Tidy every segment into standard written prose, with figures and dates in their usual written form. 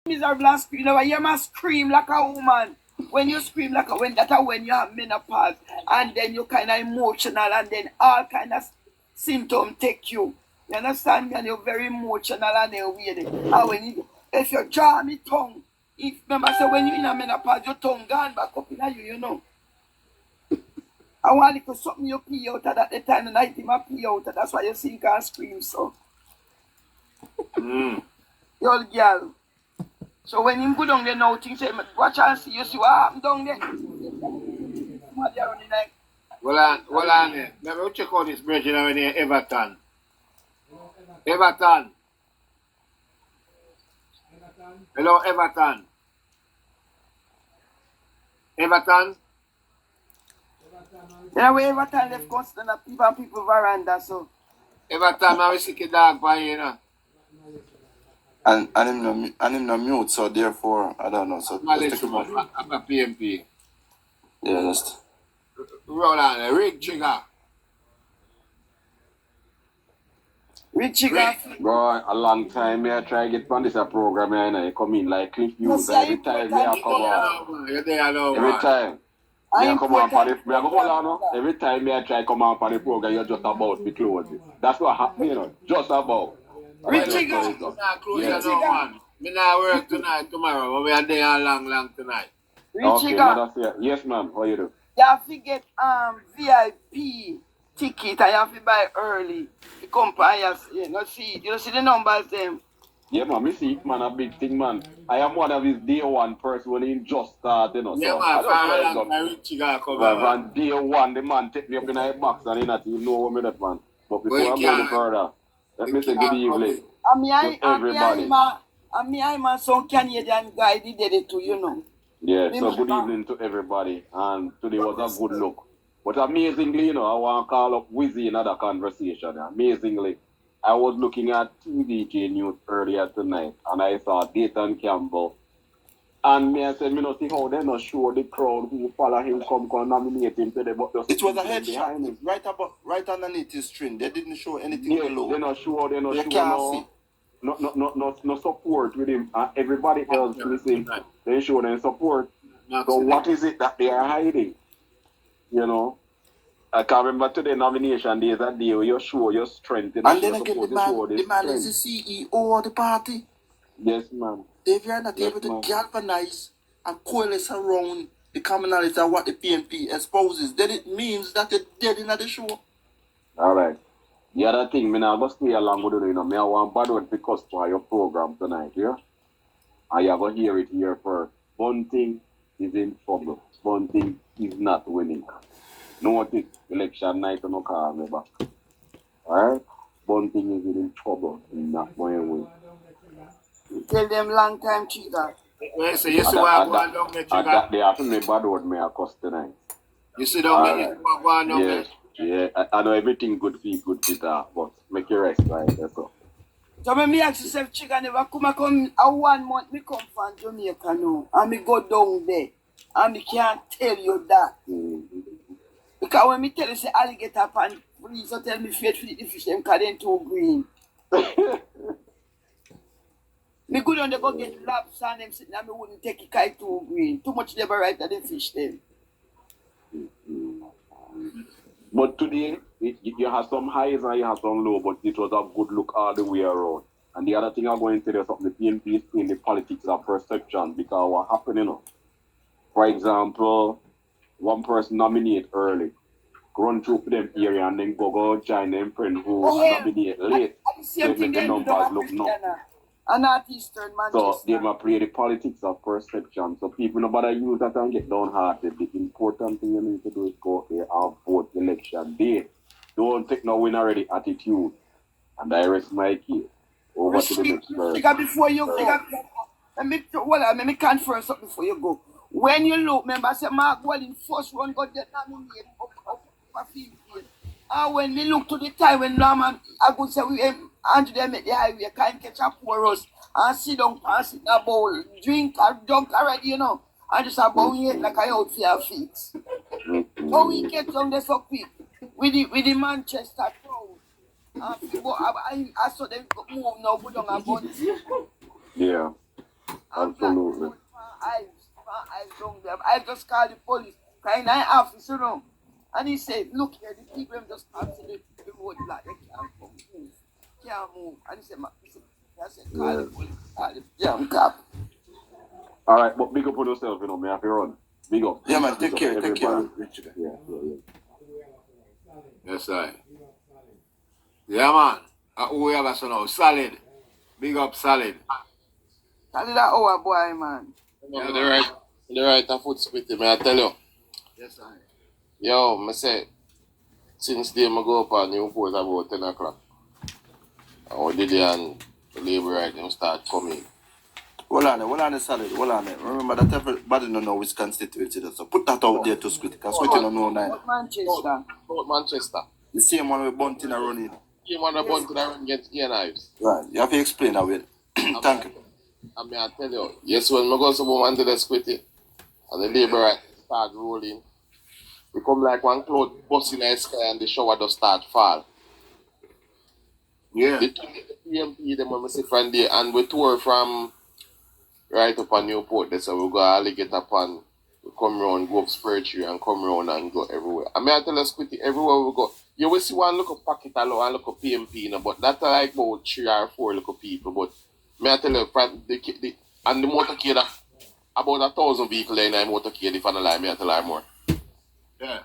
miserable and scream. You must scream like a woman. When you scream like a when you have menopause, and then you kind of emotional, and then all kind of symptoms take you. You understand me? And you're very emotional and you're weird. And if you draw me tongue, remember say when you're in a menopause, your tongue gone back up in you, you know. I want to something you pee out at the time, and I think I pee out. That's why you see you can't scream so. Your girl. So when you go down there now, things say, watch and see, you see what happened down there. Well on, let me check out this bridge in near Everton. Everton. Hello, Everton. Everton. Yeah, we Everton left constant people veranda, so. Everton, I will sick a dog by you know. And him no mute, so therefore I don't know. So I'm a PNP. Yeah, just roll on, rig trigger. Rig trigger. Bro, a long time I try to get on this program and I come in like Cliff News every time I come on. Every time. I come on for the every time I try to come on for the program, you're just about to close it. That's what happened, you know. Just about. Rig trigger. Me not work tonight, tomorrow, but we are there long tonight. Okay, yes, ma'am. How you do? You have to get VIP ticket and you have to buy early. The company, you see the numbers them. Yeah, man, me see it, man, a big thing, man. I am one of his day one person when he just started, you know. Yeah, so man, from day one, the man take me up in a box and he not even know what me that, man. But before I go further, let me say good evening to everybody. I'm a some Canadian guy, he did it too, you know. Yeah, so good evening to everybody. And today was a good look. But amazingly, you know, I want to call up Wizzy in another conversation. Amazingly, I was looking at TVJ News earlier tonight and I saw Dayton Campbell. And me, I said, me not see how they not show the crowd who follow him come nominate him today. But it was a headshot right underneath his string. They didn't show anything below. They not show, no support with him. Everybody else missing. They show them support. So what is it that they are hiding? You know? I can remember today nomination day is a day where you show your strength. And then again, the man is the CEO of the party. Yes, ma'am. If you are not able to galvanize and coalesce around the commonality of what the PNP exposes, then it means that they're dead in the show. All right. The other thing, me now go stay along with you, you know. Me I want bad one because for your program tonight, yeah? And you going to hear it here first. One thing is in trouble. One thing is not winning. Notice, election night and no call me back. Alright? One thing is in trouble in not going to win. Tell them long time trigger. Well, so you see why I go on down there, trigger? That they have to make bad word me a cuss tonight. You see down there, you go on down there? Yeah, I know everything good for that, but make your rest right, that's all. So when me ask yourself, trigger never come a 1 month, me come from Jamaica now, and me go down there, and me can't tell you that. Because when me tell you say alligator pan, please don't tell me faithfully the fish them because they too green. Me go down there go get lobster and them sitting and me wouldn't take it because too green. Too much labor right at the fish them. But today, you have some highs and you have some lows, but it was a good look all the way around. And the other thing I'm going to tell you something, the PNP is in the politics of perception because what happened, you know. For example, one person nominate early, run through to them area and then go join them friend who nominate late. Same thing the numbers look no. And not Eastern Manchester. So they might play the politics of perception. So people nobody use that and get downhearted. The important thing you need to do is go out there and vote election day. Don't take no win already attitude. And I rest my case. Over to the next person. Before you go, let me confirm something before you go. When you look, remember, I said Mark Walling first one got get nominated up 15. And when we look to the time when Norman, I could say Andrew them at the highway, can't catch up for us and sit down and sit in a bowl, drink or dunk already, you know, and just about it like I out for your feet. So we get down there so quick with the Manchester crowd. I saw them move now, go down a bunch. Yeah. Absolutely. My eyes down there. I just called the police. Kind of office, you know. And he said, look here, the people them just consider the road block. They can't come move. Can't move. And he said, I said, call the police. Call the damn cop. All right, but big up on yourself, you know, me have to run. Big up. Yeah, man, take care, everybody. Richard. Yeah. Yes, sir. Yeah, man. Who we have us now? Solid. Big up, Solid. Tell you that our boy, man. Yeah, The right of foot split, may I tell you. Yes, sir. Yo, me say, since day I go up on Newport about 10 o'clock. And we did it and the labor right them start coming. Hold on, Solid. Remember that everybody don't know which constituency it is. So put that out there to Squid, because Squid don't know now. Manchester. Out Manchester. The same one with Bunting are running. You want to bun to the run against Ian Ives. Right, you have to explain that way. Thank you. I mean, I tell you, yes, when I go to Bowman to the Squitty, and the labor right start rolling, we come like one cloud busting in the sky and the shower just start fall. Yeah. The PNP, them when we see from there, and we tour from right up on Newport there, so we go Alligator up and we come round, go up Spur Tree and come round and go everywhere. I mean, I tell us quickly, everywhere we go, you will see one look of pocket alone and look of PNP, you know, but that's like about 3 or 4 look of people, but may I tell you, and the motorcade, about 1,000 vehicles in the motorcade, if I don't lie, may I tell you more. Yeah.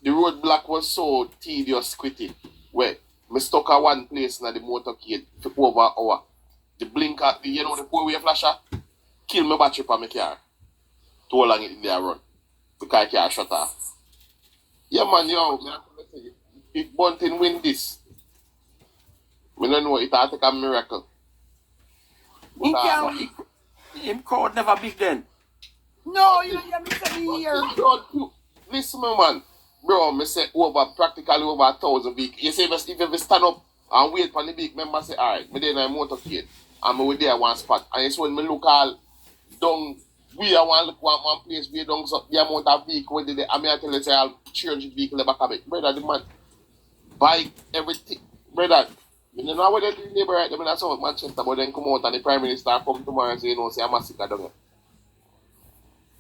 The roadblock was so tedious, quitting, where I stuck at one place in the motorcade for over an hour. The blinker, you know, the 4-way flasher, kill my battery for my car. Too long it in there run. Because I can't shut off. Yeah, man, yo, if Bunting win this, I don't know, it will take a miracle. Him crowd never big then. No, you hear me say me here. Listen, man. Bro, I say practically over 1,000 vehicles. You say if you stand up and wait for the big member say, alright, I'm there in a motorcade and I'm there one spot. And it's when I look all down, we are one place, we down so the amount of vehicle where they, I mean, I tell you, say, I'll 300 vehicles back of it. Brother, the man, buy everything. Brother, you know what they do labor right there, that's how Manchester, but then come out and the Prime Minister come tomorrow and say, you know, say, I'm a sick of down.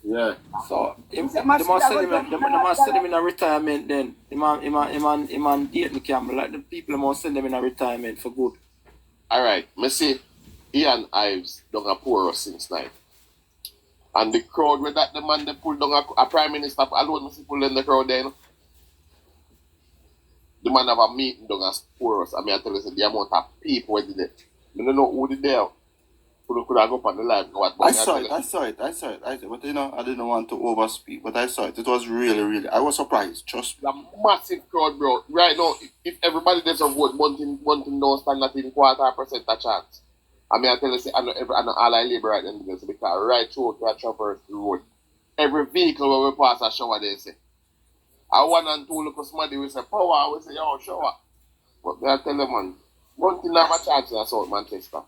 Yeah. So, they must send him in a retirement then. Him and date the camera. Like the people must send them in a retirement for good. Alright, I say, Ian Ives done a poor us since night. And the crowd with that, the man they pulled down a Prime Minister alone, I see pull in the crowd then. The man have a meeting down as poor us. I mean, I tell you, the amount of people who did it. I don't know who did there. Who could have go up on the live. I saw it. But you know, I didn't want to overspeak, but I saw it. It was really, I was surprised. Trust me. A massive crowd, bro. Right now, if everybody does a vote, Bunting don't stand that in 0.25% a chance. I mean, I tell you, I know all I labor right in this because right through to a traverse the road. Every vehicle where we pass a shower, they say. I 1 and 2 look at somebody, we say, power, we say, yo, shower. But I tell you, man, Bunting have a chance in South Manchester.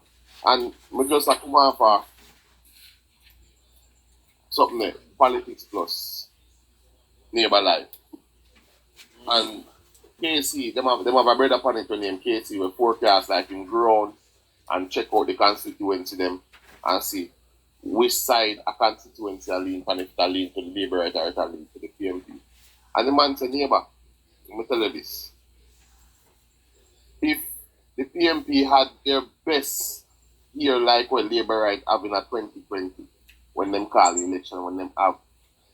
And we just come on for something there, politics plus neighbor life. And KC, them have a brother upon it named KC with forecast like in ground and check out the constituency them and see which side a constituency are lean, and if it lean to the Labour right or it lean to the PNP. And the man said, neighbor, let me tell you this. If the PNP had their best year like what Labour right having a 2020 when them call the election, when them have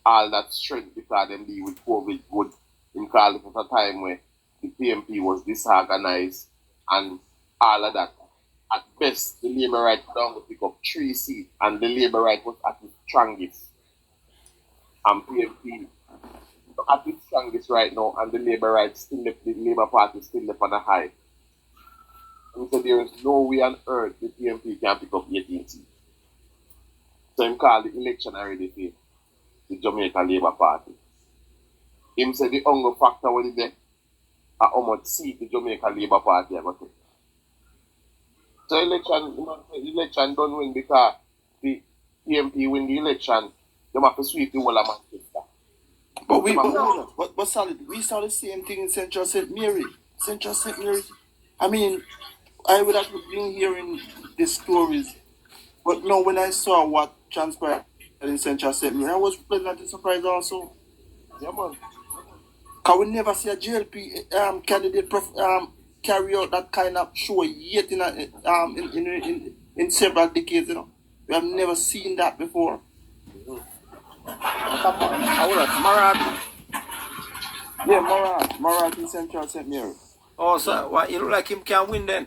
all that strength because them deal with COVID good, them call it at a time where the PNP was disorganized and all of that. At best, the Labour right down to pick up 3 seats and the Labour right was at its strongest. And PNP at its strongest right now and the Labour right still left, the Labour Party still left on a high. And so there is no way on earth the PNP can pick up 18 seats. So him called the election already for the Jamaica Labour Party. Him said the hunger factor was there how much seat the Jamaica Labour Party have got. So election don't win because the PNP win the election, they have to sweep the whole of Manchester. But Solid, we saw the same thing in Central St. Mary. I mean, I would have been hearing the stories But no, when I saw what transpired in Central St. Mary, I was pleasantly surprised also. Yeah, man. Because we never see a JLP candidate carry out that kind of show yet in several decades, you know. We have never seen that before. Marat. Yeah, Marat in Central St. Mary. Oh, so what? You look like him can win then.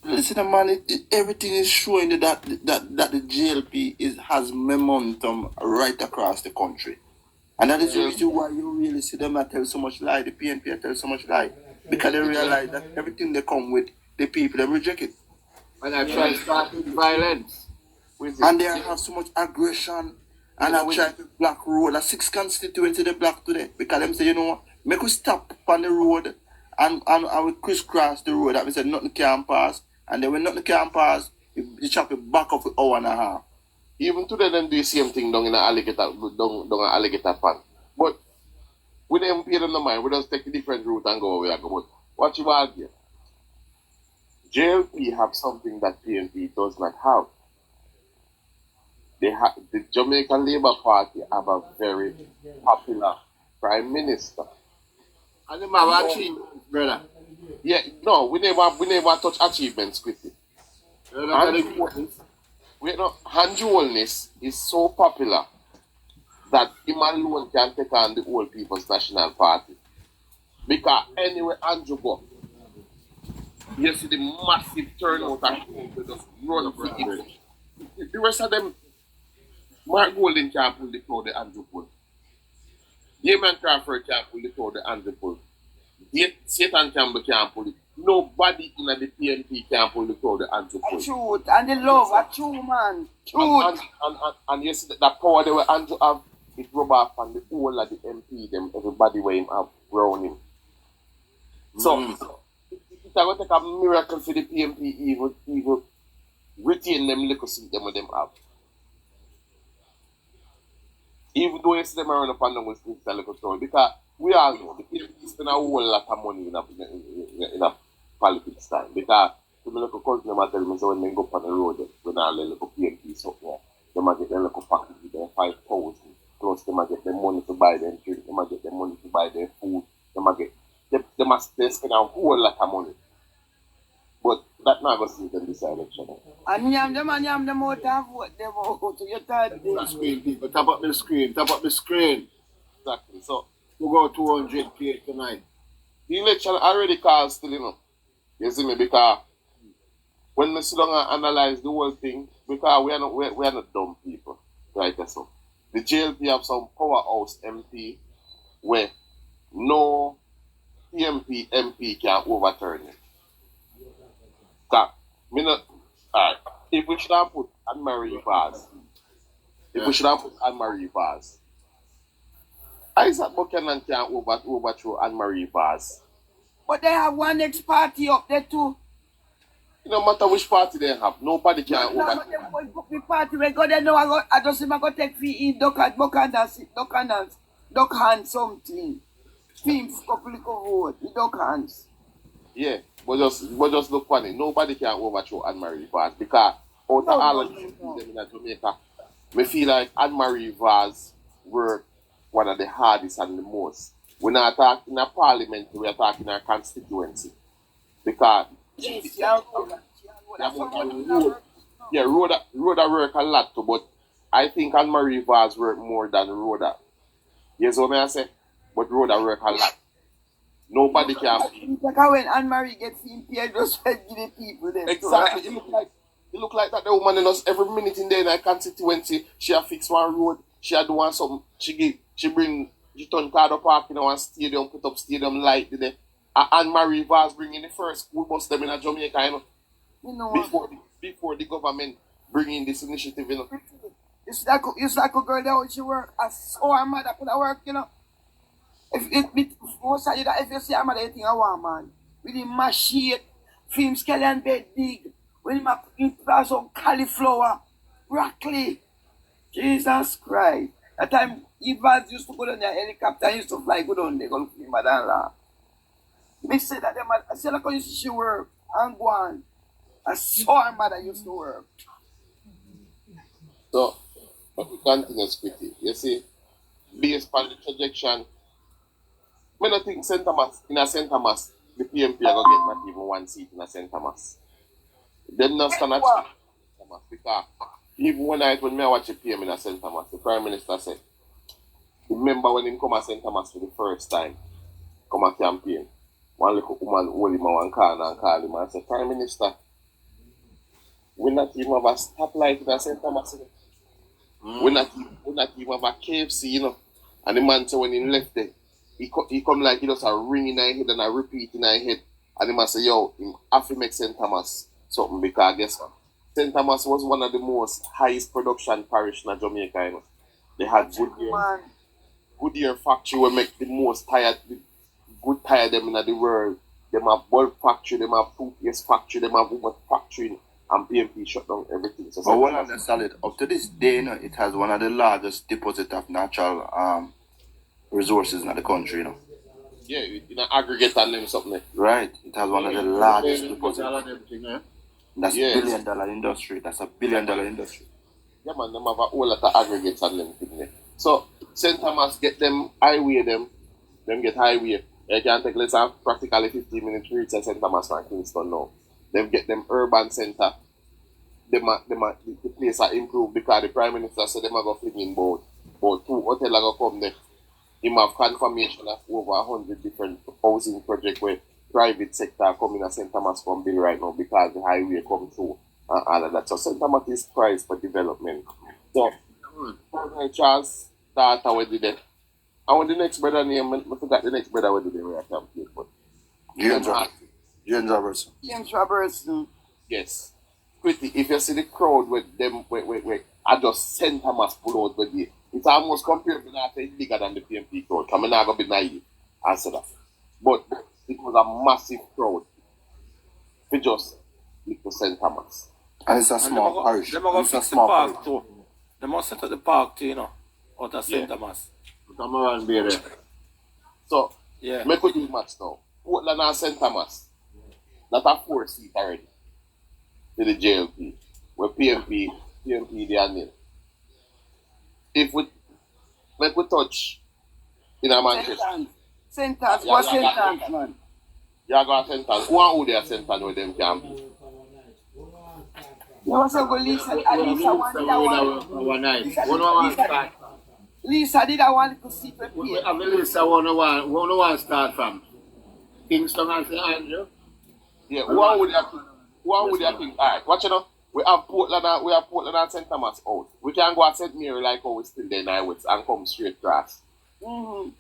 Listen, man, everything is showing that the JLP has momentum right across the country. And that is the reason why you really see them tell so much lie, the PNP tell so much lie. Because they realize that everything they come with, the people, they reject it. And I try to start with violence. And they have so much aggression. And I try to block road. 6 constituency they block today. Because them say, you know what, make us stop on the road and we crisscross the road. That means that nothing can pass. And then when nothing can pass, you chop it back up an hour and a half. Even today, them do the same thing down in an alligator pan. But we don't pay them no mind. We just take a different route and go where we go. But what you argue? JLP have something that PNP does not have. The Jamaican Labour Party have a very popular prime minister. And them have achievements, brother. Yeah, no, we never touch achievements quickly. Handjoulness is so popular that him alone can take on the Old People's National Party. Because anyway, Andrew go, you see the massive turnout and they just run for it. The rest of them, Mark Golden can't pull the crowd the Andrew pull. Damon Crawford can't pull the crowd the Andrew pull. Satan Campbell can't pull it. Nobody in the PNP can pull the crowd the Andrew pull. Truth and the love, a true man. Truth. And you see that power they were Andrew have, it rub off on the whole of the MP, them everybody where him have around him. So it's going to take a miracle for the PNP even retain them little seat them with them have. Even though you see them around up and down with a little story, because we all know the PNP spend a whole lot of money in a politics time. Because the little cousin them tell me, so when they go up on the road, when all the little PNP so yeah, they might get their little package with their 5,000. Plus they might get their money to buy their drink, they might get their money to buy their food, they spend a whole lot of money. But that not going to see them this election. And yam them out and vote them out. You third day. Screen, people. Tap up the screen. Exactly. So We go 200K tonight. the election already called still, you know. You see me? Because when we sit down and analyze the whole thing, because we are not dumb people. Right, so the JLP have some powerhouse MP where no PNP MP can overturn it. Alright. If we should have put Anne-Marie Vaz, Isaac Buchanan can overthrow Anne-Marie Vaz. But they have one next party up there too. It no matter which party they have, nobody can overthrow. The party we go there now. I just see go take fee in duck hand something. Teams couple of vote. The duck hands. Yeah, but just look funny. Nobody can overthrow Anne-Marie Vaz because out of all of them in Jamaica, me feel like Anne-Marie Vaz work one of the hardest and the most. We're not talking in a parliament, we are talking in a constituency. Because Rhoda work a lot too, but I think Anne-Marie Vaz work more than Rhoda. Yes, what I say? But Rhoda work a lot. Nobody can. Like when Anne-Marie gets in here, just give the people there. Exactly. It look like that the woman in us every minute in there in a constituency, she a fix one road, she a do one something, she turn card up park in one stadium, put up stadium light there. Anne-Marie Vaz bring in the first school bus them in Jamaica, you know. Before the government bring in this initiative, you know. It's like a girl that she work. I saw her mother put her work, you know. Most of you that if you see her mother eating a one man, with him machete, film skeleton bed dig, with him put some cauliflower, broccoli. Jesus Christ. That time Evans used to go on the helicopter and used to fly good on there, go look at my mother-in-law. Me say that I said like how you see she work and go on. I saw her mother used to work. So, but we continue quickly. You see, based on the projection, I don't think St. Thomas, in a St. Thomas, the PNP are going to get not even one seat in a St. Thomas. Them not stand a chance in St. Thomas because even one night when I watch the PM in a St. Thomas, the Prime Minister said, remember when he come to St. Thomas for the first time, come a campaign, one little woman hold him on one corner and call him and say, Prime Minister, we not even have a stoplight in a St. Thomas. We not even have a KFC, you know. And the man said when he left there, he come like he does a ring in his head and a repeat in his head. And he must say, yo, he have to make St. Thomas something because guess what? St. Thomas was one of the most highest production parish in Jamaica, you know. They had Goodyear factory will make the most tire, the good tire them in the world. Them have bulk factory, them have toothpaste factory, them have wood factory, and PNP shut down everything. So But one of the solid up to this day, you know, it has one of the largest deposit of natural resources in the country, you know. Yeah, in an aggregate and them something. Right. It has one of the largest deposits. That's Yes. $1 billion industry. That's $1 billion industry. Yeah, man, them have a whole lot of aggregates and them thing there. So St. Thomas get them highway them get highway. You can take let's have practically 15 minutes to reach St. Thomas from Kingston now. Them get them urban center. The place are improved because the Prime Minister said them are going to fling in about 2 hotels are going to come there. Him have confirmation of over 100 different housing projects where private sector coming in St. Thomas come build right now because the highway come through and all of that. So St. Thomas is priced for development. So Charles daughter we did it. And when the next brother name, I forgot the next brother we did it where I can't play, but James Robertson. James Robertson. yes. Pretty, if you see the crowd with them, I just St. Thomas pull out with you. It's almost compared to that, it's bigger than the PNP crowd. I'm not going to be naive and say that. But it was a massive crowd. We just look to St. Thomas. And it's a small parish. They must fix the park too. They must set up the park too, you know, out of St. Thomas. Come on, be there. So, Yeah. make we do match now. Portland and St. Thomas. That's a 4 seat already. To the JLP. Where PNP they are nil. If we make we touch in a Manchester. St. Thomas. What's St. Thomas, man? You got St. Thomas. Who they are St. Thomas with them can be? You also go Lisa One night. One start. Lisa did I want to see for We Pierre. have a list of one start from Kingston and St. Andrew. Yeah, who would you think? Alright, watch it now. We have Portland and St. Thomas out. We can go at St. Mary like how we still there in West and come straight across. Mm-hmm.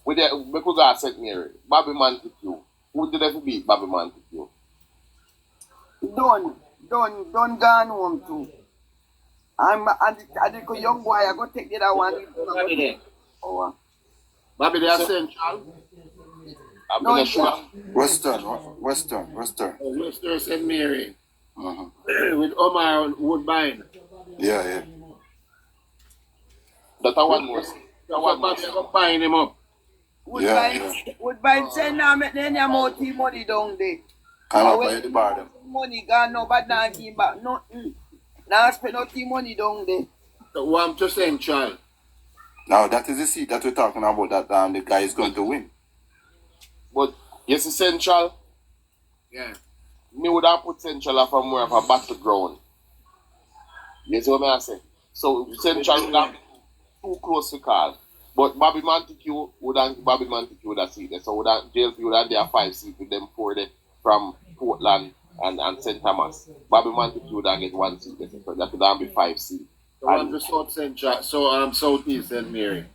We could go at St. Mary. Bobby Montague. Who did ever beat Bobby Montague? Done gone home too. I think a young boy, I go take the other one. Bobby there. Oh, Bobby there Central. I'm no, not it's sure. Western. Western St. Mary. Uh-huh. With Omar Woodbine. Yeah. That's a one more. Bobby go buying him up. Woodbine say now make them amount of money down there. Come up by the bar them. Money gone no but now give back nothing. Now spend no money down there. So I'm just saying, child. Now that is the seat that we're talking about that the guy is going to win. But yes, it's Central. Yeah. Me would have put Central from more of a battleground. You see what I say? So Central would have been too close to call. But Bobby Montague would have seat there. So JLP would have their 5 seats with them 4 there from Portland and St. Thomas. Bobby Montague would have get 1 seat there. So that would have be 5 seats. So I'm the South Central. So Southeast St. Mary.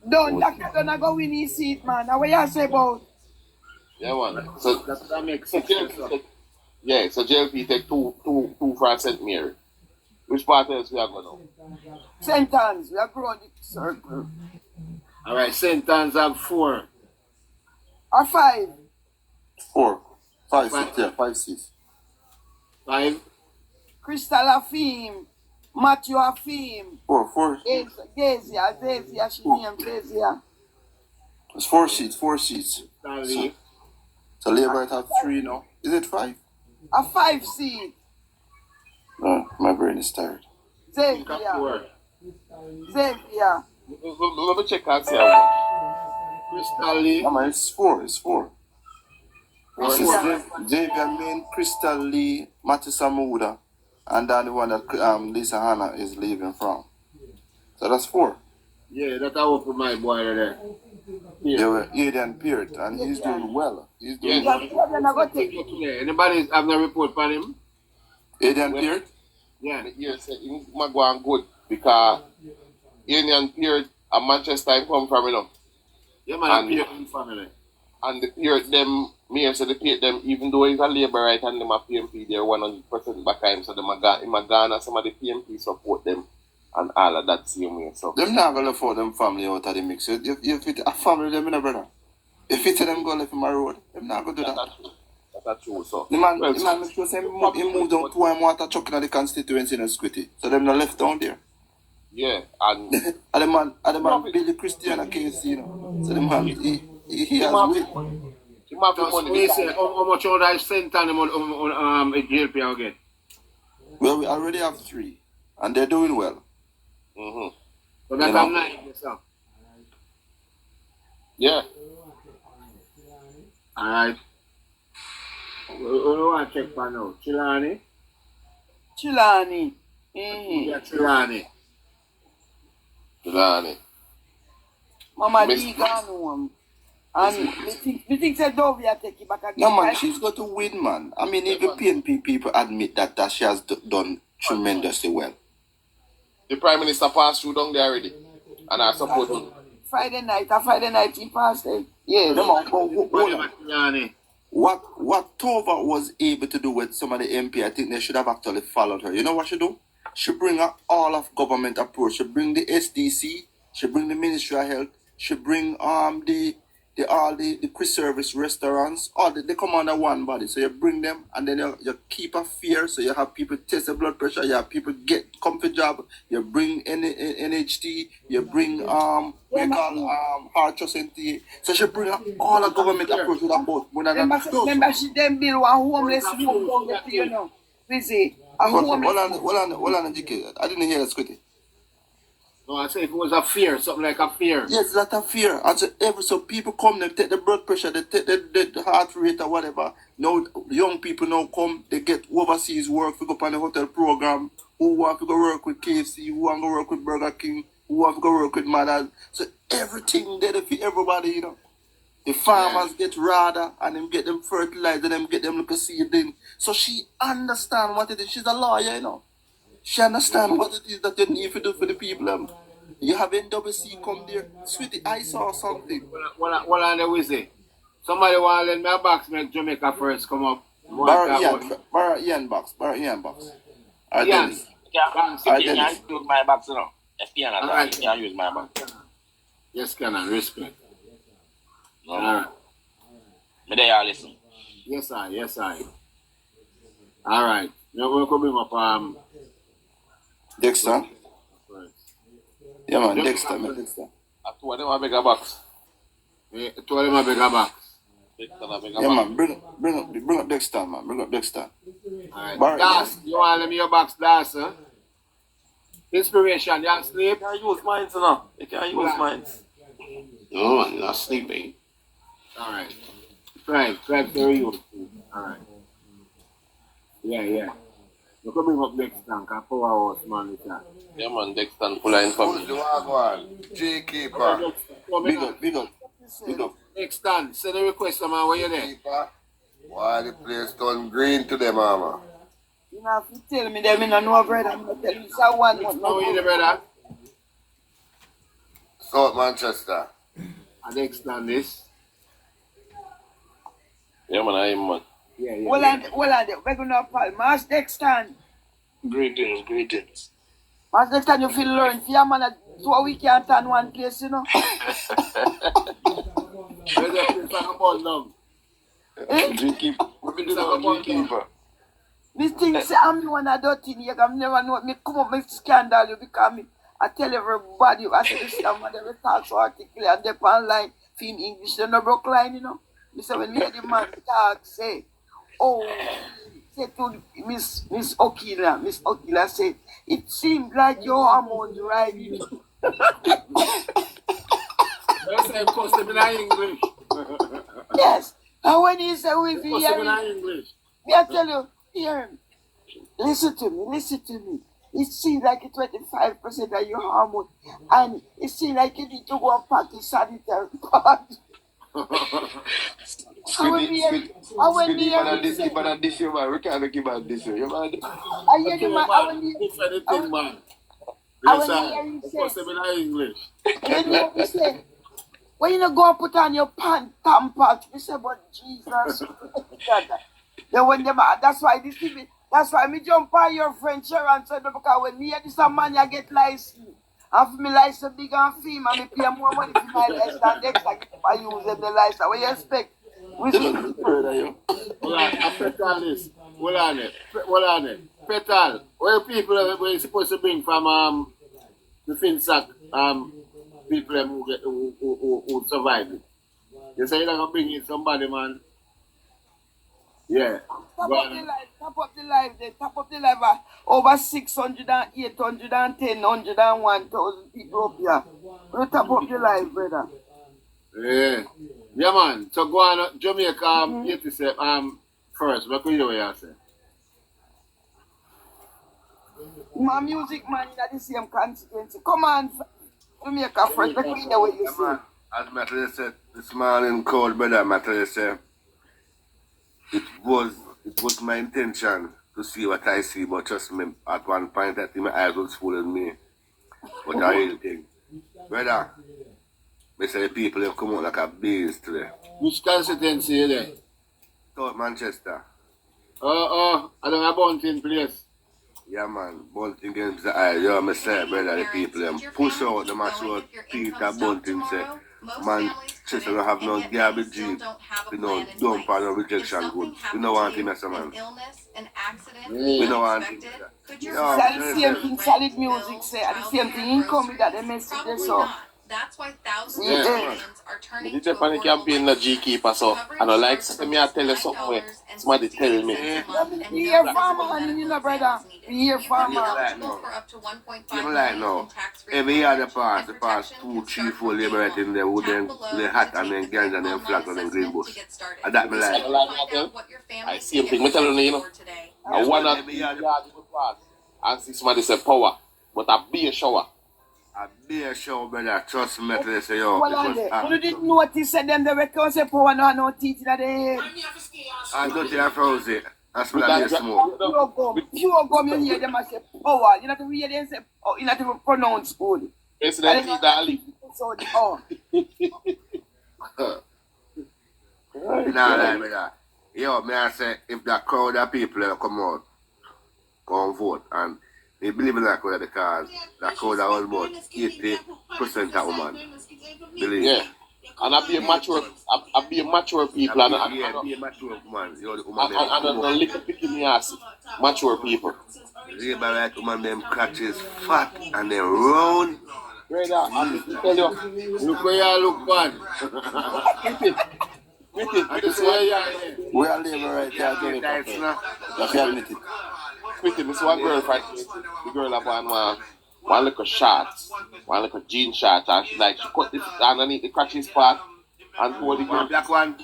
Don't go win his seat, man. Now what you say about? Yeah, man. So That makes So sense. JLP take two from St. Mary. Which part else we are going now? St. Anne's, we are growing the circle. All right, St. Anne's have 4. Or 5. 4. 5 seats, yeah, 5 seats. 5. Crystal Afim, Matthew Afim, 4. Gazia, she named Gazia. It's 4 seats. Stanley. So Labour have 3 now. Is it 5? A 5 seat. No, my brain is tired. Same Think here. four. Same here. Let me check and see how much. Crystal Lee. Yeah, man, it's four. It's four. Four. Javier Main, Crystal Lee, Matty Samuda, and then the one that Lisa Hanna is leaving from. So that's four. Yeah, that I work with my boy there. They were Aiden Peart, and he's doing well. He's doing Yeah. well. You're not going to take Anybody have no report for him? Aiden Peart? Yeah. Yes, he might go on good because Union period and Manchester I come from, you know. Yeah, man, And- appear in family. And the period them, me say the period them, even though he's a labor right and them a PNP, they're 100% back him. So them a Ghana, some of the PNP support them and all of that same way. So Them not gonna afford them family out of the mix. If it a family, them in a brother. If it's them go left in my road, them not gonna do that. that's true. So The man, well, the man make sure say he moved down to one water chuck in the constituency in a squitty. So them not left down there. yeah, and And the man Billy Christian and KC, you know. So the man he has weight. he might be Just money. we say, how much order I spent on him on JLP again? Well, we already have 3, and they're doing well. Mm-hmm. So that's You know. I'm not yourself. Yeah. Alright. We want to check for now. Chilani? Chilani. Mm-hmm. Yeah, Chilani. Lani. Mama Miss- Lee gone home. And we think that Dovia take it back again. No man, she's got to win, man. I mean, even PNP people admit that she has done tremendously well. The Prime Minister passed through down there already. And I support him. Friday night he passed it. Yeah. No man, but hold on. Chilani. What Tova was able to do with some of the MP, I think they should have actually followed her. You know what she do? She bring her all of government approach. She bring the SDC, she bring the Ministry of Health, she bring the quick service restaurants, all they come under one body. So you bring them and then you keep a fear, so you have people test the blood pressure, you have people get comfort job, you bring NHT, you bring heart trust NTA. So she bring all the government approach with a boat. Remember she them build one homeless room down there, you know. We see a homeless. Hold on, GK. I didn't hear that, Scotty. No, I say if it was a fear, something like a fear. Yes, that a fear. And so people come, they take the blood pressure, they take the heart rate or whatever. Now young people now come, they get overseas work, we go on the hotel program, who want to go work with KFC, who want to go work with Burger King, who want to go work with McDonald's. So everything there for everybody, you know. The farmers get rather and them get them fertilizer, them get them little seedling. So she understand what it is. She's a lawyer, you know. She understand what it is that you need to do for the people. You have NWC come there. Sweetie, I saw something. What on the Wizzy? Somebody want to let me a box make Jamaica first come up. Barra Ian box. Alright, Ian. Dennis. You Alright, can't Dennis. use my box, you know. If you Alright. can't use my box. Yes, Canon, respect. No, Alright. me there, listen. Yes, I. Alright. Now we're going to bring up Dexter. first. Yeah, man, Dexter. I told them I beg a box. To them a bigger box. Yeah, man, bring up Dexter, man. Bring up Dexter. Alright. Barry, Das, you want to let me your box, Das, huh? Inspiration, you sleep? You can't use mine, you know. You can't use mine. No, I'm not sleeping. Alright. Right, for you. Alright. Yeah. You can bring up next time, because 4 hours, man, it's that. Yeah, man, Dexter full of information. Keeper. Big up. Next time, send a request, man, where you there? Keeper. Why the place turn green today, mama? You know, if you tell me them in a no bread, I'm going to tell you so one month. Now, where you there, brother? South Manchester. And next time, this. Yeah, man, I am, man. Yeah. Well, we're going to call Mass Dexton. Greetings. Mass Dexton, you feel learn for your man, so we can't turn one place, you know. Where's the place like a ball down? Me think say I'm the one that do thing here, I never know me come up with scandal you because I tell everybody I say this man they talk so articulate and they online film English they no broke line, you know. Me say when me hear the man talk say, oh said to Miss Okila said, it seemed like your hormones riding. That's the custom in English. Yes. And when he said with the Custom in hearing, English. me I tell you, here, listen to me. It seems like it's 25% of your hormone, and it seems like you need to go and pack the sanitary pad. I when me hear This you, man. We can't keep on this you, man. I hear the man, I when me If anything, man. I Yes, when me sir. hear him The say, custom in English. you know what he say? When you go and put on your tampons, you say, but Jesus. Then when them, that's why me jump on your friend Sharon said, because when me hear this a man, you get license. And for me license big and film, and me pay more money for my license than next time I use them the license. What you expect? We see Hold on, a petal this. Hold on it. Petal. Where people were supposed to bring from the Finsack people who survived it. You say you're not gonna bring in somebody, man. Yeah. Top up the live. Over 600 and 810, 101,000 people up here. We top up the live, brother. Yeah. Yeah, man. So go on, Jamaica, 87, first. What could you say? My music man in the same constituency. Come on, Jamaica first. Let me hear what you say. Man, as Matter said this morning, cold brother, Matter said, it was my intention to see what I see, but trust me, at one point I think my eyes was fooling me. But I really think, brother, me say the people have come out like a beast today. Which constituency is there? South Manchester. I don't have Bunting place. Yeah, man, Bunting against the eye. You know what I say, brother, the people them push out the match what Peter Bunting say. Manchester don't have no garbage jeep. We don't dump on no rejection goods. We don't want him as a man. We don't want him. The same thing solid music say, and the same thing income that the message they saw. That's why thousands Yeah. of Jamaicans are turning You to take on the campaign the G keeper, so I don't like me I tell you something where somebody tell me. We hear farmer, and you know, brother. We hear farmer. Every year the past 2, 3, 4 liberating them with them hat and then guns and then flag and then green bush. And that me like. I see him thing. Me tell you know. I wanna be yard pass and see somebody say power, but I be a shower. A beer show, brother. Trust me, they say, yo. Well, you didn't notice that them the record say power no teeth in the head. I don't think I froze it. I smell like smoke. Pure gum, you hear them and say power. You know to hear them say, you know to pronounce good. President Dali. So, Nah, brother. Yo, may I say, if that crowd of people come out, come vote, and they believe in that crowd because that crowd are about 80% of women. Believe. Yeah. And I be a mature people and be a mature woman. You're the woman. And a little bit in the ass. Mature people. Labor right woman, them crutches fat and they round. Brother, I tell you. Look where you look, man. I just say, yeah. We are living right here, Jennifer. You can admit it. This one girl fight the girl have one little short, one little jean short, and she cut this underneath the crotches part and told the girl Black one.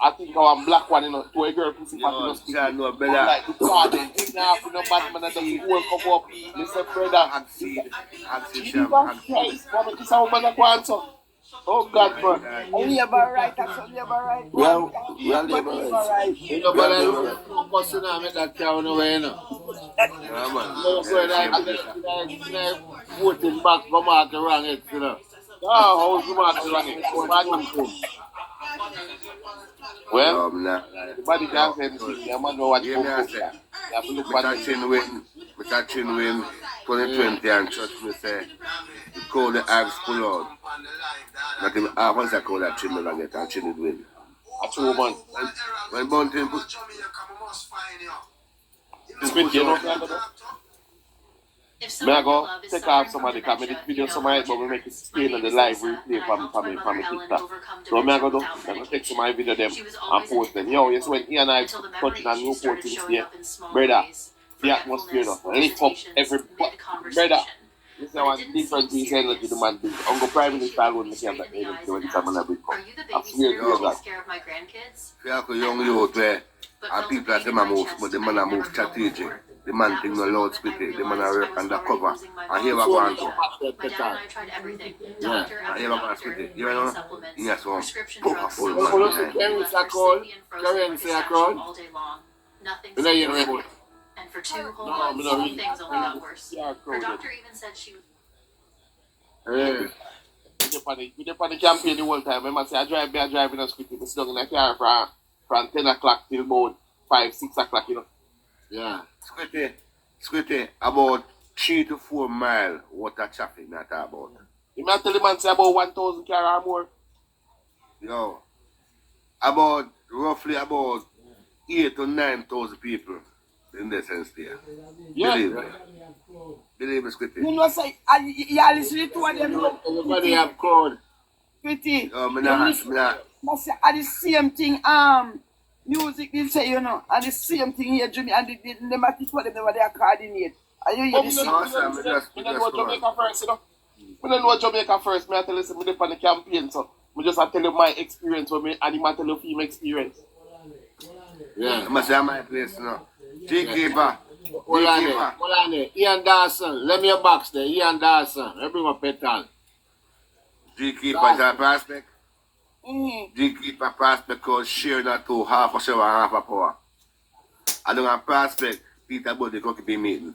I think one black one, you know, to a girl pussy part, you know, No, brother. like the card, they didn't have no bad man and the whole come up. Listen, brother, Hagseed, Jesus Christ, what is a woman that wants so? Oh God, man. labor right, that's what labor right. We are labor right. You know, but I look for to make that town away, you know. Yeah, man. I voting back, come out the wrong head, you know. Oh, how's the mark wrong? Well, everybody can say this thing. I'm not know what you have to look at it. Mr. Chinwin, 2020, and trust me, say, the call the Ives pull out. Not even half once I call that Chin will get and Chin will win. That's a woman. When Bunting put... Spin, you know, If May I someone you go love is take suffering off from somebody because I dementia, did video you know some how of it, much but it we make it hurts. stay My on the name is live Lisa, replay and I from helped my from mother the Ellen TikTok. overcome So may I dementia go do? without I'm gonna take some medication. of my video them She was and always an post them. Yo, yes, independent when woman he and I until the touching memory on new issues started things showing here, up in small brother, ways. the atmosphere, Forgetfulness, lift up hesitations, every mid-conversation. brother. You see But it one didn't different seem piece of energy the serious. man brings. Until Uncle the Prime day she Minister looked alone me make straight him in that the energy eyes when and it's a man a asked, big cup. "Are you the I swear babysitter to who God. takes care of my grandkids?" Feel like a I young laughed, youth where but and felt a people as pain them in a my move, chest but the I man had a never move felt strategic. before. The man That think was no the moment I loudspeaker. The man a realized I work was already undercover. losing my And here mom we to go on So to. dementia. My dad and petal. I tried everything. Yeah. Doctor And after here we go on doctor, split it. You brain know? supplements, Yes, one. prescription Powerful drugs, man Well, pills. also, behind. We Kerry left her Sakron, sleepy and frozen Kerry like a Sakron. statue all day long. Nothing You know seemed you to know work. And for 2 whole No, months, me no read. things only got worse. Yeah, Her crowded. doctor even said she was Yeah. We dey on the campaign the whole time. Remember, say I drive in a script. We sit down in a car from 10 o'clock till about 5, 6 o'clock, you know. Yeah. Squitty, about 3 to 4 miles, what a traffic not about. You may tell the man say about 1,000 car or more. Yo, about roughly about 8 to 9,000 people in the sense there. Yeah. Believe me. Believe me, Squitty. You know, say, you listen to what them look Everybody have code. pretty. Yo, me You not, listen, must say, are the same thing, music they say, you know, and the same thing here, Jimmy, and they might teach what they are coordinate. And you hear But the me same. No, sir, me just know go on. Jamaica first, you know. Me don't know Jamaica first. Me I tell you, say, me dey on the campaign, so me just I tell you my experience with me, and I tell you film experience. Yeah. I must say, my place now. G-keeper. Hold on G-keeper. there. Hold on there. Ian Dawson. Let me a box there. Ian Dawson. Let me bring a petal. G-keeper is a prospect. Mm-hmm. G-keeper prospect cause share that to half a show and half a power. I don't have prospect. Peter Buddy could be meeting.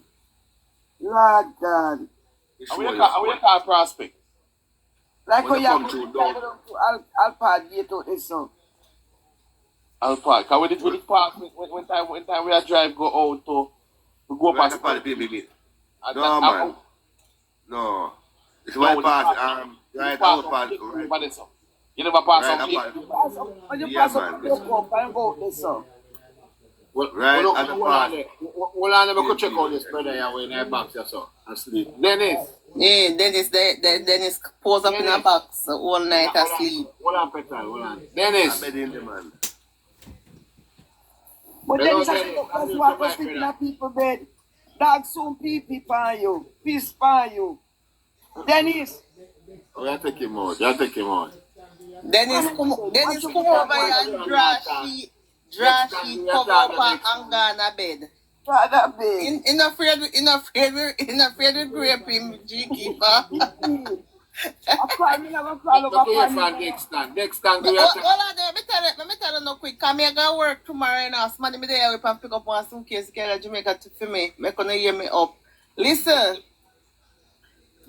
Lord God. And we call prospect. Like When how you you come have through, to go to Alpha Gate out this song. Alpha. Cause we did park when time we a drive go out to we go Right past up the PNP. and No, that- man. No. It's No, right we past, pass- right pass out on past, Pick right. over there, so. You never pass Right on up Pick. past. When you Yeah, pass up man. the up and go out this song. Right Hold at the on pass. there. Hold on there. We could check out this brother here when I box you so. Asleep. Dennis. Yeah, Dennis pose up in a box all night asleep. Hold on, petal. Hold on. I Dennis. bet in the man. But Hello, then Dennis. that's why I sleep in a people bed. Dog soon pee pan you. Peace pan you. Dennis. Oh, you take him out. You take him out. Dennis come over here and draw sheet cover up and go on a bed. Father bed. In afraid we grape him, G-keeper. I cry, me never cry over Look here pan. from Dexton. Dexton, do you Hold take? on there, let me tell you no quick. Come here, go work tomorrow and ask money me there we can pick up one suitcase carry Jamaica for me. Make gonna hear me up. Listen,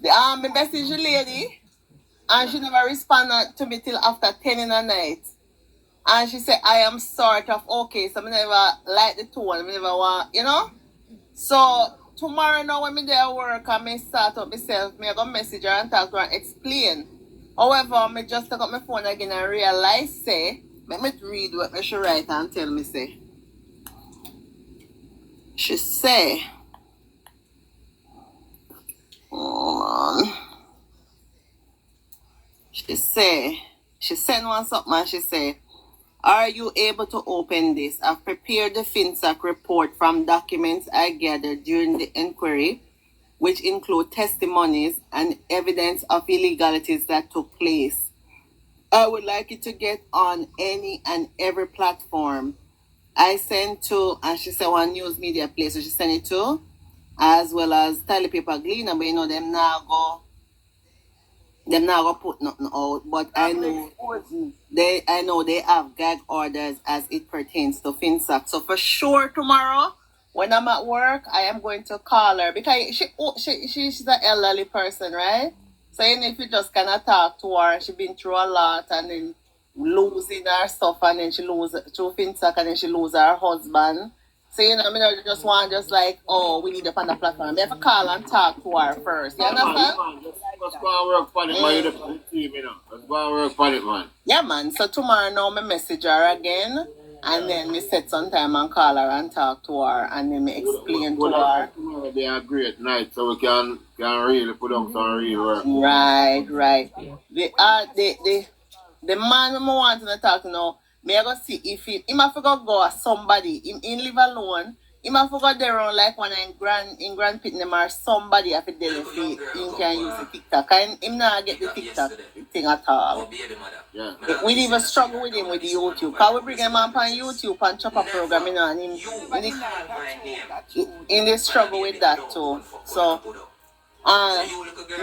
me message the lady and she never responded to me till after 10 in the night. And she said I am sort of okay, so I never like the tone, I never want, you know. So tomorrow now when me there work and me start up myself, me I go message her and talk to her and explain. However, me just take up my phone again and realize say, let me read what me she write and tell me say. She say, hold on. She sent one something and she say, are you able to open this? I've prepared the FinSAC report from documents I gathered during the inquiry, which include testimonies and evidence of illegalities that took place. I would like it to get on any and every platform. I sent to, and she said one news media place, so she sent it to, as well as Tally Paper Gleaner, but you know, them now go put nothing out, but I know they have gag orders as it pertains to FinSAC. So for sure tomorrow, when I'm at work, I am going to call her because she's an elderly person, right? So you know, if you just kind of talk to her, she's been through a lot and then losing her stuff and then she loses through FinSAC and then she loses her husband. So you know, I mean, I just want like, oh, we need up on the platform. I have to call and talk to her first. You understand? Let's go and work on it, man. You're the team, you know. Let's go and work on it, man. Yeah, man. So tomorrow now, I message her again And then me set some time and call her and talk to her and then me explain to her. Tomorrow be a great night, so we can really put on some real work. Right. The man who want to talk to now, me I go see if he might forgot go with somebody, him live alone. He might forgot there on like one in Grand Pitnam or somebody if it did he can use the TikTok. And him not get the TikTok thing at all. Yeah. We even struggle with him with the YouTube. Cause we bring him on YouTube and chop a program, you know, and him in the struggle with that too. So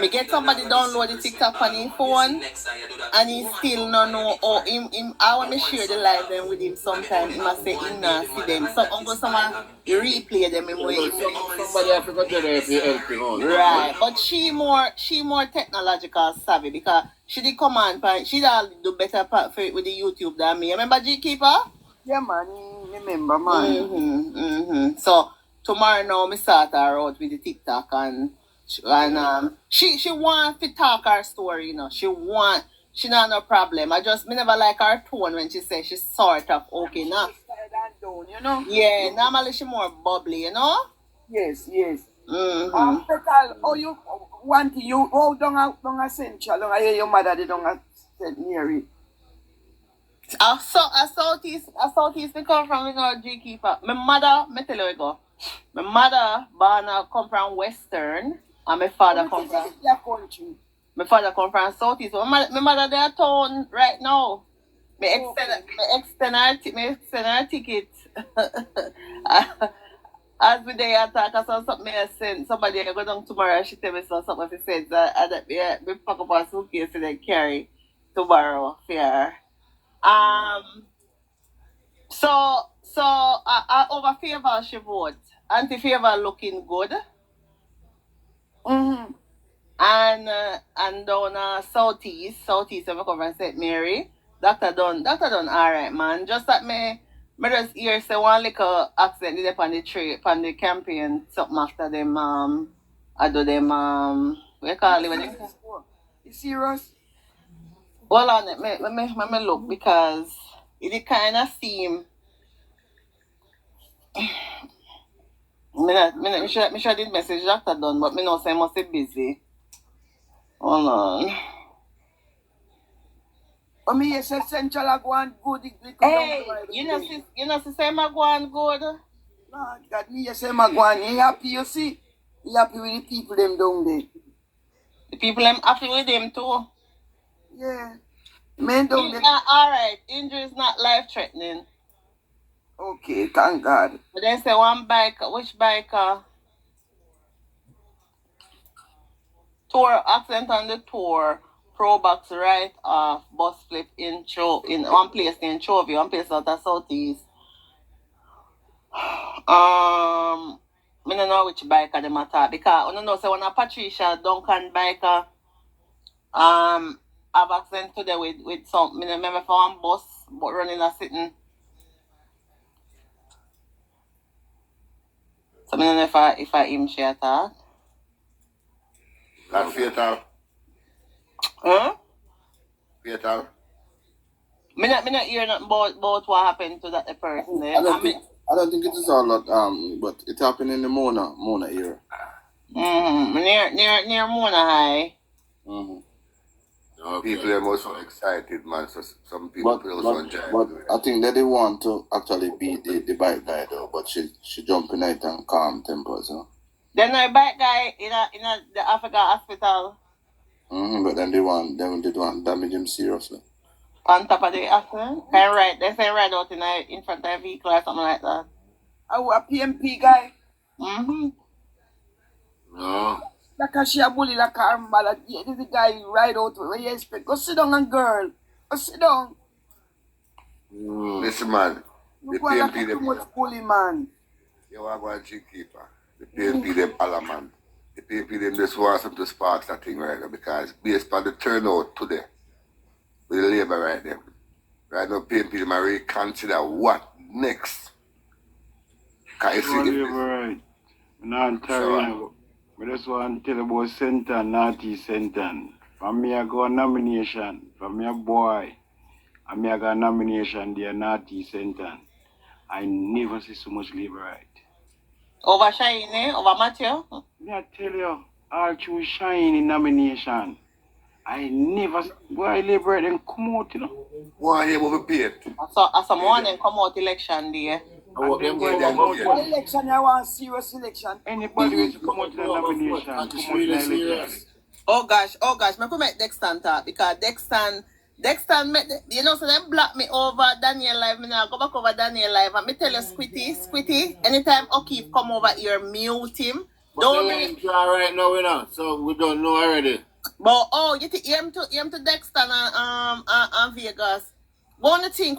me get somebody download the TikTok on his phone and he still no know or him I want me share the live them with him sometime. He must say him not see them. So I'm going someone replay them in way. Somebody have to go there if you help him out. Right. But she more technological savvy because she did come on she do better part for it with the YouTube than me. Remember G Keeper? Yeah, man. Remember, man. So tomorrow now me start her out with the TikTok and she want to talk her story, you know. She not no problem. Me never like her tone when she says she's sort of okay now. You know? Yeah, normally she more bubbly, you know? Yes. Mm-hmm. You want you go down a central, down a your mother they don't St. Mary. A southeast we come from, you know, G Keeper. My mother, me tell you we go. My mother come from Western and my father come from country. My father come from Southeast. My mother there town right now. Me extend her ticket. As we day attack, I saw something I sent. Somebody I go down tomorrow. She tell me something she said that me pack up a suitcase and then carry tomorrow for her. So I over favor she vote. Anti-favor looking good. Mm-hmm. And down southeast, I come from St. Mary. Doctor done alright, man. Just that me just hear say one little accident did on the campaign something after them I do them what you call it when you serious? Hold on, let me look because it kind of seem me sure did message Doctor done, but me know say must be busy. Hold on. Me yes, Central I go on good. Hey, you know say my go on good. Lord God, me yes, my go on. He happy, you see? He happy with the people them down there. The people them happy with them too. Yeah. Men down there. Alright, injury is not life threatening. Okay, thank God. But then say one biker, which biker? Tour accident on the tour, pro box right off, bus flip in one place in Chovy, one place out of Southeast. Me don't know which biker them attack because I don't know say when a Patricia Duncan biker have accident today with some me remember for one bus but running a sitting. So I don't know if I him she attack. That's fatal. Huh? Fatal. Me not hear nothing about what happened to that person there. I don't think it is all that but it happened in the Mona area. Near Mona High. Mm-hmm. Okay. People are also excited, man. So some people also enjoy it. But I think that they want to actually beat the bike guy though, but she jump in it and calm tempers, you know. Then the bike guy in the Africa hospital. But then they want damage him seriously. On top of the accident? They say ride out in front of a vehicle or something like that. Oh, a PNP guy. Mm-hmm. No. Like a she a bully like a mother. Yeah, this is the guy you ride out with. Where you expect? Go sit down and girl. Go sit down. Listen, man. The You go like PNP, too much bully, man. you want to go and keeper. The PNP, them all man. The PNP, them just want some to spark that thing right now because based on the turnout today, with the labor right there. Right now, PNP, them are reconsider what next. Can you see it? Right. I just want to tell about Sentan, Naughty Sentan. From me, I got a nomination. From me, a boy. And me, I got a nomination there, Naughty Sentan. I never see so much labor right. Over Shiny, over Matthew. Me I tell you, all through Shiny nomination, I never why labor right then come out, you know. Why you will be paid? I saw morning come out election day. want them boy boys them come out. out. One election, I want serious election. Anybody who come out to the nomination, come out It's to really the election. serious. Oh gosh, me could make Dexton talk because Dexton make you know, so them block me over Daniel live. Me now go back over Daniel live and me tell you Squitty, anytime O'Keefe come over here, mute him. But Don't the bring line dry right now, you know, so we don't know already. but oh you think him to Dexton and Vegas. Wanna think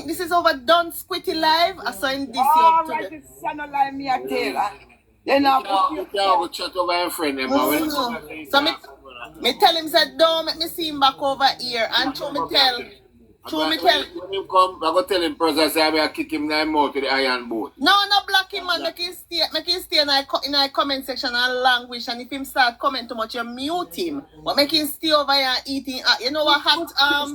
this is over done Squitty live. I saw in this All year right, today. it's not like me, I tell. Then I put You you can't go chat over your friend, them, but when you come back, you So can't. me tell him said don't make me see him back over here and true me tell When him come, I go tell him person say I better kick him in the mouth to the iron boat. no block him man, make him stay in the comment section and language, and if him start comment too much you mute him. But make him stay over here eating you know what hot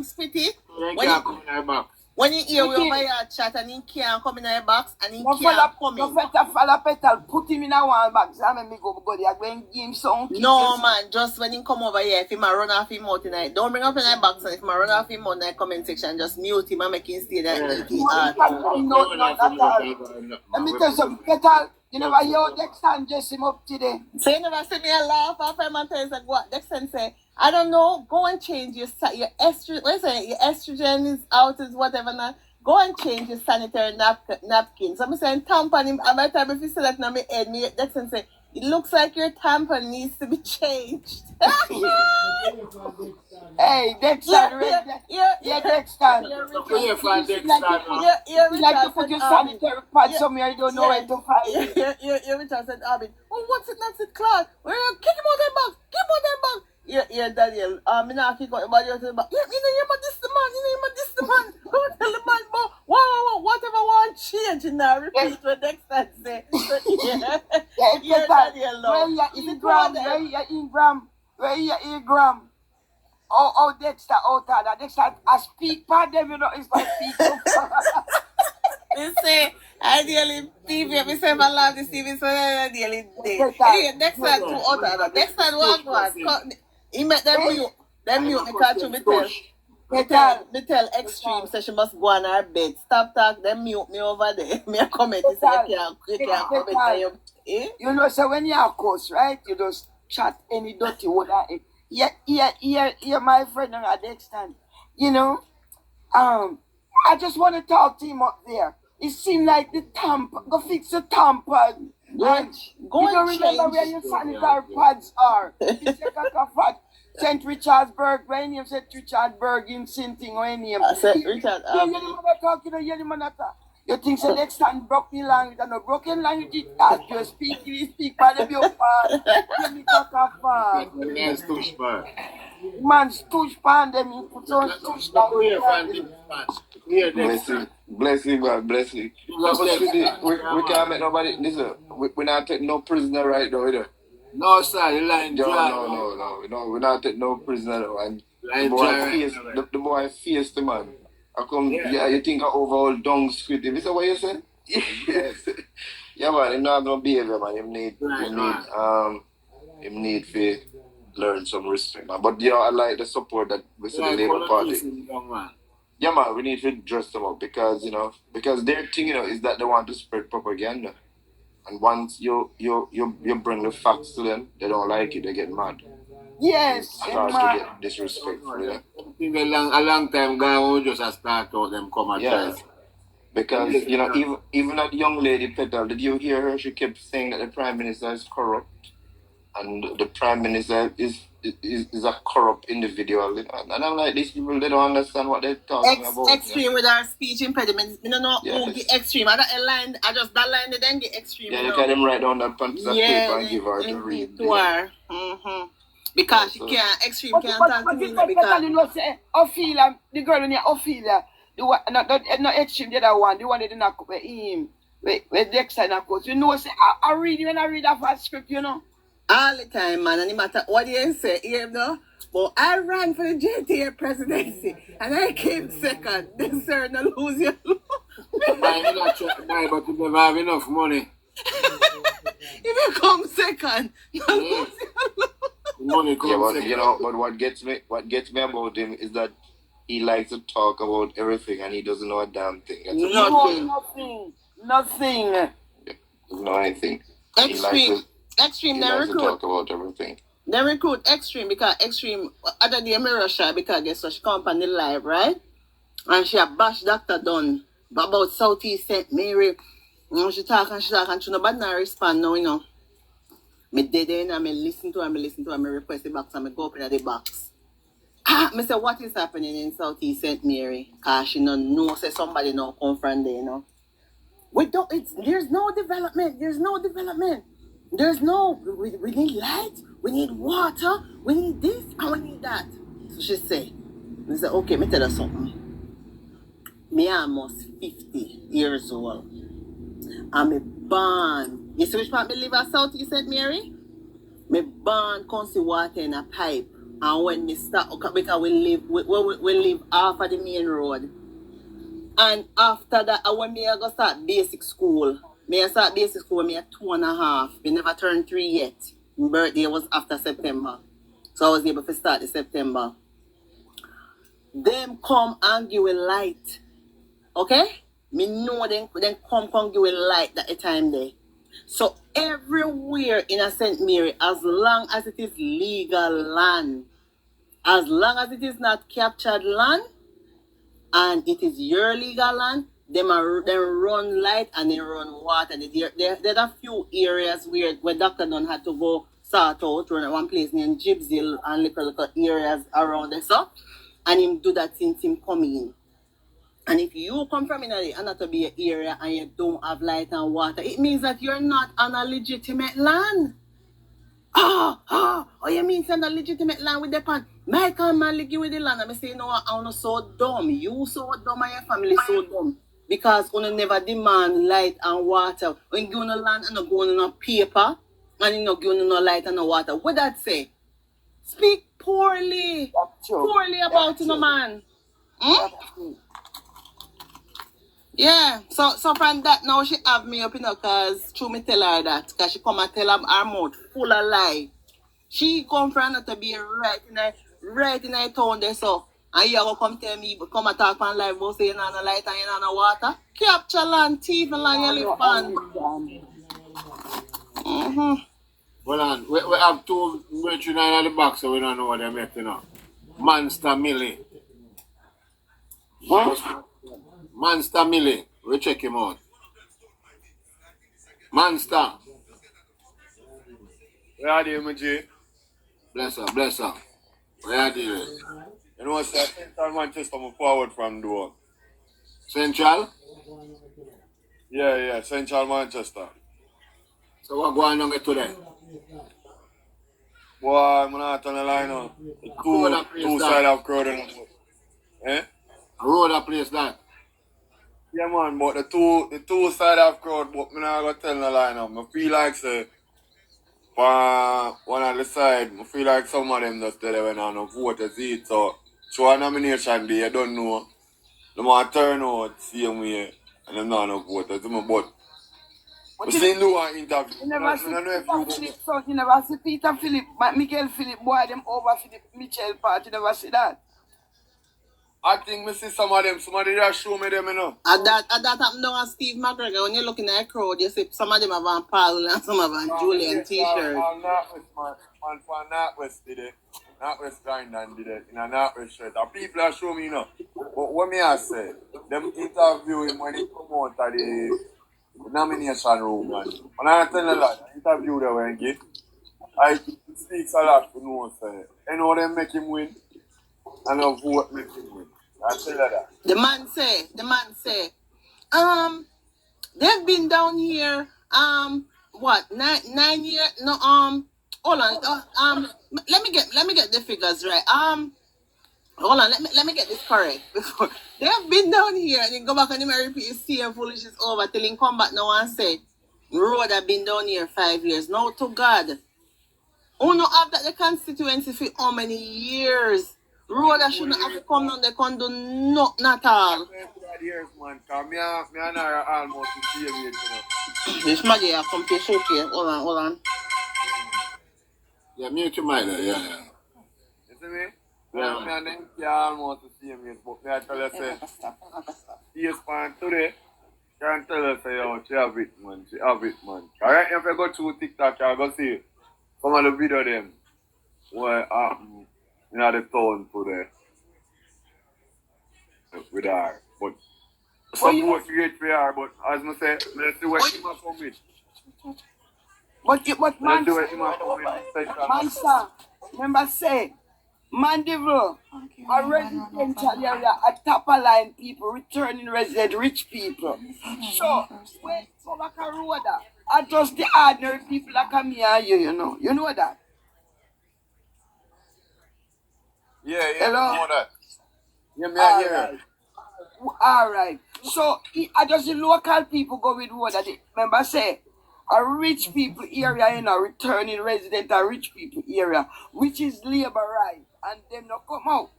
Squitty? He can't come in the box. When he hear we over here chat and he can't come in the box and he no can't come no in. fella petal, put him in a one box. I mean, me go there, go and give him some. No man, just when he come over here, if he might run off him out tonight, don't bring up in the box, and if he might run off him out in the comment section, just mute him and make him stay there and eat hard. No, not at all. Let me tell you something, petal. You never hear Dexter dress him up today. So you never see me a laugh after him and tell you like what Dexter say, I don't know, go and change your estrogen, what is it, your estrogen is out, is whatever now. Go and change your sanitary napkin. So I'm saying tampon him, and by the time if you say that in my head, me Dexter say, it looks like your tampon needs to be changed. Hey, Dexter, yeah, Dexter. Here for Dexter. You like to put your sanitary pad somewhere you don't know where to find it. Yeah, Richard said, Abby, oh, what's it, not it, Clark? Kick him out that box, kick him out that box. Yeah, Daniel, me now kick out the body out of the box. Yeah, you know, this the man. Go tell the man, wow, whatever one change in now, repeat what Dexter say. Yeah, Daniel, Where you Ingram? Oh, Dexter, Dexter, I speak part them, you know, it's like people. They say, ideally, TV, me say, I love this TV, so ideally, anyway, Dexter too other. Dexter one. He met them mute because me tell Extreme say she must go on her bed. Stop talk, them mute me over there. Me a comment, he say you can't comment. You know, so when you're a coach, right, you just chat any dirty word. Yeah, my friend on Dexter. You know, I just want to talk to him up there. It seemed like the go fix the tampon. Go and you don't remember where your sanitary pads are. It's like St. Richardsburg, when you said Richardsburg in Sinting or any of St. Richard. You think the next time broken language and no broken language is that you speak by the bill part. You talk about man's touch pan them in put on touch down. Blessing, God, blessing. We can't make nobody, listen, we not take no prisoner right now either. No, sir, the line dry. No, we not take no prisoner now. And the boy faced the man. I come, you think I overall dung squid. Is that what you said? Yes. Yeah, man, he's not going to behave, man. He need to learn some respect, man. But, you know, I like the support that we see the Labour Party. Yeah, man, we need to dress them up because, you know, their thing, you know, is that they want to spread propaganda. And once you bring the facts to them, they don't like it, they get mad. Yes, starts to get disrespectful. Yeah. I think a long time ago, we just start out them come and try. Because, you know, even that young lady, Petal, did you hear her? She kept saying that the Prime Minister is corrupt. And the Prime Minister is a corrupt individual. And I'm like, these people, they don't understand what they're talking about. Extreme with our speech impediments. I don't know who get Extreme. I just that line, they then get Extreme. Yeah, you can them write down that piece of paper and give her to read. To her. Mm-hmm. Because she can't, Extreme can't talk to me because... You know, say, Ophelia, the girl in Ophelia, not Extreme, the other one, the one that did not with him, with Dexter and coach. You know, say, I read when I read that script, you know. All the time, man, and no matter what you say, you know, but I ran for the JCF presidency, and I came second. Then, sir, no lose your I'm not trying to buy, but you never have enough money. If you come second, you Yeah. Money Yeah, comes but second. you know, but what gets me about him is that he likes to talk about everything and he doesn't know a damn thing. That's No, nothing. nothing. doesn't know anything. He likes Extreme. to, Extreme, he they likes to recruit. talk about everything. They recruit Extreme because Extreme, other day, me rush her because guess what, she come on the live, right? And she a bash Dr. Dunn about Southeast St. Mary. And she talk, and she nobody not respond now, you know. Me dead in and me listen to her, me request the box and me go open the box. Me say, what is happening in Southeast St. Mary? Because she no know, say somebody no come from there, you know. There's no development. There's no, we need light, we need water, we need this, and we need that. So she say, I say, okay, me tell her something. Me almost 50 years old. And me born. You see which part me live at Southeast St. Mary? Me born come see water in a pipe. And when me start, because we live off of the main road. And after that, when me go start basic school, me start basic school, me at 2.5. Me never turned 3 yet. My birthday was after September. So I was able to start in September. Them come and give a light. Okay? Me know them come give a light that the time there. So everywhere in a St. Mary, as long as it is legal land, as long as it is not captured land, and it is your legal land, they run light and they run water. There are a few areas where Dr. Dunn had to go sort out, run at one place named Gibsville and little areas around there. So, and him do that since him come in. And if you come from in another be an area and you don't have light and water, it means that you're not on a legitimate land. Oh, you mean send a legitimate land with the pan? My come man live with the land and I say, no, I'm so dumb. You so dumb and your family so dumb. Because you never demand light and water. When you no land and you go on no paper and you no give no light and no water. What that say? Speak poorly. Poorly about you, no man. Yeah, so from that now she have me up, you know, because through me tell her that, because she come and tell her mouth full of lie. She come from not to be right in a town there, so, and you go come tell me, come and talk on live, but say you not no light and you not no water. Capture land, thief and land you live on. Well, on, we have two military in the box, so we don't know what they're making up. Monster Millie. What? Monster Millie. We check him out. Monster. Where are you, my G? Bless her. Where are you? You know, sir, Central Manchester, I'm forward from the door. Central? Yeah, Central Manchester. So what going on today? Boy, I'm not on the line now. Two side of crowd. Eh? A road a place that? Yeah, man, but the two side of crowd, but I'm not going to tell the line now. I feel like, say, one on the side, I feel like some of them just tell when I don't vote to see it. So, show a nomination day, I don't know. They want to turn out the same way, and them not vote. But we still do an interview. You never see Peter Philip, Michael Philip, boy, them over Philip Mitchell part. You never see that? I think I see some of them. Somebody just show me them, you know. At that happened down at Steve McGregor. When you're looking at a crowd, you see some of them have on Paul and some have on Julian t-shirt. Man from Northwest did it. Northwest Grindon did it. In a Northwest shirt. And people are showing me, you know. But what me I say, them interview him when he come out of the nomination room. Man. When I tell you that, I interview them when he I speaks a lot for no say. You know them make him win. And I vote make him win. I tell you that. The man say, they've been down here, what, 9 years? No, hold on, let me get the figures right. Hold on, let me get this correct before. They've been down here and then go back and they may repeat same foolishness over till he come back now and say, road have been down here 5 years. Now to God, who know have that the constituency for how many years? Road that shouldn't have to come down, they can't do nothing at all. the years, man. Because me and her are almost the same age, you know. This Maggie, I come to showcase. Hold on. Yeah, mute your mind, yeah. You see me? Yeah. Me and them are almost the same age, but me I tell you, say, yes, man, today, can't tell her, say, yo, she have it, man. Alright, if you go to TikTok, you go see some of the video them where happen in the town today with her. But support great for her, but as I say, let's see what him come with. But man, Let's see what him come with. man, sir, remember say, Mandeville, a residential area, a top line people, returning resident, rich people. So, when so like a road, are just the ordinary people like me and you, you know. You know that? Yeah, Hello? I know that. Yeah, me I hear. Alright. So, I just the local people go with road that remember say, a rich people area, you know, returning resident, a rich people area, which is labor right, and them not come out.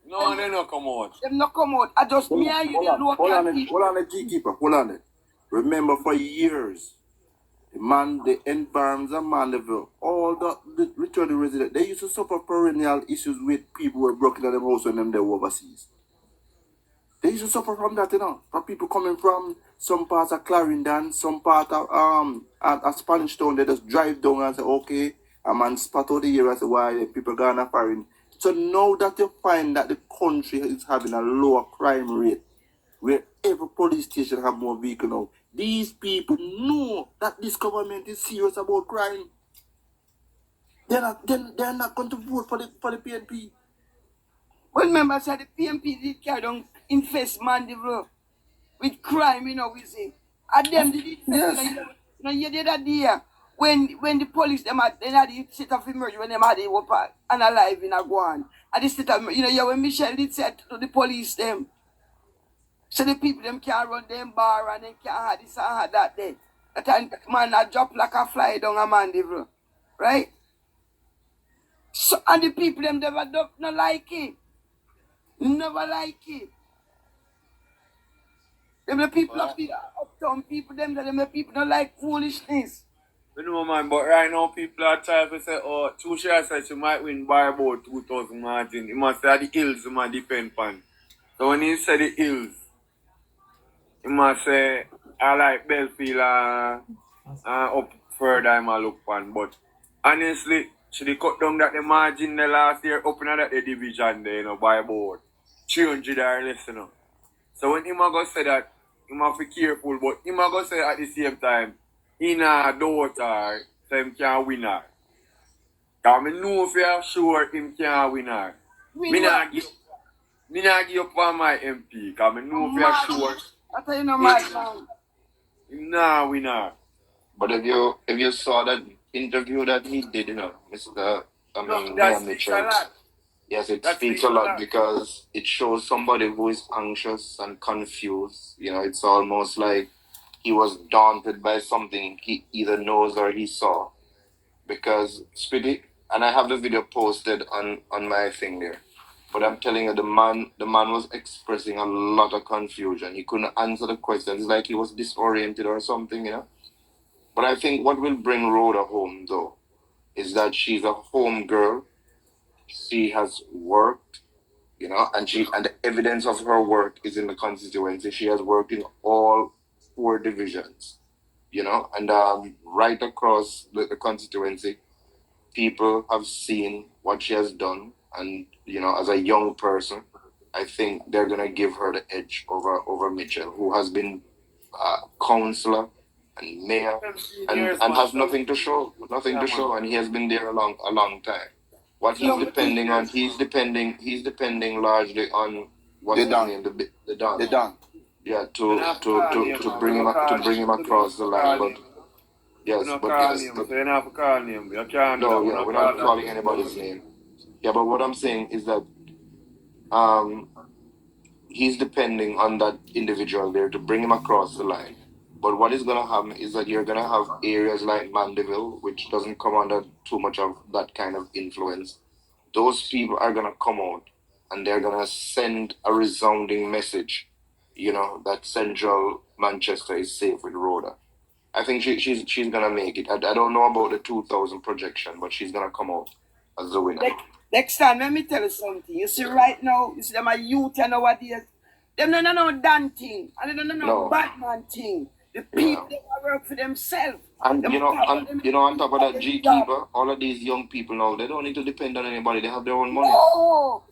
No, they not come out. Them not come out. I just me and you, the local people. Hold on, the G-keeper. Hold on it. Remember, for years, the environs of Mandeville, all the returning residents, they used to suffer perennial issues with people who were broken in their house when they were overseas. They used to suffer from that, you know. From people coming from some parts of Clarendon, some part of Spanish Town, they just drive down and say, okay, a man spot out the area and say, why people gonna foreign. So now that you find that the country is having a lower crime rate, where every police station have more vehicles now, these people know that this government is serious about crime. They're not going to vote for the PNP. Well, remember, I said the PNP did carry on infest Mandeville with crime, you know, we say. And them did it, you know, you did that there. When the police, they had the state of emergency, when they had the whopper and alive in a guan. And the state of, you know, yeah, when Michelle did say to the police, them, so the people, them can't run them bar and they can't have this and have that there. That time, man, I drop like a fly down a Mandeville, right? So, and the people, them never not like it. Never like it. Them the people up here, uptown people, them the people don't like foolishness. You know, man, but right now people are trying to say, oh, Tusha said she might win by about 2,000 margin. He must say the hills he might depend on. So when he said the hills, he must say, I like Belfield up further I might look on. But honestly, she cut down that the margin the last year up in that the division there, you know, by about 300 or less, you know. So when he might go say that, he must be careful, but he might go say at the same time, in a daughter, so him can win her. Because I know for sure him can win her. Me not give up on my MP, because I know for sure. I tell you no man. Him not win her. But if you saw that interview that he did, you know, Mr. That speaks a lot. Yes, it speaks a lot because it shows somebody who is anxious and confused. You know, it's almost like he was daunted by something he either knows or he saw. Because Speedy, and I have the video posted on my thing there. But I'm telling you, the man was expressing a lot of confusion. He couldn't answer the questions, like he was disoriented or something, you know. But I think what will bring Rhoda home, though, is that she's a home girl. She has worked, you know, and the evidence of her work is in the constituency. She has worked in all 4 divisions, you know, and right across the constituency, people have seen what she has done. And, you know, as a young person, I think they're going to give her the edge over Mitchell, who has been councillor and mayor and has nothing to show, and he has been there a long time. What he's depending on, he's depending largely on what's his name, the Don. Yeah, to bring him across the line. But yes, we're not calling anybody's name. Yeah, but what I'm saying is that he's depending on that individual there to bring him across the line. But what is going to happen is that you're going to have areas like Mandeville, which doesn't come under too much of that kind of influence. Those people are going to come out and they're gonna send a resounding message, that Central Manchester is safe with Rhoda. I think she's gonna make it. I don't know about the 2,000 projection, but she's gonna come out as the winner. Next time, let me tell you something. You see, right now, you see them a youth and nowadays, them no done thing, and they no Batman thing. The people they work for themselves. And on top of that, G Keeper, all of these young people now, they don't need to depend on anybody. They have their own money. Oh.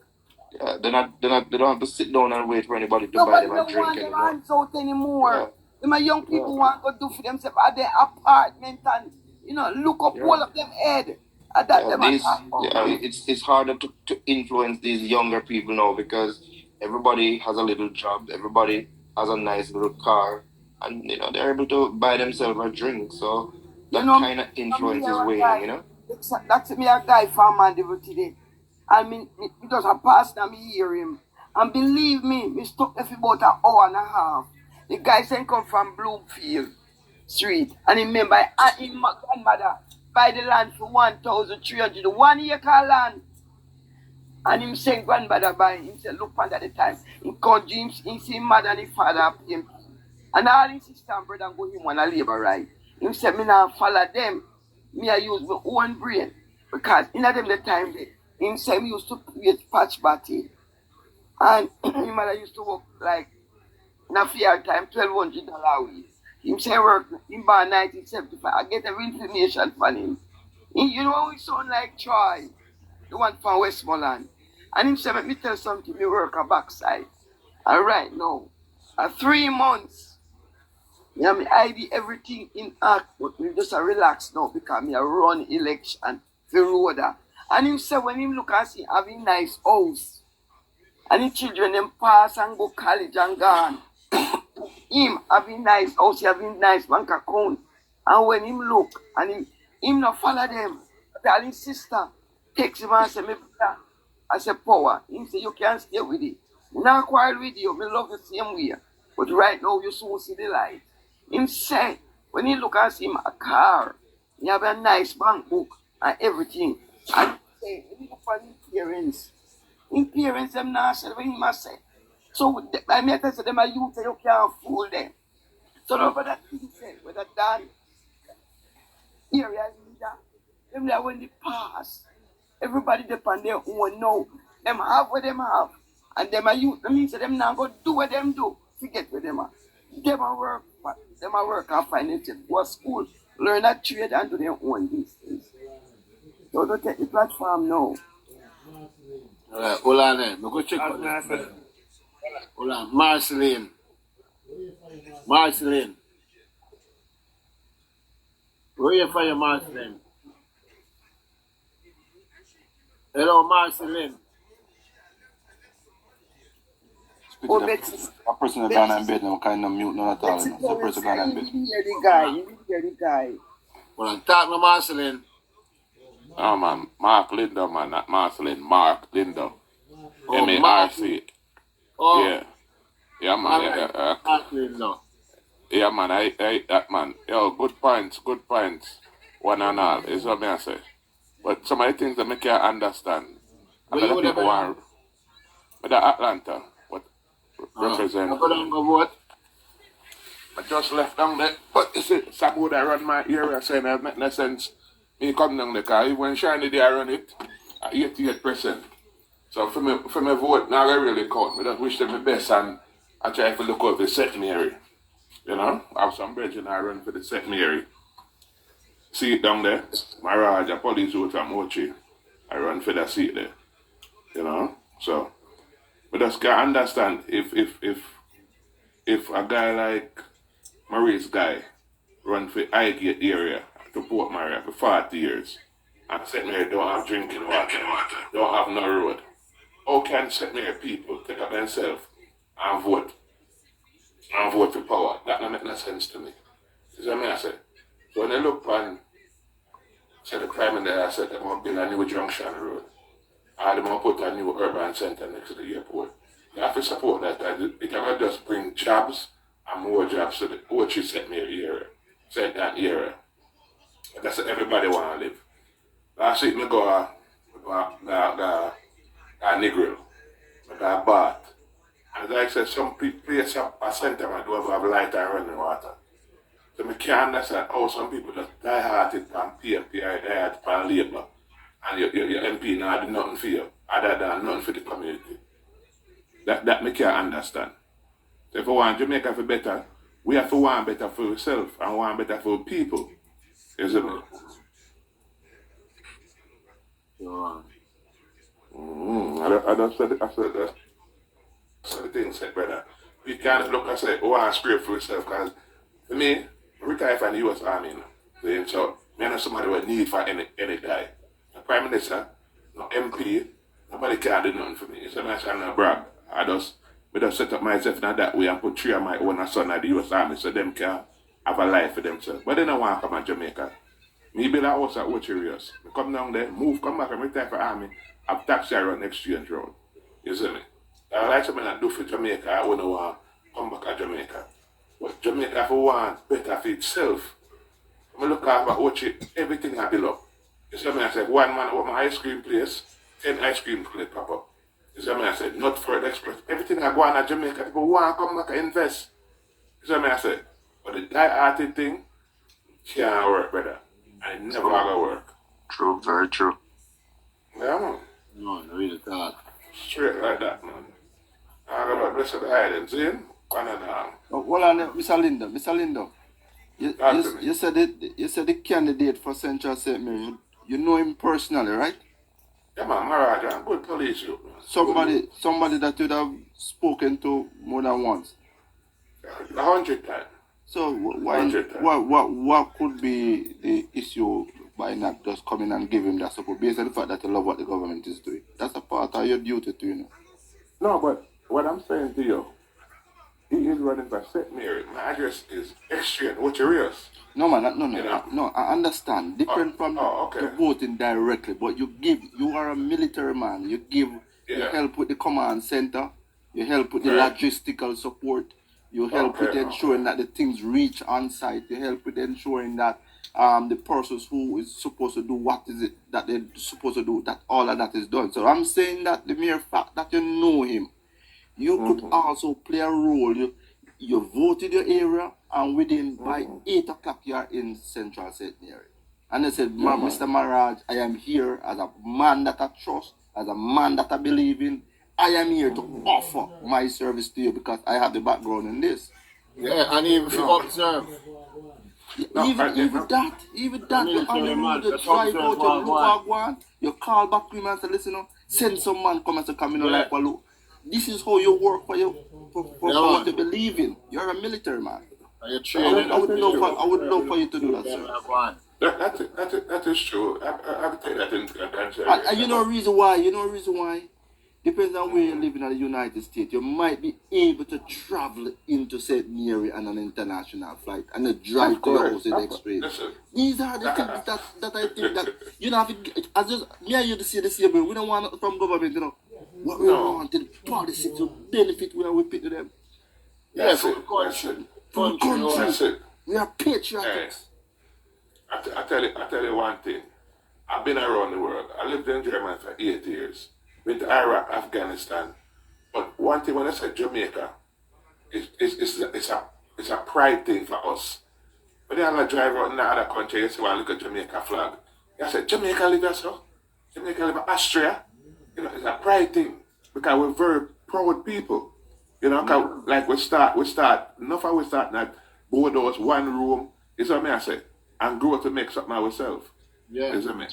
Yeah, they don't have to sit down and wait for anybody to buy them a drink anymore. Hands out anymore. Them young people want to do for themselves at their apartment and look up all of them head. It's harder to influence these younger people now because everybody has a little job, everybody has a nice little car, and they're able to buy themselves a drink. So that kind of influence is waning. That's me a guy from Mandeville today. I mean, it was a pastor, me hear him. And believe me, we stuck there for about an hour and a half. The guy said come from Bloomfield Street. And he remember, my grandmother buy the land for 1,300, 1 acre land. And him saying grandmother buy, he said, look under the time. He called James, he see mother and his father at PNP. And all his sister and brother go him on a labor ride. He said, me now follow them. Me I use my own brain. Because in them the time they him say he used to create patch batty. And his mother used to work like in a fair time, $1,200 a week. Him say work in by 1975. I get every information from him. He sound like Troy, the one from Westmoreland. And him say, let me tell you something, me work a backside. And right now, 3 months, me ID everything in act, but me just relax now because me run election for Rhoda. And him say when him look and see having nice house, and his children them pass and go college and gone, him having nice house, he having nice bank account. And when him look and him not follow them, tell his sister, takes him and say, me brother, I say power. Him say you can't stay with it. Not quarrel with you, me love the same way. But right now you soon see the light. Him say when he look and see him a car, he have a nice bank book and everything. And say, when you look for his parents them not say what he must say. So I may tell them a youth you can't fool them. So no that thing say, whether Dan area leader, them like when they pass, everybody depend their own now. Them have what them have. And them a youth, that means them now go do what them do. Forget what them are. Them a work and find it. Go to school, learn a trade and do their own business. So don't take the platform now. Alright, hold on there. We go check on that. Hold on, Marceline. Where you for your Marceline? Hello, Marceline. A person that gone in bed now kind of mute none at all. The person gone in bed. You hear the guy. Well, I'm talking to Marceline. Oh man, Mark Lindo, man, not Marceline, Mark Lindo. Oh, M-A-R-C. Oh. Yeah, man. Mark Lindo. Yeah, man, that man. Yo, good points. One and all, is what I say. But some of the things that I can't understand. And the people want, but the Atlanta, what represent. I go vote. I just left down there. But you see, Sabu that run my area saying it make no sense. He come down the car, when Shiny they run it at 88%. So for me vote, now I really count. I just wish them the best and I try to look over the St. Mary. I have some brethren I run for the St. Mary. See it down there, Maraja, police vote from Mochi. I run for that seat there. So but just can't understand if a guy like Maurice Guy run for Highgate area to Port Maria for 40 years and St. Mary don't have drinking water, don't have no road. How can St. Mary people take up themselves and vote for power? That don't make no sense to me. You see what I say? So when I look on the crime in there, I said they want to build a new junction road. Or they want to put a new urban center next to the airport. You have to support that. It cannot just bring jobs and more jobs to the Ochi St. Mary area. St. Anne area. That's what everybody want to live. Last week, I go Negril. I got bought. As I said, some place a center man don't have light and running water. So I can't understand how some people just die-hearted from PNP or die-hearted from Labour. And your MP now do nothing for you, other than nothing for the community. That me can't understand. So if we want Jamaica for better, we have to want better for ourselves and want better for people. Isn't it? I said the thing said, brother. We can't look and say, oh, I'm scrape for yourself, because for me, I retire from the US Army now. So, me know somebody would need for any guy. The Prime Minister, no MP, nobody can do nothing for me. So I'm not brag. I just set up myself in that way and put 3 of my own son at the US Army so them can have a life for themselves. But they don't want to come to Jamaica. Me build a house at Ocherios. I come down there, come back and retire for Army, have taxi around Exchange Road. You see me? I like something I do for Jamaica, I want to come back to Jamaica. But Jamaica for one better for itself. I look after Ochi, everything I build up. You see me? I said, one man open my ice cream place, 10 ice cream place pop up. You see me? I said, not for the express. Everything I go on at Jamaica, people want to come back and invest. You see me? I said, but the die-hearted thing can't work, brother. I never gonna work. True, very true. Yeah, man. No, really thought. Straight like that, man. I got about the rest of the islands in. One and a half. Hold on, Mr. Lindo. You said the candidate for Central St. Mary. You know him personally, right? Yeah, man, Maraja, I'm good police, you. Somebody that you'd have spoken to more than once. 100 times. So what could be the issue by not just coming and giving him that support based on the fact that you love what the government is doing? That's a part of your duty to you know. No, but what I'm saying to you, he is running for St. Mary. My address is Exchange. What's your ears? No man, no, I understand. Different from the voting directly, but you are a military man. You help with the command center, you help with the logistical support, you help with ensuring that the things reach on site, you help with ensuring that the persons who is supposed to do what is it that they're supposed to do, that all of that is done. So I'm saying that the mere fact that you know him, you could also play a role. You vote in your area, and within by 8 o'clock you are in Central St. Mary. And they said, Mr. Maraj, I am here as a man that I trust, as a man that I believe in. I am here to offer my service to you because I have the background in this. Yeah, and even if you observe. Even that, you on the road, you drive out, you look at one, you call back to him and say, listen, send some man come and say, come in like, well, this is how you work for what you believe in. You're a military man. I would love for you to do that, sir. That is true. I would take that into consideration. And you know reason why? Depends on where you live in the United States. You might be able to travel into St. Mary on an international flight and then drive to your house in express. These are the things that I think that you know. As just me and you to see the same way. We don't want from government, you know. What we want the policy to benefit where we pick to them. Yes, for the country. We are patriots. I tell you one thing. I've been around the world. I lived in Germany for 8 years. Went to Iraq, Afghanistan. But one thing when I say Jamaica, it's a pride thing for us. But then I drive out in another country, you see when I look at Jamaica flag. I said, Jamaica live here, so? Jamaica live in Austria. You know, it's a pride thing. Because we're very proud people. You know, like we start, enough of we start that board house, one room, you see what I say? And grow to make something ourselves. Yeah. You see me?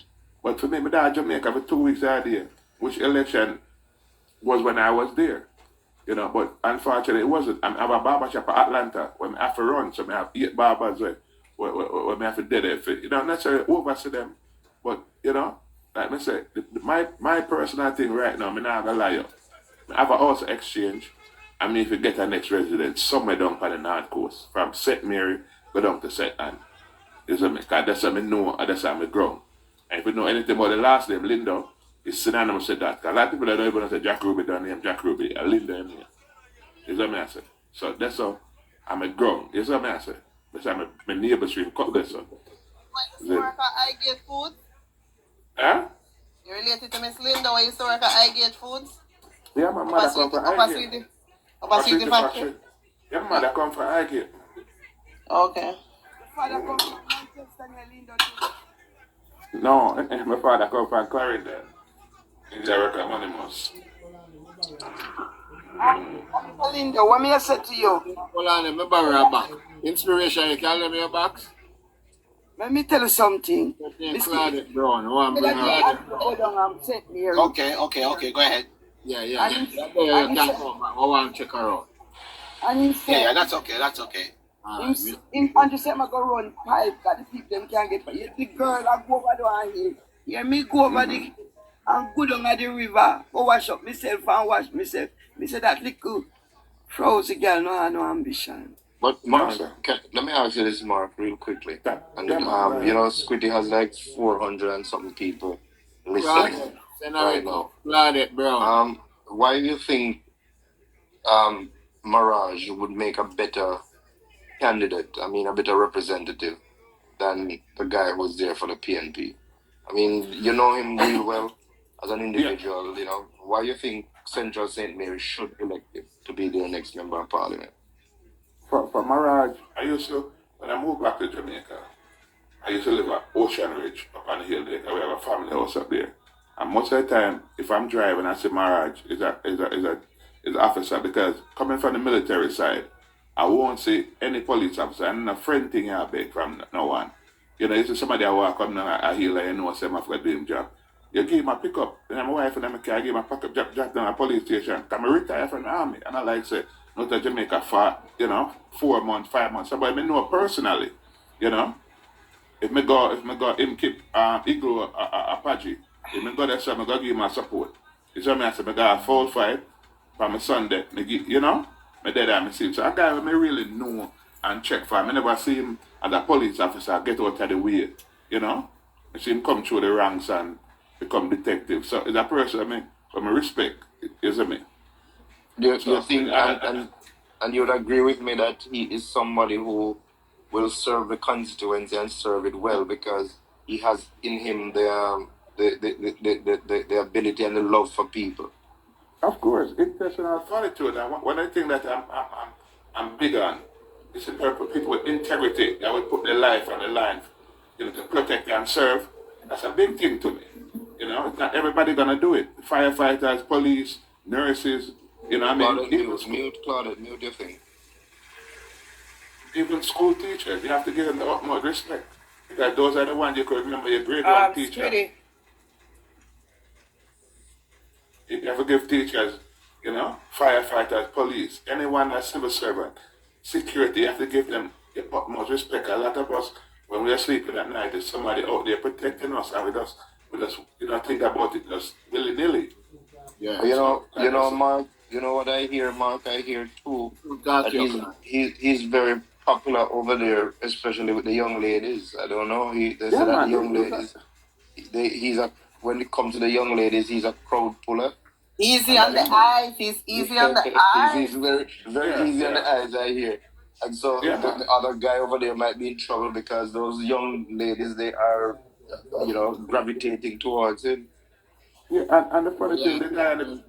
But for me, I Jamaica for 2 weeks out there. Which election was when I was there, you know, but unfortunately it wasn't. I have a barber shop in Atlanta where I have to run, so I have 8 barbers where I have to dead it. You know, not necessarily oversee them, but, you know, like I say, my personal thing right now, I'm not going to lie you. I have a house exchange, I mean, if you get a next resident, somewhere down on the North Coast, from St. Mary, go down to St. Anne. You see me? Because that's what I know, and that's what I'm grown. And if you know anything about the last name, Lindo, it's synonymous with that. A lot of people that don't even say Jack Ruby don't name Jack Ruby. I live there. You see what I say? So that's how I'm a grown. You see what I say? That's how my neighbor stream cut this up. You work at I Get Food? Huh? You related to Miss Linda when you used to work at I Get Foods? Yeah, my mother come from Highgate. Opposite factory? Yeah, my mother come from Highgate. Okay. Father come from Manchester near Lindo too. No, my father come from Clarendon. In Jericho, Anonymous. Lindo, what me I said to you? Hold on, let me borrow a back. Inspiration, you can lend me a box? Let me tell you something. Claudette Brown, who I'm bringing her. Hold on, I'm set here. Okay, go ahead. Yeah. That day you can come back. I want to check her out. And he said, Yeah, that's okay. him and just say, I'm going to run pipe that the people them can't get. But the girl, I go over there and here. Hear me go over the and go down at the river. Go wash up myself and wash myself. Me say that little frowsy girl no have no ambition. But Mark, let me ask you this, Mark, real quickly. And you know, Squiddy has like 400 and something people listening right now. Claudette Brown. Why do you think Mirage would make a better candidate? I mean, a better representative than the guy who was there for the PNP. I mean, you know him real well as an individual. You know, why do you think Central St. Mary should elect him to be their next member of parliament? For Mirage, when I moved back to Jamaica, I used to live at Ocean Ridge up on the hill there. We have a family house up there. And most of the time, if I'm driving, I see Mirage is an officer, because coming from the military side, I won't see any police officer and a friend thing I beg from no one. You know, you see somebody I walk up now, I hear like, you know, say I'm going to do him job. You give him a pickup, and my wife and I give him a pickup, drop down a police station. I'm retired from the army, and I like say, not to Jamaica for, 4 months, 5 months. Somebody I know personally, you know. If me go him keep Eagle Apache, if me go there, so I go give him a support. You see me, I say, I got a full fight for my Sunday, me dead and me see him. So a guy me really know and check for him. I never see him as a police officer get out of the way, you know. I see him come through the ranks and become detective. So it's a person I respect, you see me. Do you think, and you would agree with me that he is somebody who will serve the constituency and serve it well, because he has in him the ability and the love for people? Of course, intentional fortitude. And one of the things that I'm big on is the people with integrity that will put their life on the line, to protect and serve. That's a big thing to me. You know, it's not everybody gonna do it. Firefighters, police, nurses. You know what I mean? Mute your thing. Even school teachers, you have to give them the utmost respect. Because those are the ones you could remember your grade 1 teacher. Sweetie. You have to give teachers, firefighters, police, anyone that's civil servant, security, you have to give them the utmost respect. A lot of us, when we are sleeping at night, there's somebody out there protecting us, and we just think about it just willy-nilly. Yeah. Mark, you know what I hear, Mark? I hear too that he's very popular over there, especially with the young ladies. I don't know. They say that the young ladies, when it comes to the young ladies, he's a crowd puller. Easy on the eyes. He's easy on the eyes. He's very easy on the eyes, I hear. And so the other guy over there might be in trouble because those young ladies, they are, gravitating towards him. Yeah, and the funny thing, the guy on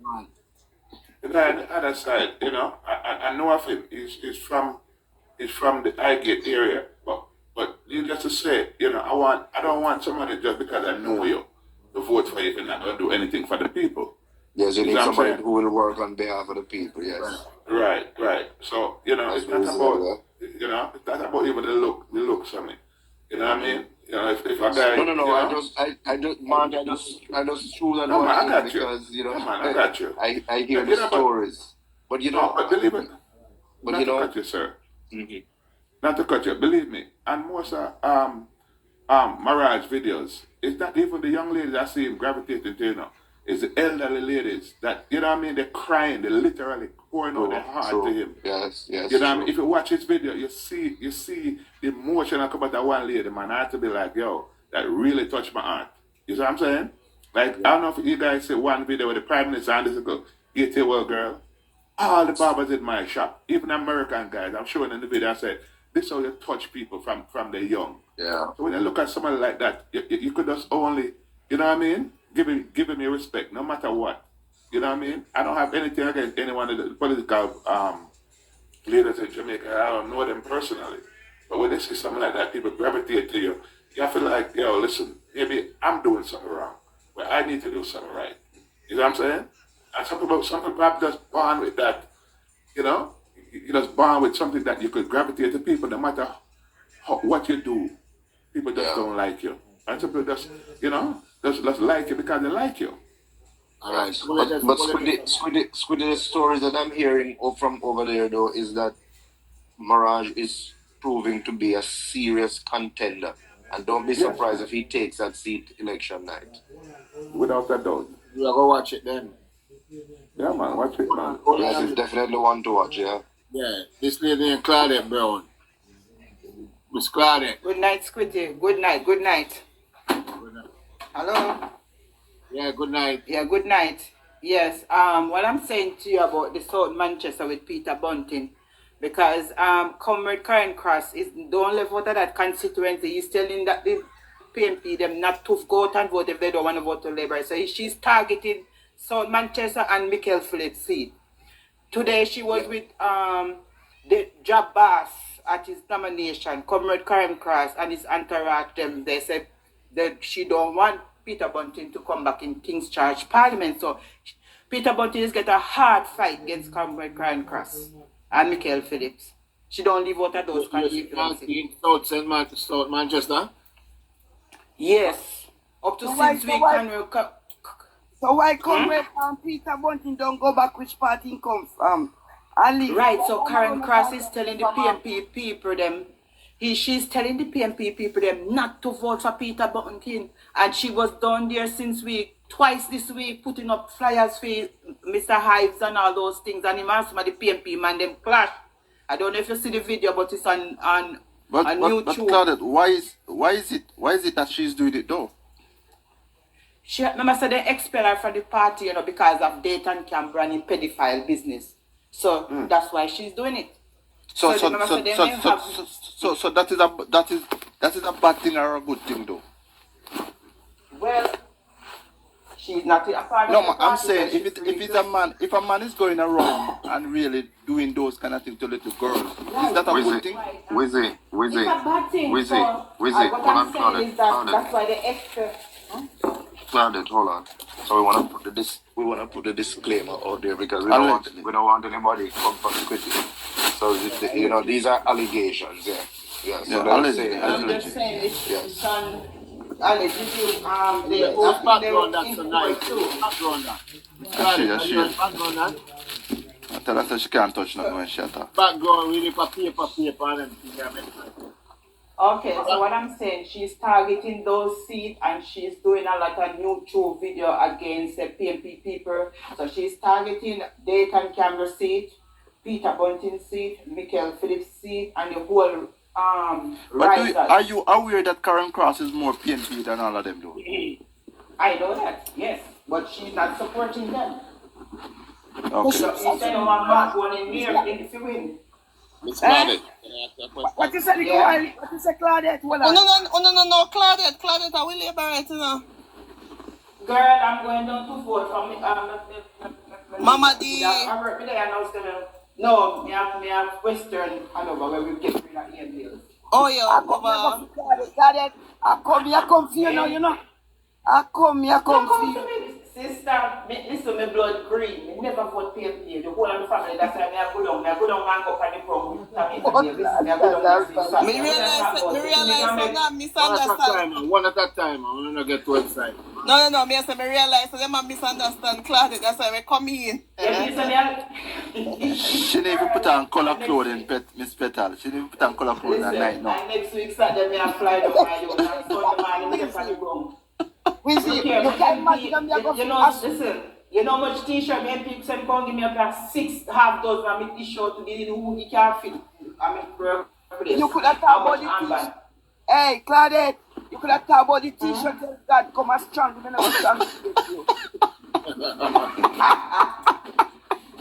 the other side, I know of him. He's from the Highgate area, but needless to say, I don't want somebody just because I know you to vote for you and not going to do anything for the people. Yes, you need somebody who will work on behalf of the people. Yes. Right. So it's not about it's not about even the looks of me. You know what I mean? If a guy. No. I just choose that one because I got you. I hear the stories, but but believe it. But not to cut you, sir. Mm-hmm. Not to cut you, believe me. And most Mirage videos, it's not even the young ladies I see him gravitating to, it's the elderly ladies that, they're crying, they're literally pouring out their heart to him. Yes. You know what I mean? If you watch his video, you see the emotion that come out that one lady, man. I have to be like, yo, that really touched my heart. You see what I'm saying? Like, I don't know if you guys see one video with the Prime Minister and this go, get your well, girl. All the barbers in my shop, even American guys, I'm showing in the video, I said, this is how you touch people from the young. Yeah. So when you look at somebody like that, you could just only, you know what I mean? Give him your respect, no matter what. You know what I mean? I don't have anything against any one of the political leaders in Jamaica. I don't know them personally. But when they see something like that, people gravitate to you. You feel like, yo, listen, maybe I'm doing something wrong, but I need to do something right. You know what I'm saying? And some people are just born with that, you know? You're just born with something that you could gravitate to people no matter what you do. People just don't like you. And some people just, you know, just like you because they like you. All right. But Squiddy, the stories that I'm hearing from over there, though, is that Mirage is proving to be a serious contender. And don't be surprised if he takes that seat election night. Without a doubt. You go watch it then. Yeah, man, watch it, man. Yes, it's definitely one to watch, yeah. Yeah, this lady in Claudette Brown. Miss Claudette. Good night, Squiddy. Good night. Good night. Hello? Yeah, good night. Yeah, good night. Yes, what I'm saying to you about the South Manchester with Peter Bunting, because Comrade Karen Cross is the only voter of that constituency. He's telling that the PNP them not to go out and vote if they don't want to vote to Labour. So she's targeting South Manchester and Michael Phillips' seat. Today she was with the job boss at his nomination, Comrade Karen Cross, and his entourage. They said that she don't want Peter Bunting to come back in King's Charge Parliament. So Peter Bunting is get a hard fight against Comrade Karen Cross and Michael Phillips. She don't leave out of those constituencies. South Manchester? Yes. Up to 6 weeks. So why Comrade Peter Bunting don't go back which party he come from? Right, so Karen Cross is telling the PNP people them, she's telling the PNP people them not to vote for Peter Bunting. And she was down there since twice this week, putting up flyers for Mr. Hives and all those things. And him and some of the PNP man them clash. I don't know if you see the video, but it's on YouTube. But Claudette, why is it that she's doing it though? She remember said they expel her from the party, because of Dayton Canberra and pedophile business. So that's why she's doing it. So that is a bad thing or a good thing though. Well, she's not a part of No, the party. I'm saying if a man is going around and really doing those kind of things to little girls, is that a good thing? Wizzy. It's a bad thing. What I'm saying is that's why they expel. Claudette, hold on. So we want to put the disclaimer out there because we don't want anybody to come from the So these are allegations, yeah. So I'm just saying it's on allegedly That's background that tonight. Background. I tell her she can't touch nothing when she attack. Background really for paper and everything. Okay, so what I'm saying, she's targeting those seats and she's doing a lot of YouTube video against the PNP people. So she's targeting Dayton Canberra seat, Peter Bunting seat, Michael Phillips seat, and the whole But are you aware that Karen Cross is more PNP than all of them though? I know that, yes, but she's not supporting them. Okay. So she's saying one man going in here in the win. Miss Claudette. What you say, Claudette? What you say, Claudette? No, Claudette, I will liberate you. Girl, I'm going down to vote for me. Mama D. No, me have Western Hanover where we get rid of emails. Oh, yeah, Claudette, I come for you now, you know. I come for you. Sister, listen, my blood green. I never vote PNP. The whole of the family, that's why I go down and go for the prom. Me realize that misunderstand. One at a time, I want to get to inside. No, me realize that them misunderstand Claudette. That's why we come in. She didn't even put on color clothing, Miss Petal. She didn't even put on color clothing at night now. And next week Saturday, me I fly down my own and Sunday morning, we get for the prom. Listen, you know much t-shirt me people say come give me a 6 half dozen of my t-shirt to the hoodie can't fit. I mean, you could have talked about the t-shirt. Hey, Claudette, you could have talked about the t-shirt. God, come as strong.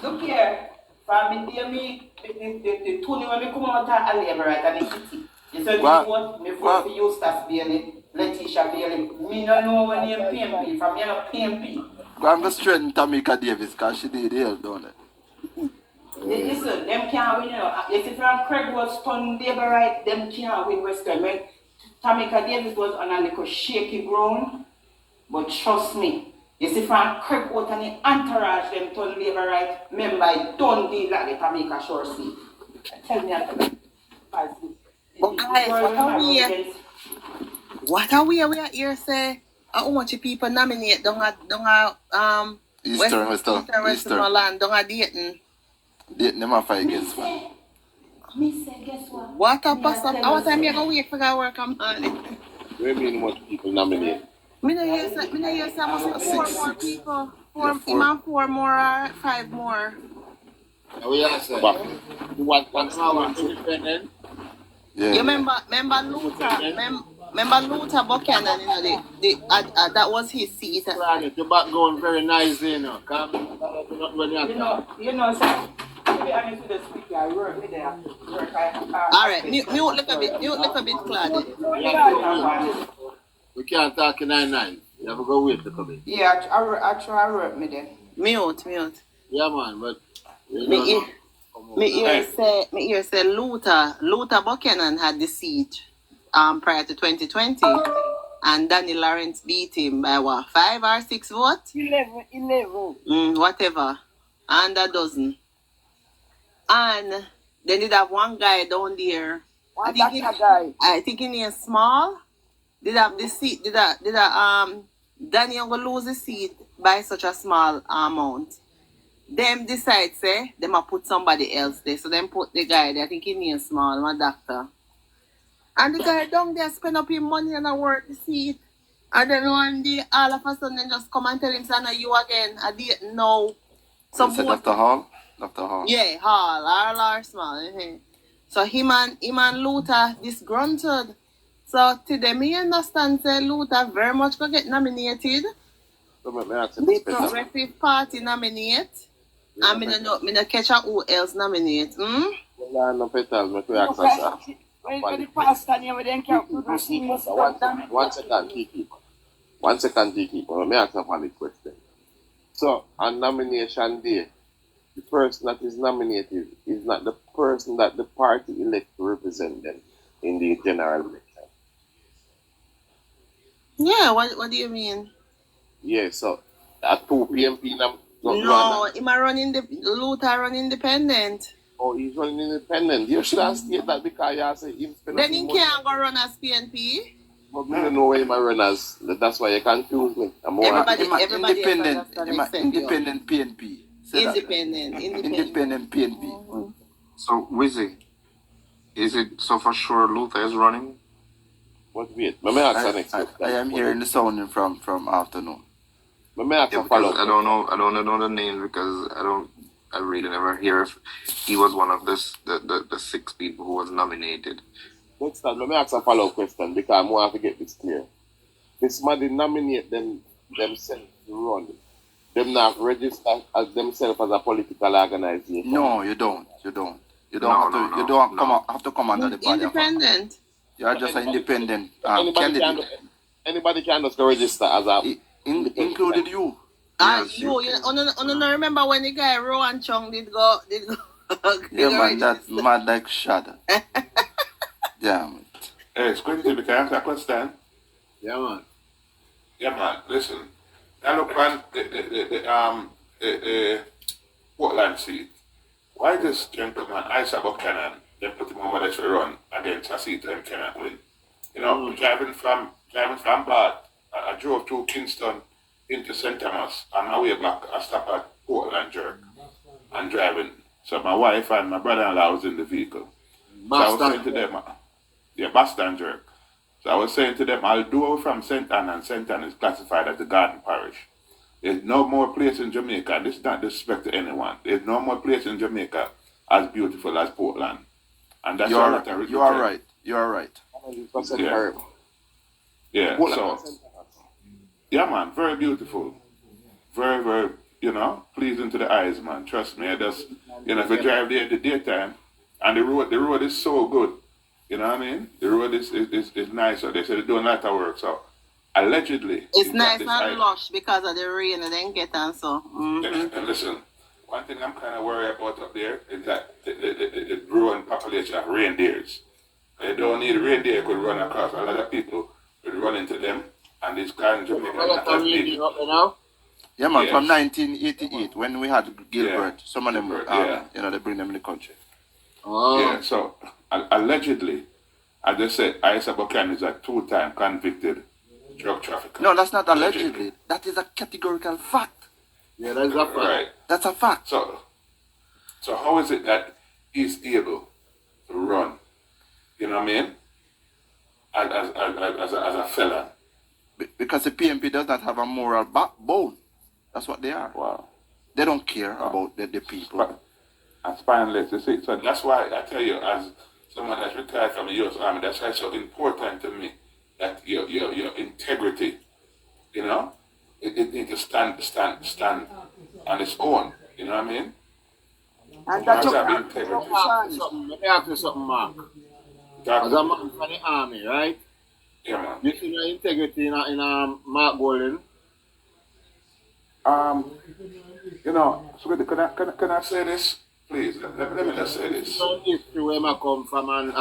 Look here, for me, the Tony when me come out of Labour right and the kitty. You said me vote for Eustace Bailey, Letitia Bailey. Me no know when you PNP from you know PNP. Go and go strengthen Tamika Davis because she did help, don't it? Listen, them can't win, you know. If it's from Craig was stun Labour right, them can't win Western. When Tamika Davis was on a little shaky ground, but trust me, you see from Craig out and the entourage them turn Labour right, remember I don't deal like the Tamika short seat. Tell me that. But guys, what are we are here say? How much people nominate don't Eastern Westmoreland, don't Dayton. Dayton, them have 5 against 1. Me say, guess what? What a pass up. How time you go wait for that work on morning? What do you mean much people nominate? Me no hear say must be 4 more people. 4 more or 5 more. We are saying, what independent? Yeah. You remember Luther Buchanan, you know, that was his seat. Your back going very nice, you know. You know, sir. To be honest with the speaker, I work with them. Alright, mute look a bit, Claudia. We can't talk in 9-9. You have to go wait to come in. Yeah, I try to work with them. Mute. Yeah, man, but... Me hear say Luther Buchanan had the seat prior to 2020, and Danny Lawrence beat him by what, 5 or 6 votes? 11. Whatever, and a dozen. And then did have one guy down there. I think he named Small. Did have the seat? Did Danny gonna lose the seat by such a small amount? Them decide, say, them a put somebody else there. So them put the guy there, I think he named Small, my doctor. And the guy down there spend up his money and I work the seat. And then one day, all of a sudden, they just come and tell him, son, you again. I didn't know. So Dr. Hall? Yeah, Hall or Small. So him and Luther disgruntled. So today, me understand, say, Luther very much going to get nominated. The Progressive Party nominate. And me no catch out who else nominate. No petals, me to ask When the pastor name with them can't do One second, Kiki. Let me ask a valid question. So, on nomination day, the person that is nominated is not the person that the party elect to represent them in the general election. Yeah, what do you mean? Yeah, so at 2 PNP No, Luther run independent. Oh, he's running independent. You should have stated that because you say him spend then he can't go run as PNP. But we don't know where he might run as. That's why you confuse me. Everybody independent PNP. Independent PNP. So, Wizzy, is it so for sure Luther is running? What wait? I am hearing the sounding from afternoon. I don't know the name because I really never hear if he was one of the 6 people who was nominated. Next time, let me ask a follow-up question because I want to get this clear. This man did nominate themselves to run. Them not register as themselves as a political organization. No, you don't. You don't have to come under the body. Independent. You are just an independent candidate. Anybody can just go register as a... included you. Yes, you remember when the guy Rowan Chung did go yeah, man, that's mad like shadow. Yeah, man. Hey, Squinty, can I ask a question? Yeah, man. Yeah, man. Listen, I look on the Portland seat. Why this gentleman, Isaac Buchanan, they put him on whether to run against a seat and cannot win? You know, driving from Bath, I drove to Kingston into St. Thomas, on my way back, I stopped at Portland Jerk and driving. So my wife and my brother-in-law was in the vehicle. So I was saying to them, Boston Jerk. So I was saying to them, I'll do over from St. Ann, and St. Ann is classified as the Garden Parish. There's no more place in Jamaica, this is not disrespect to anyone, there's no more place in Jamaica as beautiful as Portland. And that's you are right. Yeah, so... Yeah, man, very beautiful. Very, very, pleasing to the eyes, man. Trust me. I just, if you drive there at the daytime, and the road is so good. You know what I mean? The road is nice. So they say they're doing a lot of work. So allegedly. It's he got nice this and lush because of the rain and then get and so. And listen, one thing I'm kind of worried about up there is that the growing population of reindeers. They don't need reindeer could run across. A lot of people would run into them, and this kind of Jamaican not that big. Yeah, man, Yes. from 1988 when we had Gilbert, some of them, yeah. they bring them in the country. Yeah, so allegedly, as I said, Isa Buchanan is a 2-time convicted drug trafficker. No, that's not allegedly. That is a categorical fact. Yeah, that's a fact. Right. That's a fact. So how is it that he's able to run? You know what I mean? As a felon. Because the PNP does not have a moral backbone. That's what they are. Wow. They don't care about the people. And spineless, you see. So that's why I tell you, as someone that's retired from the U.S. Army, that's why it's so important to me that your integrity, you know, it needs to stand on its own. You know what I mean? And that's Let me ask you something, Mark. As a man from the army, right? Yeah, man. You see your integrity in Mark Golden? You know, so can I say this? Please, let me just say this. History where I come from and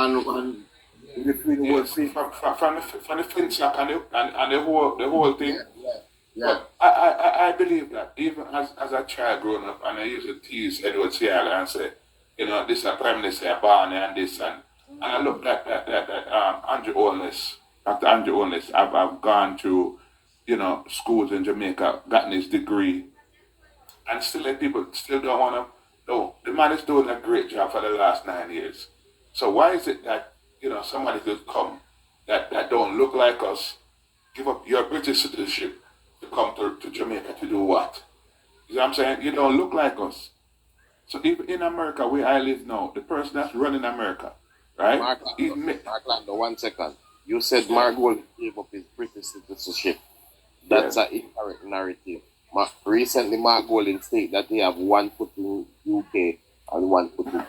between the whole thing. From the Finsack and the whole thing. Yeah. But I believe that even as a child growing up, and I used to tease Edward Seaga and say, you know, this is a Prime Minister, Barney and this, and I looked at Andrew Holness. After Andrew Holness, I've gone to, you know, schools in Jamaica, gotten his degree, and still people still don't want to. No, the man is doing a great job for the last 9 years. So why is it that, you know, somebody could come that don't look like us, give up your British citizenship to come to Jamaica to do what? You know what I'm saying? You don't look like us. So even in America, where I live now, the person that's running America, right? Mark Lando, 1 second. You said Mark Gold gave up his British citizenship. That's an incorrect narrative. Recently, Mark Golden stated that he have 1 foot in UK and 1 foot in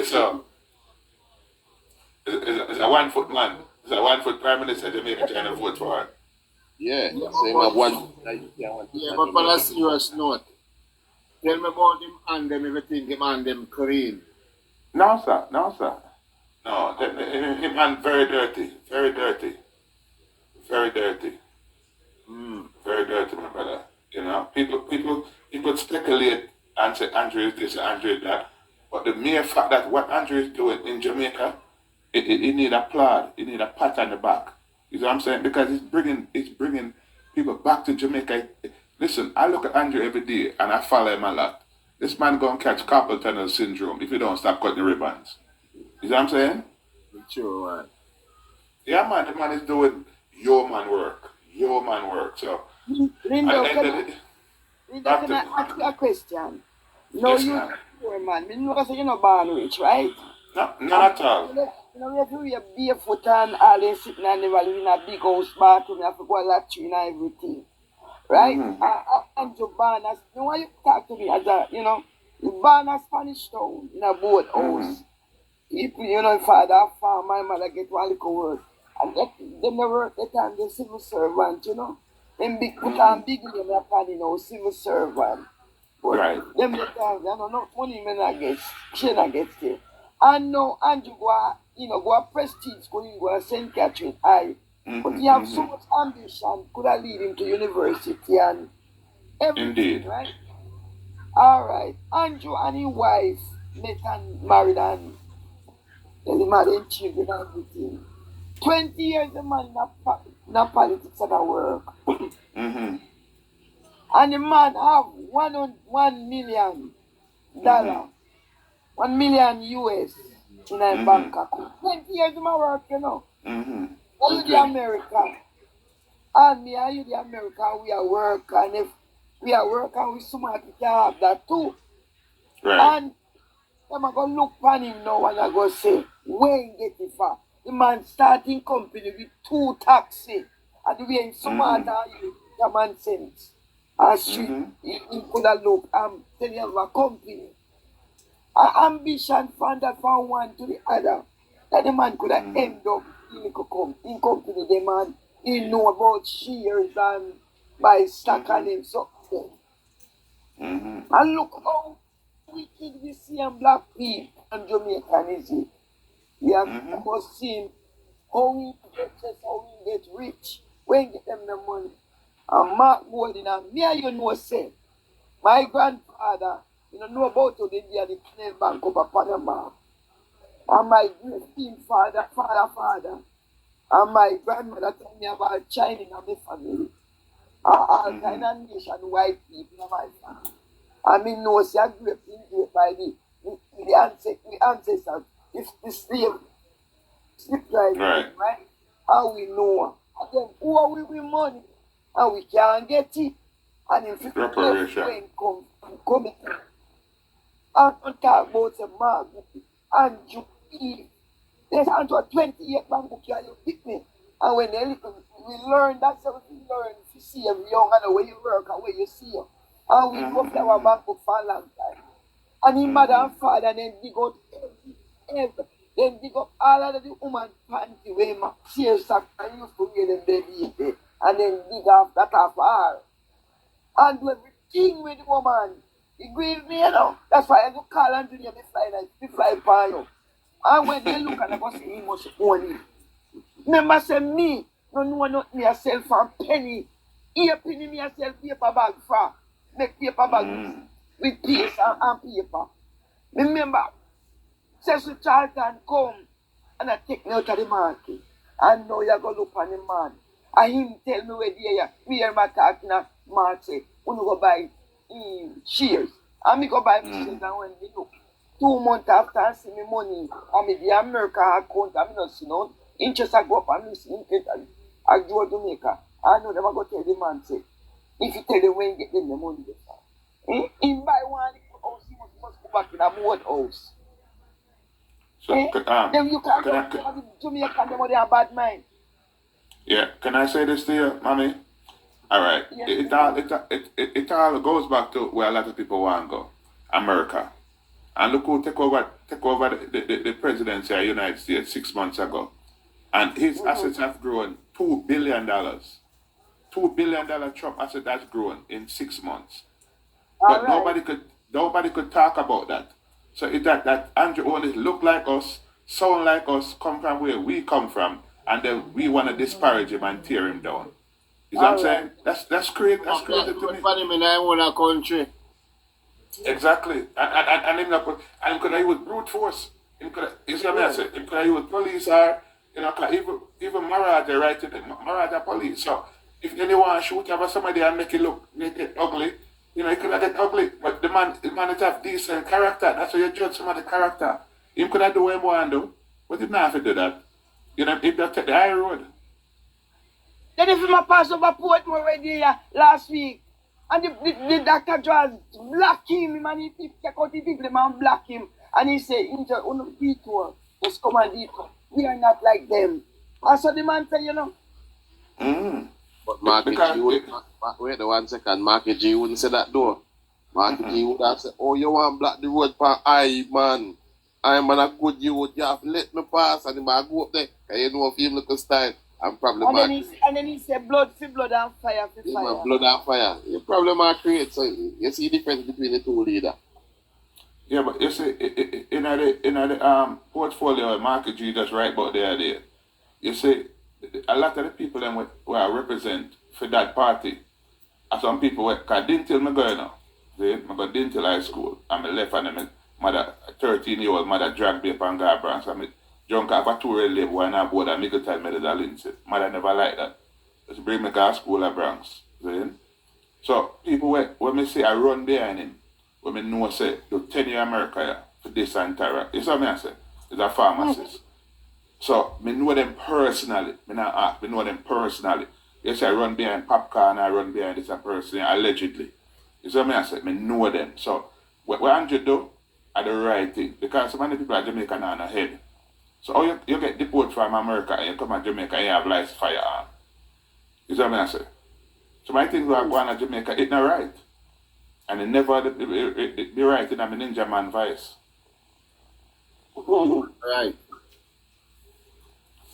So, it's a 1 foot man. It's a 1 foot prime minister Jamaica trying to vote for her. Yeah, so he have 1 foot. Yeah, but on a serious note, tell me about him and them, everything, him and them clean. No, sir. No, him and very dirty. Very dirty, my brother. You know, people speculate and say Andrew is this, Andrew is that. But the mere fact that what Andrew is doing in Jamaica, it need applaud. It need a pat on the back. You know what I'm saying? Because it's bringing people back to Jamaica. Listen, I look at Andrew every day and I follow him a lot. This man gonna catch carpal tunnel syndrome if you don't stop cutting ribbons. You know what I'm saying? Sure, man. Yeah, man, the man is doing your man work. So, Lindo, can I ask you a question? No, yes, you poor man. You know, you're not born rich, right? No, not at all. You know, we have to wear barefoot and all them sitting and never live in a big house bathroom. You have to go a latrine and everything. Right? And to born as, you know, why you talk to me as a, you know, you born a Spanish town in a boat house. People, you know, father, farm, my mother get one little work. And they never work the time, they're civil servant, you know. Them big put on big name upon, you know, civil servant. But them the times, I don't know, money men I get, chain I get there. And now Andrew go a prestige school, go a St. Catherine High. But he have so much ambition, could have lead him to university and everything, Indeed. right? Alright. Andrew and his wife met and married and they married and children and everything. 20 years the man not politics and a work. And the man have $1 million, $1 million US in a bank account. 20 years of my work, you know. Are you the American? And me and you the American, we are work, and if we are working with somebody, we can have that too. Right. And I'm going to look upon him now and I go say, where he get it from? The man starting company with 2 taxis. And the way somebody common sense. And street, he could have looked and tell you of a company. Ambition from that from one to the other. that the man could have ended up in company, the man, he know about shares and buy stock and him something. And look how wicked we see and black people and Jamaican is it. We have seen how we get just how we get rich when we get them the money. And Mark Golden and me and you know say, my grandfather, you know about how they did the Canal Bank up at Panama. And my great father, and my grandmother told me about China in my family. All kind of nation white people in my family. I mean, no, see, I grew up in by the ancestors, it's the slave like right? How we know. And then who are we with money? And we can't get it. And if it come in. And don't talk about the man and you eat. There's 28 man book here, you pick me. And when we learn, that's how we learn. If you see them young and the way you work and where you see them. And we go to our bank book for a long time. And his mother and father then dig out every. Then dig up all of the woman panty where my tears sack and used to wear them baby. And then dig off that off her. And do everything with the woman. It grieves me, you know. That's why I go call and do you the fly by you. And when they look at it, I go say, he must own it. Remember, say me, no know nothing myself for penny. Here penny myself paper bag for. Make paper bag with paste and paper. Remember, Cecil Charlton come and I take me out of the market. And now you go look on the man. And him tell me where am I talking a market? When you go buy shares. And me go buy shares and when they look. 2 months after I see me money, I mean the America account, I mean not see no interest I go up and me see interest I go to Jamaica. I know them I go tell the man say, if you tell them when you get them the money, in buy one house, he must go back in a board house. So, then you can't go Jamaica, them they are bad mind. Yeah, can I say this to you, mommy? All right. Yeah. It all goes back to where a lot of people want to go, America. And look who take over the presidency of the United States 6 months ago. And his assets have grown $2 billion. $2 billion Trump asset has grown in 6 months. But nobody could talk about that. So that Andrew only look like us, sound like us, come from where we come from, and then we want to disparage him and tear him down. You know what I'm saying? That's crazy. That's crazy to me. In our country. Exactly. And him not and could I use brute force. Him could you see what I say? Him could I use police or even Marada right in Marada police. So if anyone shoot over somebody and make it ugly, it could have get ugly. But the man have decent character. That's how you judge somebody's character. Him could have do what he want to do, but he not have to do that. If they take the high road. Then if him pass over Portmore already last week. And the doctor just block him and he take out the people and block him. And he say, people just come and eat. We are not like them. And so the man say, But Marky G wait the 1 second. Marky G wouldn't say that though. Marky G would have said, oh, you want to block the road for I, man. I man a good youth. You have to let me pass. And he might go up there. Because you know if him look a style. I'm probably and then he said blood for blood and fire for fire. Blood and fire. You probably might create. So you see the difference between the two leaders. Yeah, but you see, in the portfolio, Marky G just right about there. You see, a lot of the people who I represent for that party are some people because Dintil me go now. See, I go Dintil High School. And I left and my mother, 13-year-old mother dragged me up and got branch. So I drunk off a 2 rail label and I board a nigga time me the Lindsay. Mother never like that. Just bring me to school at Bronx. See? So people when me say I run behind him, when me know say you 10 year America for this and Tara. You see what I say? It's a pharmacist. So me know them personally. Me know them personally. You say I run behind Popcorn, I run behind this person allegedly. You see what I say? Me know them. So what Andrew do are the right thing. Because so many people are Jamaican on the head. So you get deported from America and you come to Jamaica and you have license firearm. You see what I say? So my things are going to Jamaica, it's not right. And it never be right in a ninja man vice. Right.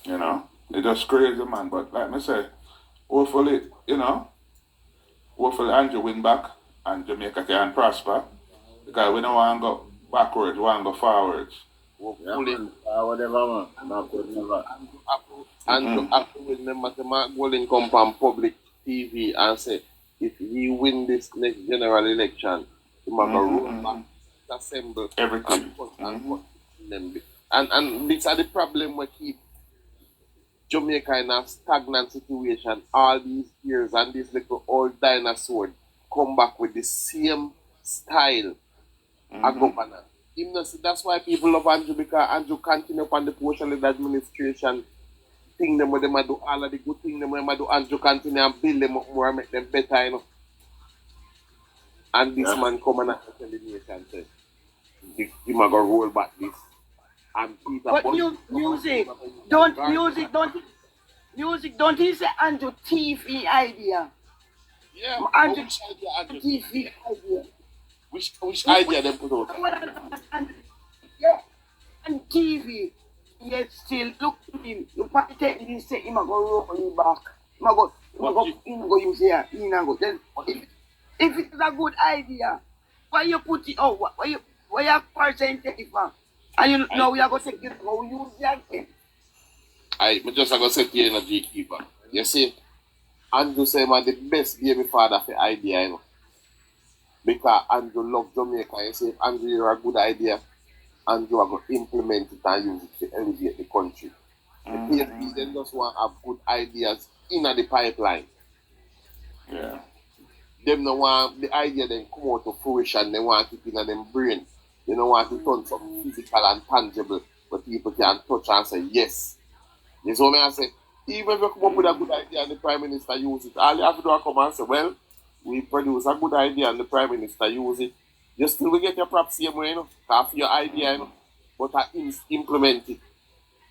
You know, it's just crazy, man. But like I say, hopefully, hopefully Andrew win back and Jamaica can prosper. Because we don't want to go backwards, we want to go forwards. Pulling, whatever, man. And after remember the Golden come on public TV and say, if he win this next general election, he might go roll back, assemble everything. And these are the problem we keep Jamaica in a stagnant situation all these years, and this little old dinosaur come back with the same style of governance. That's why people love Andrew, because Andrew continue upon the portion of the administration thing them where they might do all of the good things them where they might do. Andrew continue and build them up more and make them better, And this man come and tell the nation say he might go roll back this. And Peter but music don't he say Andrew thief the idea? Yeah. Andrew thief the idea. Which idea they put out? Yeah. And TV, yet still look at him. You probably take him and say him go roll you back. Him go use here. Then if it's a good idea, why you put it out? Why you percentage it from? And you know we are going to take it, go use it again. I just going to say to you in a G-keeper. You see, Andrew say man the best baby father for idea, Because Andrew love Jamaica. You see, if Andrew you're a good idea, Andrew are going to implement it and use it to elevate the country. The PNP then just want to have good ideas in the pipeline. Yeah. Them no want the idea then come out to fruition, they want it in them brain. They don't want to turn something physical and tangible where people can touch and say yes. You see what I say? Even if you come up with a good idea and the Prime Minister use it, all you have to do is come and say, well, we produce a good idea and the Prime Minister use it. You still will get your props same way, Half your idea, but I implement it.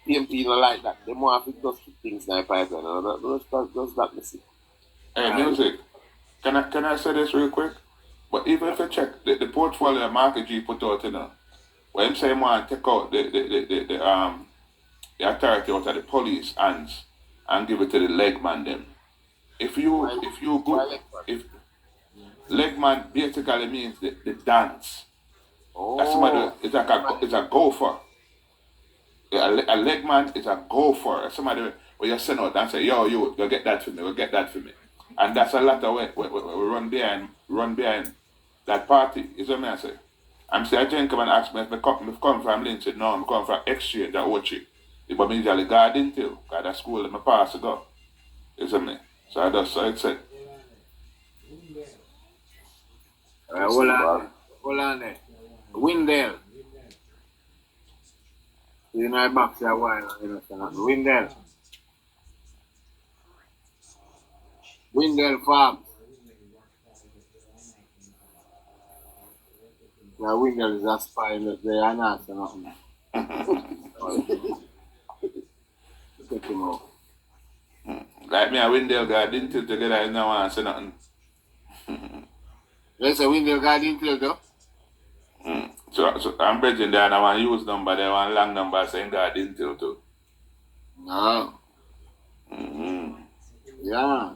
PNP not like that. They want to just keep things in the pipeline. Does that missing? Hey, music. Can I say this real quick? But even if you check the portfolio Market G put out, when him say man take out the authority out of the police hands and give it to the leg man them. If leg man basically means the dance. That's somebody it's a gopher. A leg man is a gopher. Somebody where you send out and say, yo, you go get that for me, And that's a lot of way we run behind that party. Is what I say. I'm saying, a gentleman asked me if I come from Lynch. No, I come from Exchange at Ochi. But me usually garden too, because that's school in my past to go. Is what I mean? So I just so it's it. Hold on there. Windell. You know, I box a while, Windell Farm. Now, Windell is a spy, they are not nothing. Take him out. Like me and Windell got into together, I don't want to say nothing. Yes, Windell got into though. So I'm betting that I want to use number, they want long number saying got into too. No. Yeah.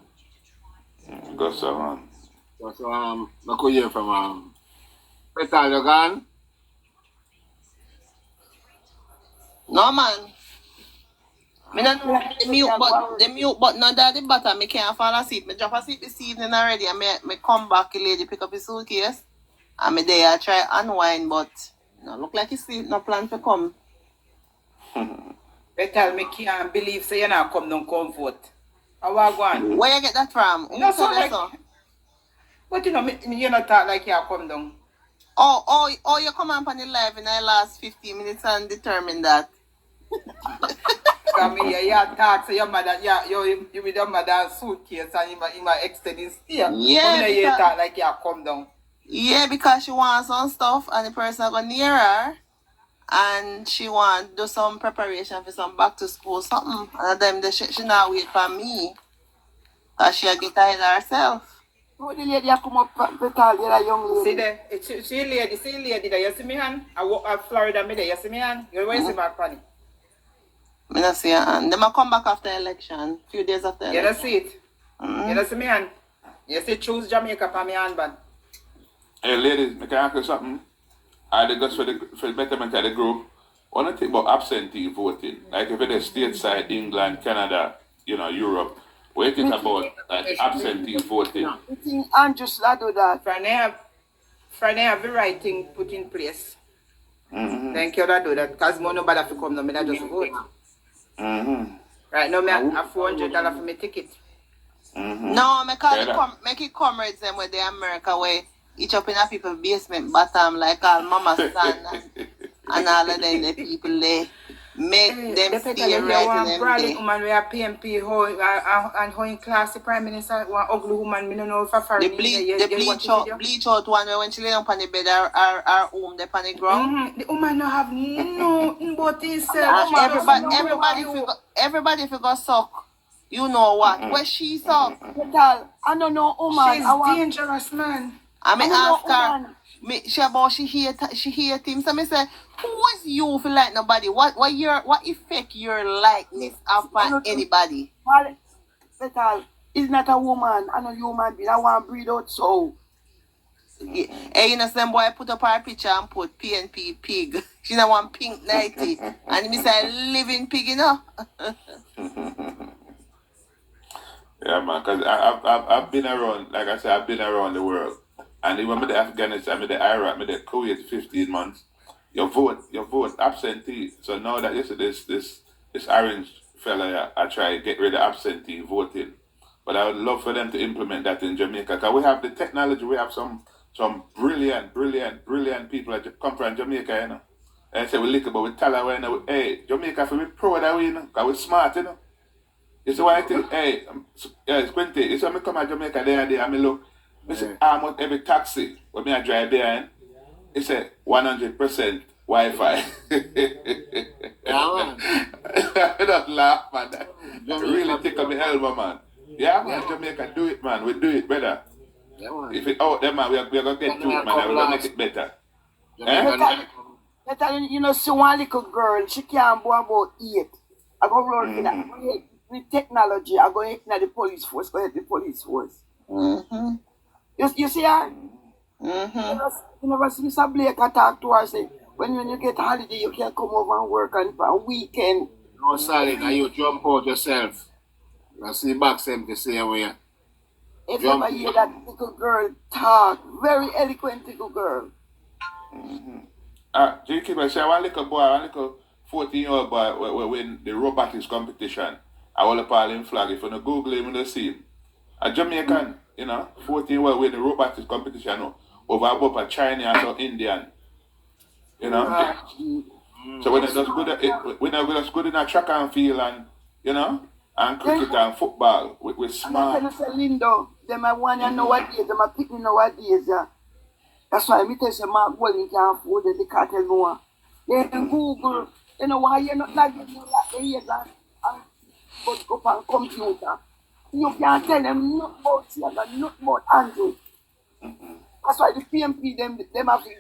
Go so man. So I could hear from Petal, you gone? No man. Me not know the mute button under the bottom. Me can't fall asleep. Me drop asleep this evening already and me come back, a lady pick up his suitcase. And me there I try unwind, but no look like you sleep, no plan to come. Better me can't believe so you not come down comfort. How I go on? Where you get that from? No, so like, but you know, you not talk like you come down. Oh, you come on the live in the last 15 minutes and determine that. Come here, you talk so your mother, you with your mother's suitcase and you might extend his stay. Yeah, you talk like you come down. Yeah, because she wants some stuff and the person go near her and she want do some preparation for some back to school something. And then she not wait for me. Because she get tired herself. Oh, the lady come up Petal, the young lady. See there, she lady there, you see me hand? I walk at Florida, me there, you see me hand? You want to see my funny? Me not see and them a come back after election, few days after You election. don't see it. You don't see me hand. You see choose Jamaica for me hand, but Hey, ladies, I can ask you something. I just for the betterment of the group. One thing about absentee voting, like if it's stateside, England, Canada, Europe, what you think about absentee voting? I think Andrew should do that. Friday have the right thing put in place. Thank you that do that. Because nobody have to come now, I just vote. Right now, I have $400 for my ticket. No, make it comrades them with the America where each up in a people basement bottom like all mama stand and all of them the people they make them stay right in them day. Woman we are PNP and how in class the Prime Minister one ugly woman me don't know if I foreign. The bleach out one where when she lay on the bed her home they on the ground. The woman no have nothing but himself. Everybody if you go suck. You know what? Where she suck? I don't know woman. She's dangerous man. I mean ask her. She hate him. So me say, who is you for like nobody? What effect your likeness have on anybody? Well, it's not a woman. I know human being. I want to breed out so. Yeah. Hey, some boy put up her picture and put PNP pig. She don't want pink 90. And me say living pig, Yeah, man, because I've been around, like I said, I've been around the world. And even with the Afghanistan, with the Iraq, with the Kuwait 15 months, your vote absentee. So now that this orange fella, I try to get rid of absentee voting. But I would love for them to implement that in Jamaica. Because we have the technology, we have some brilliant people that come from Jamaica, And I say we lick about we tell her, hey, Jamaica for we proud that we, because we're smart, It's why I think, hey, it's Quinty, it's when I come to Jamaica there and I look, I say, how much every taxi when I drive there, it's a 100% Wi-Fi. I don't laugh, man. That really tickle me hell, man. Yeah, man, Jamaica, do it, man. We do it better. If it out there, man, we're going to get to it, man. We're going to make it better. See one little girl, she can't go about 8. I go run for that. With technology, I go into the police force, go ahead the police force. You see her? You never see Mr. Blake talk to her say, when you get a holiday, you can come over and work on a weekend. No, sorry, now you jump out yourself. You see back same the same way. If you ever hear that little girl talk, very eloquent little girl. JK, I say one little boy, one little 14-year-old boy, when win the robotics competition. I will apply him flag. If you don't Google him, you see him. A Jamaican, 14-year-old win the robotics competition over a Chinese or Indian. So when it's just good in a track and field and, and cricket and football, we're smart. I'm tell you, Lindo, them are one you nowadays, them are picking nowadays. That's why I tell you, Mark Walling can't afford the cartel more. Then Google, why you're not getting like the years and put up on computer. You can't tell them nothing about Sierra, nothing about Andrew. That's why the PNP, them have to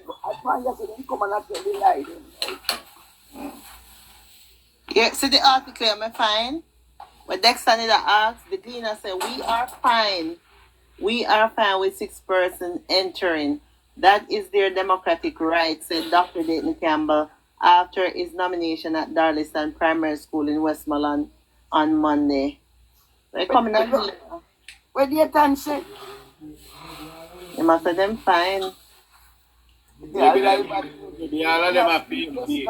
try to them come and tell the lie. Yeah, see the article, I'm fine. But Dexter need to ask, the cleaner said, we are fine. We are fine with 6 persons entering. That is their democratic right, said Dr. Dayton Campbell after his nomination at Darliston Primary School in Westmoreland on Monday. They're coming up here. Where the attention? They must have them fine. Maybe all of them are PNP.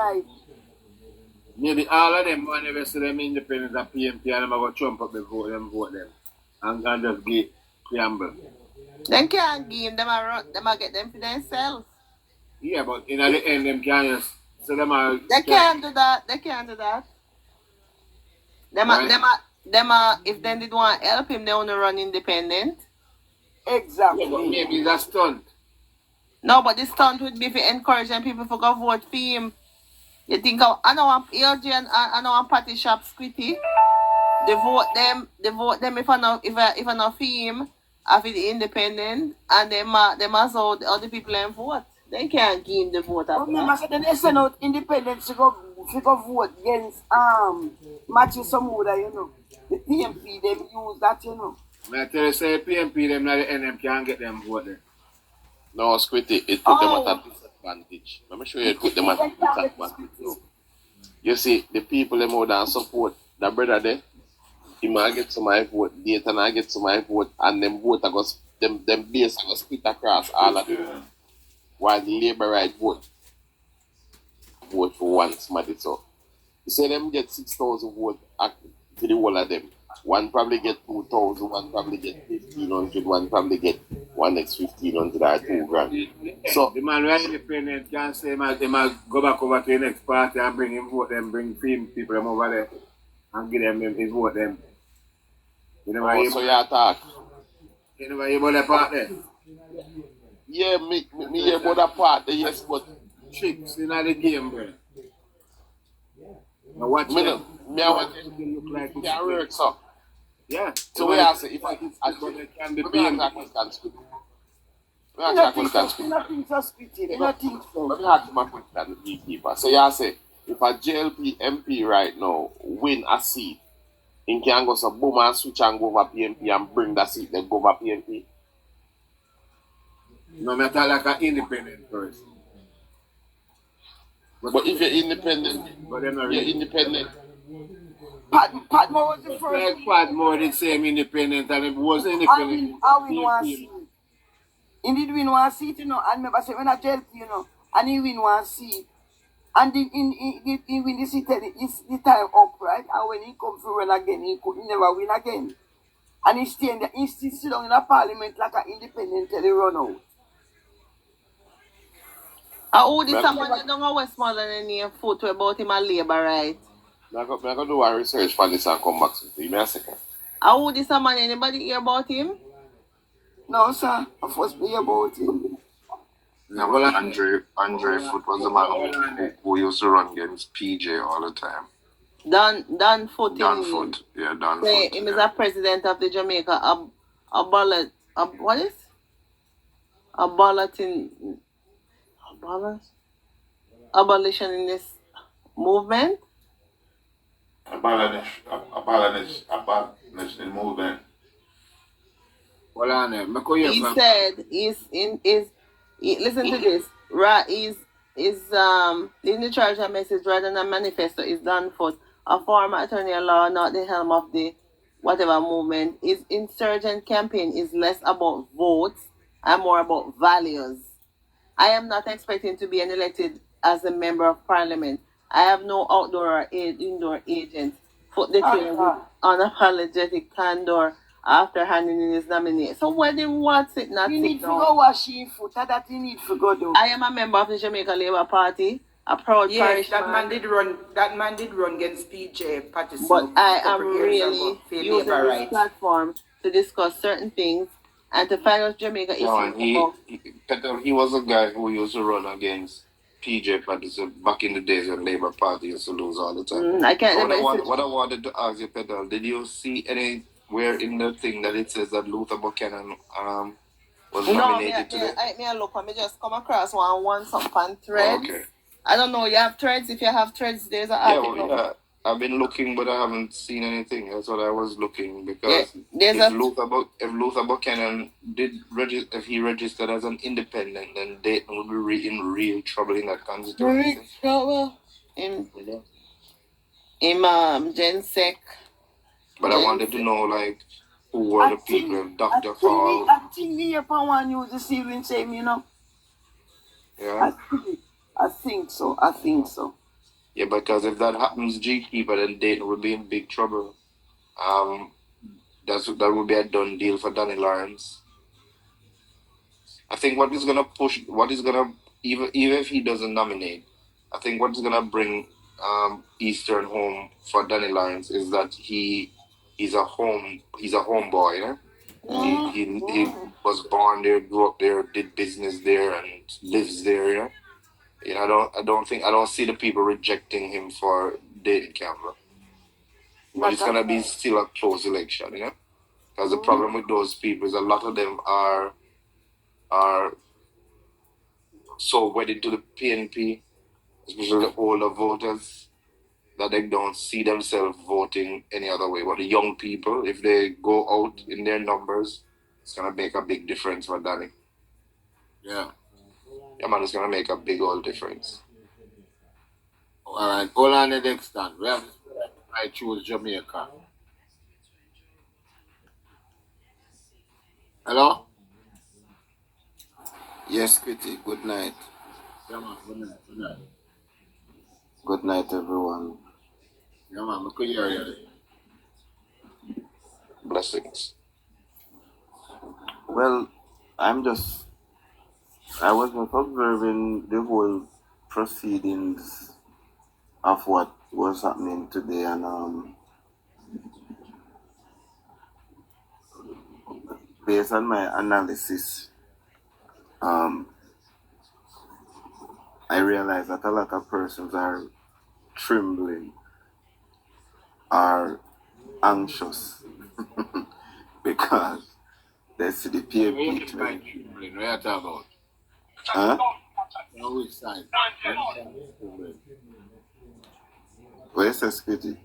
Maybe all of them want to see them independent of PNP and I'm going to trump up the vote them. And just give Campbell. They can't give them a get them for themselves. Yeah, but in the end, them can't just so them are. They can't do that. If they did want to help him, they want to run independent. Exactly. Yeah, but maybe it's a stunt. No, but the stunt would be for encouraging people to go vote for him. You think I know I'm LG and I know I'm Patty Shop Squitty. They vote them if I know for him, I feel the independent, and them also the other people and vote. They can't give him the vote after. Remember, they send out independents to go figure vote against Matthew Samuda, you know. The PNP, them use that, you know. I tell you, say PNP, them not the NM can't get them vote there. No, Squitty, it put them at a disadvantage. Let me show you it put them at a disadvantage. No. You see, the people them more than support the brother there. He might get to my vote, Dayton I get to my vote, and them vote I go them base I go split across all of them. While the Labour right vote for one somebody. So you say them get 6,000 votes to the whole of them. One probably get 2,000, one probably get 1,500, one probably get one next 1,500 or 2 grand. So the man who is independent can say they might go back over to the next party and bring him vote them, bring people them over there and give them his vote them. You never hear so you attack. You never hear about that part there? Yeah, me hear about that part there, yes, but tricks in the game, bro. Now watch me them. Me I want to look like it can work, so. Yeah. So we are saying if I can be being nothing so. Let me ask my question, beekeeper. So you say if a JLP MP right now win a seat, in can go so boom and switch and go over PNP and bring that seat then go over PNP? No matter like an independent person. But if you're independent, you're independent. Padmore was the first. Like Padmore did same independent and it was independent. I win one seat. He did win one seat, you know, and remember say when I JLP, you know, and he win one seat. And he win the seat, it's the time up, right? And when he come through run again, he never win again. And he stay in there, he still sit down in the parliament like an independent till he run out. Who this someone you don't know Westmoreland and name photo about him and Labour, right? I'm going to do a research for this and come back to you. Give me a second. Who this someone, anybody hear about him? No, sir. I first hear about him. Yeah, well, Andre Foot was the man who used to run against PJ all the time. Dan Foot. Dan Foot. Yeah, Dan Foot. He is a president of the Jamaica abolitionist movement. Abolitionist movement. He said listen to this. Is in charge of message rather than manifesto is done for a former attorney at law, not the helm of the whatever movement. His insurgent campaign is less about votes and more about values. I am not expecting to be elected as a member of parliament. I have no outdoor or indoor agent. Put the chair with unapologetic candor after handing in his nomination. So what's it not? You need to go wash your foot. That you need to go do. I am a member of the Jamaica Labour Party. A proud parish that man did run against PJ Patterson. But I am really using this platform to discuss certain things and to find out Jamaica issues. He was a guy who used to run against PJ Patterson back in the days when Labour Party used to lose all the time. What I wanted to ask you, Petal, did you see anywhere in the thing that it says that Luther Buchanan was nominated today? No, look, I just come across one some threads. Okay. I don't know, you have threads? If you have threads, there's an article. Yeah, I've been looking, but I haven't seen anything. That's what I was looking, because if Luther Buchanan if he registered as an independent, then Dayton would be in real trouble in that constituency. Real trouble. Gensec. But I wanted to know, like, who were the people, Dr. Hall. I think me upon one news this evening saying, you know. Yeah. I think so. Yeah, because if that happens, G-Keeper, then Dayton will be in big trouble. That would be a done deal for Danny Lawrence. I think even if he doesn't nominate, I think what is gonna bring Eastern home for Danny Lawrence is that he's a homeboy, you know? He was born there, grew up there, did business there, and lives there, you know? You know, I don't see the people rejecting him for Dayton Campbell. But it's gonna be still a close election, you know? Because the problem with those people is a lot of them are so wedded to the PNP, especially the older voters. that they don't see themselves voting any other way. But the young people, if they go out in their numbers, it's gonna make a big difference for Danny. Yeah. Yeah, man, it's gonna make a big old difference. All right. Hold on the next stand. We have I choose Jamaica. Hello? Yes, Kitty. Good night. Yeah, man. Good night. Good night. Good night, everyone. Yeah, man. I could hear you. Blessings. Well, I was just observing the whole proceedings of what was happening today, and based on my analysis, I realize that a lot of persons are trembling, are anxious because they see the PNP trend. What are you talking about? Huh? On which side? What is that, Kitty?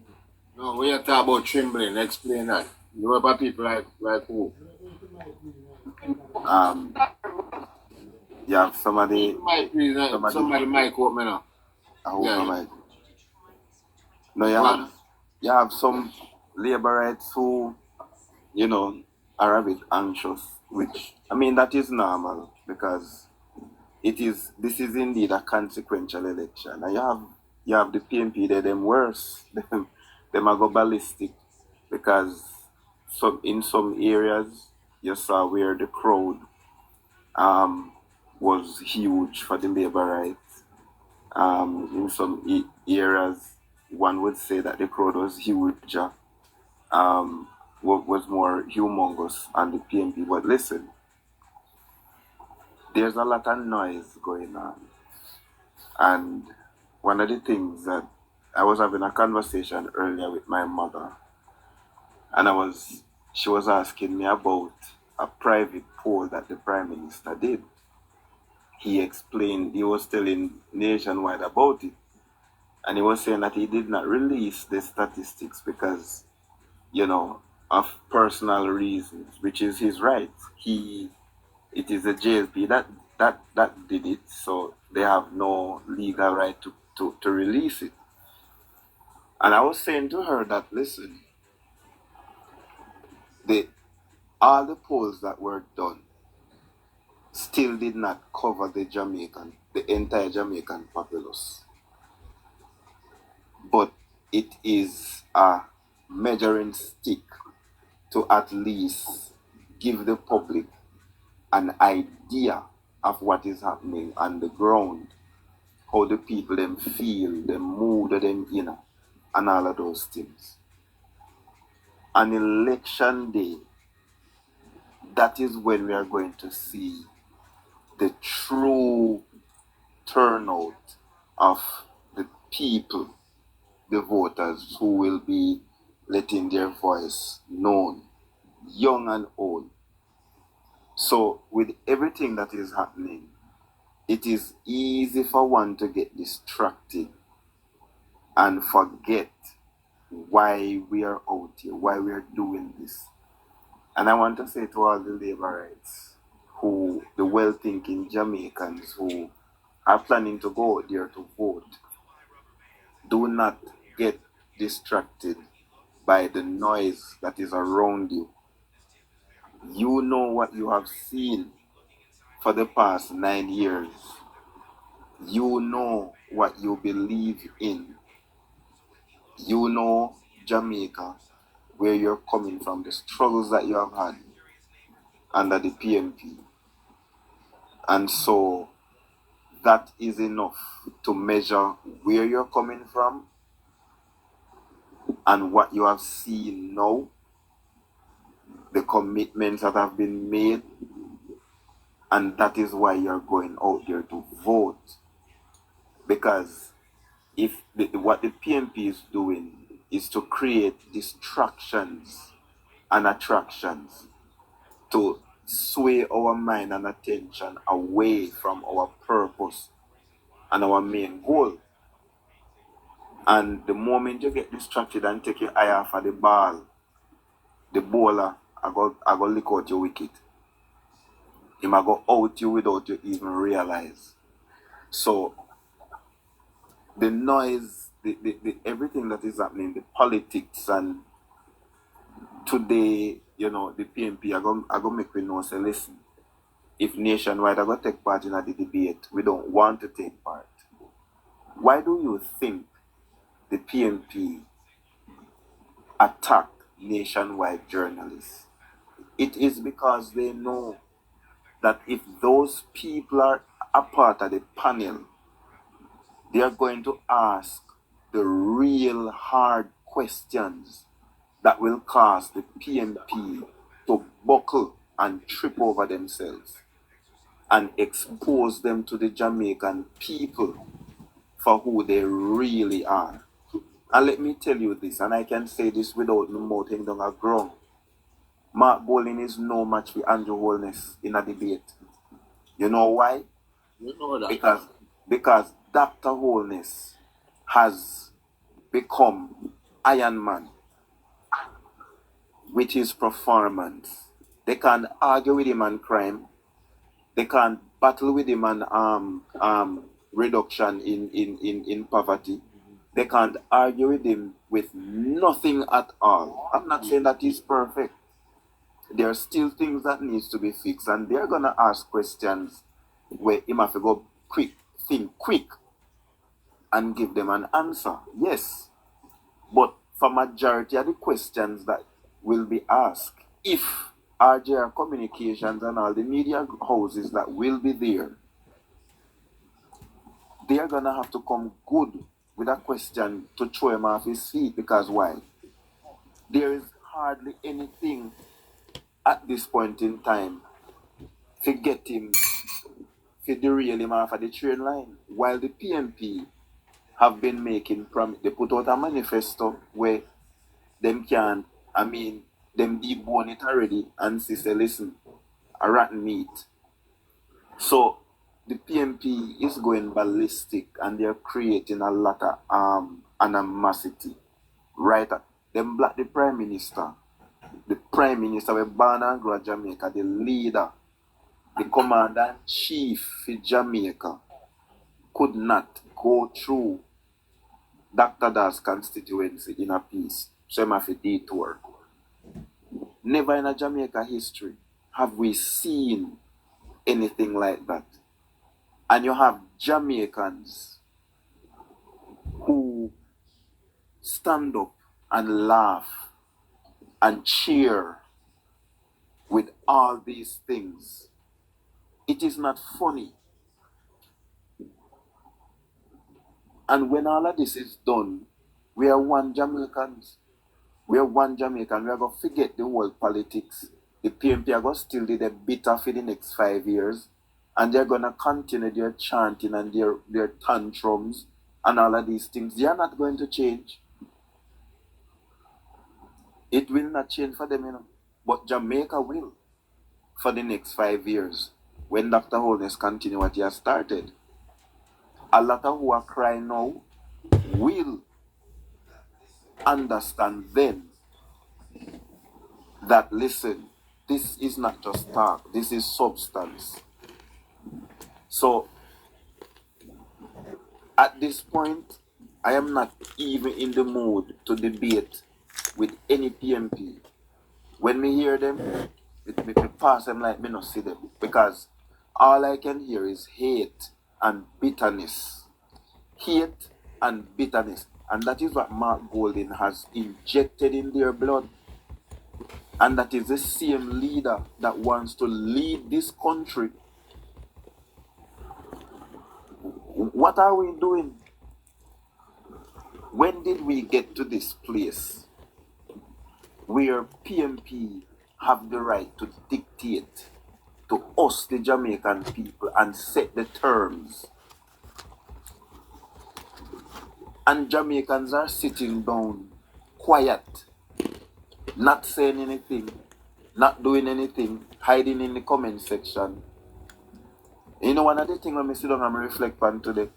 No, we are talking about trembling. Explain that. You know about people like who? You have somebody mic open now. Mic. No, you have some laborites who, are a bit anxious, which, I mean, that is normal because this is indeed a consequential election. And you have the PNP, they're them worse. Them are go ballistic because in some areas you saw where the crowd was huge for the labor rights. In some areas, one would say that the crowd was huge, was more humongous on the PNP. But listen, there's a lot of noise going on. And one of the things that I was having a conversation earlier with my mother, and she was asking me about a private poll that the Prime Minister did. He was telling Nationwide about it. And he was saying that he did not release the statistics because, of personal reasons, which is his right. It is the JLP that did it, so they have no legal right to release it. And I was saying to her that, listen, all the polls that were done still did not cover the entire Jamaican populace. But it is a measuring stick to at least give the public an idea of what is happening on the ground, how the people them feel, the mood of them and all of those things. On election day, that is when we are going to see the true turnout of the people, the voters who will be letting their voice known, young and old. So with everything that is happening, it is easy for one to get distracted and forget why we are out here, why we are doing this. And I want to say to all the laborites, the well-thinking Jamaicans who are planning to go out there to vote, do not get distracted by the noise that is around you. You know what you have seen for the past 9 years. You know what you believe in. You know Jamaica, where you're coming from, the struggles that you have had under the PNP. And so that is enough to measure where you're coming from and what you have seen now, the commitments that have been made, and that is why you're going out there to vote. Because what the PNP is doing is to create distractions and attractions to sway our mind and attention away from our purpose and our main goal. And the moment you get distracted and take your eye off of the ball, the bowler I go lick out your wicket. He might go out you without you even realize. So the noise, the everything that is happening, the politics, and today, you know, the PNP are going make we know, say, listen, if nationwide are going to take part in the debate, we don't want to take part. Why do you think the PNP attack nationwide journalists? It is because they know that if those people are a part of the panel, they are going to ask the real hard questions that will cause the PNP to buckle and trip over themselves and expose them to the Jamaican people for who they really are. And let me tell you this, and I can say this without no more thing down a ground. Mark Bolin is no match for Andrew Holness in a debate. You know why? You know that. Because Dr. Holness has become Iron Man with his performance. They can't argue with him on crime. They can't battle with him on reduction in poverty. They can't argue with him with nothing at all. I'm not saying that he's perfect. There are still things that needs to be fixed, and they're gonna ask questions where him have to go think quick, and give them an answer. Yes, but for majority of the questions that will be asked, if RJR Communications and all the media houses that will be there, they are gonna have to come good with a question to throw him off his feet. Because why? There is hardly anything at this point in time to get him, to derail him off of the train line. While the PNP have been making promise, they put out a manifesto where them can, them debone it already and say, listen, a rotten meat. So the PNP is going ballistic and they're creating a lot of animosity. Right? Them black the Prime Minister. The Prime Minister was born and grew in Jamaica, the leader, the commander-in-chief in Jamaica could not go through Dr. Das constituency in a peace. So he have a detour. Never in a Jamaica history have we seen anything like that. And you have Jamaicans who stand up and laugh and cheer with all these things. It is not funny. And when all of this is done, we are one Jamaicans. We are one Jamaican. We are going to forget the whole politics. The PNP are going to still do the bitter for the next 5 years. And they're going to continue their chanting and their tantrums and all of these things. They are not going to change. It will not change for them, you know. But Jamaica will for the next 5 years when Dr. Holness continue what he has started. A lot of who are crying now will understand then that, listen, this is not just talk, this is substance. So, at this point, I am not even in the mood to debate with any PNP. When me hear them, me pass them like me not see them. Because all I can hear is hate and bitterness. Hate and bitterness. And that is what Mark Golding has injected in their blood. And that is the same leader that wants to lead this country. What are we doing? When did we get to this place where PNP have the right to dictate to us, the Jamaican people, and set the terms? And Jamaicans are sitting down, quiet, not saying anything, not doing anything, hiding in the comment section. You know, one of the things when I sit down and reflect on today,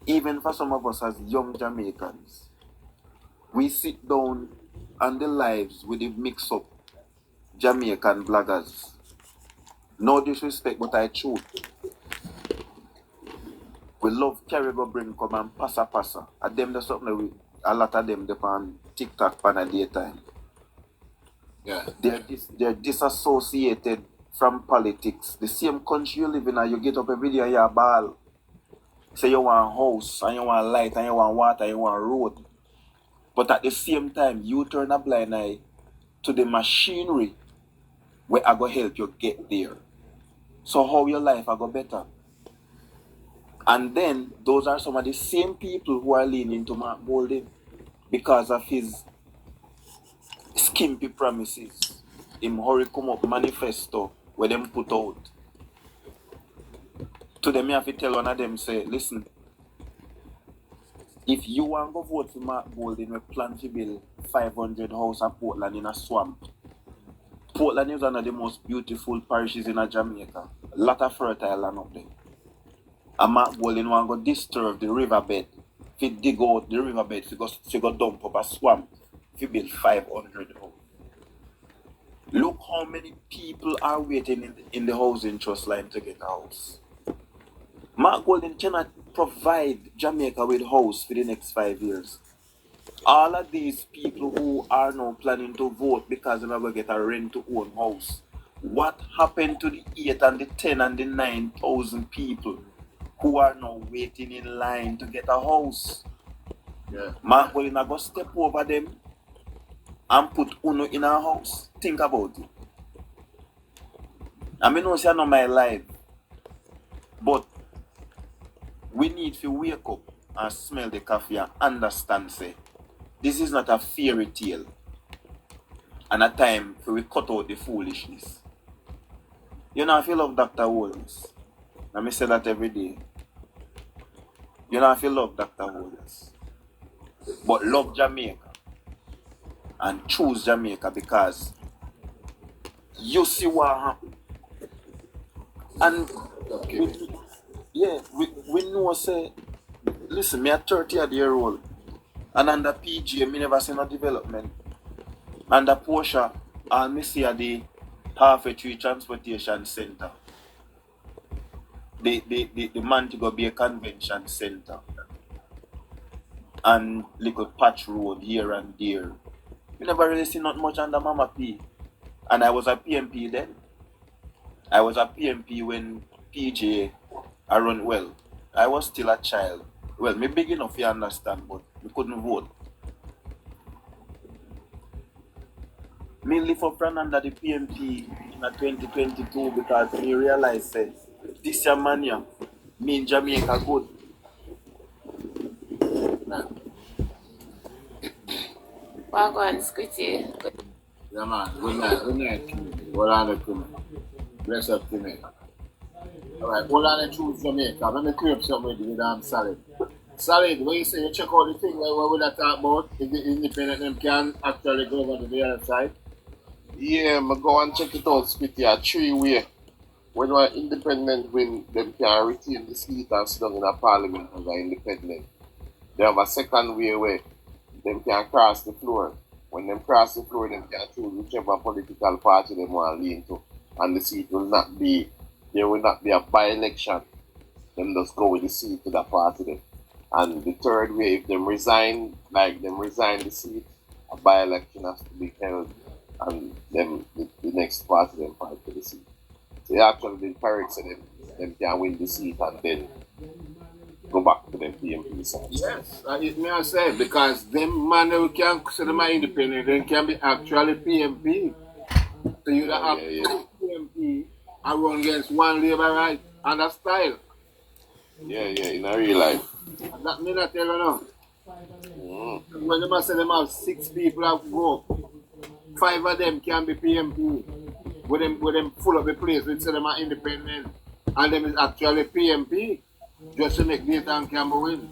even for some of us as young Jamaicans, we sit down on the lives with the mix up Jamaican bloggers. No disrespect, but I truth. We love Carrigo bring come and passa. And them there's something we a lot of them on TikTok pan a daytime. Yeah. They're disassociated from politics. The same country you live in, you get up every day and you ball. Say you want house, and you want light, and you want water, and you want road. But at the same time, you turn a blind eye to the machinery where I go help you get there. So how your life I go better? And then those are some of the same people who are leaning to Mark Bolden because of his skimpy promises. Him hurry come up manifesto where them put out. To them, you have to tell one of them, say, listen, if you want to go vote for Mark Bolden, we plan to build 500 houses in Portland in a swamp. Portland is one of the most beautiful parishes in Jamaica. A lot of fertile land up there. And Mark Bolden want to go disturb the riverbed. If he dig out the riverbed, if he go dump up a swamp, if he build 500 houses. Look how many people are waiting in the housing trust line to get a house. Mark Bolden cannot provide Jamaica with a house for the next 5 years. All of these people who are now planning to vote because they're going to get a rent-to-own house, what happened to the 8 and the 10 and the 9,000 people who are now waiting in line to get a house? Yeah. Mark Bolden going to step over them and put Uno in a house. Think about it. I mean, no, say not my life, but we need to wake up and smell the coffee and understand, say, this is not a fairy tale and a time for we cut out the foolishness. You know, if you love Dr. Holmes, let me say that every day. You know, if you love Dr. Holmes, but love Jamaica and choose Jamaica because you see what happened. And we know, say, listen, me a 30-year-old and under PGA, me never see no development. Under Porsche, all me see at the halfway tree transportation center. The Montego Bay Convention Center. And little patch road here and there. We never really see not much under Mama P. And I was a PNP then. I was a PNP when PJ I run well. I was still a child. Well, me big enough to understand, but we couldn't vote. Me live up from under the PNP in 2022 because me realized that this year mania, me in Jamaica good. Wagwan, Squitty. Yeah, man. Good night. Well on the Timmy. Bless up, Timmy. Alright, hold on and choose Jamaica. Let me clear up something with Solid. Solid, when you say you check out the thing, what we talk about, if the independent them can actually go over to the other side? Yeah, I go and check it out, Spitty, a 3-way. When we're independent win, them can retain the seat and sit down in a parliament as an independent. They have a second way where them can cross the floor. When them cross the floor, them can choose whichever political party they want to lean to. And the seat will not be, there will not be a by-election. Them just go with the seat to that party then. And the third way, if them resign, the seat, a by-election has to be held. And then the next party then fight for the seat. So they actually did correct, so them can win the seat and then go back to them PNP side. Yes, it may I say, because them man who can say them are independent, they can be actually PNP. So you have PNP and run against one Labour right and a style. Yeah, in a real life. That mean I tell you now. When they say them have 6 people have go, 5 of them can be PNP. With them full of the place, we say them are independent. And them is actually PNP. Just to make data and camera win.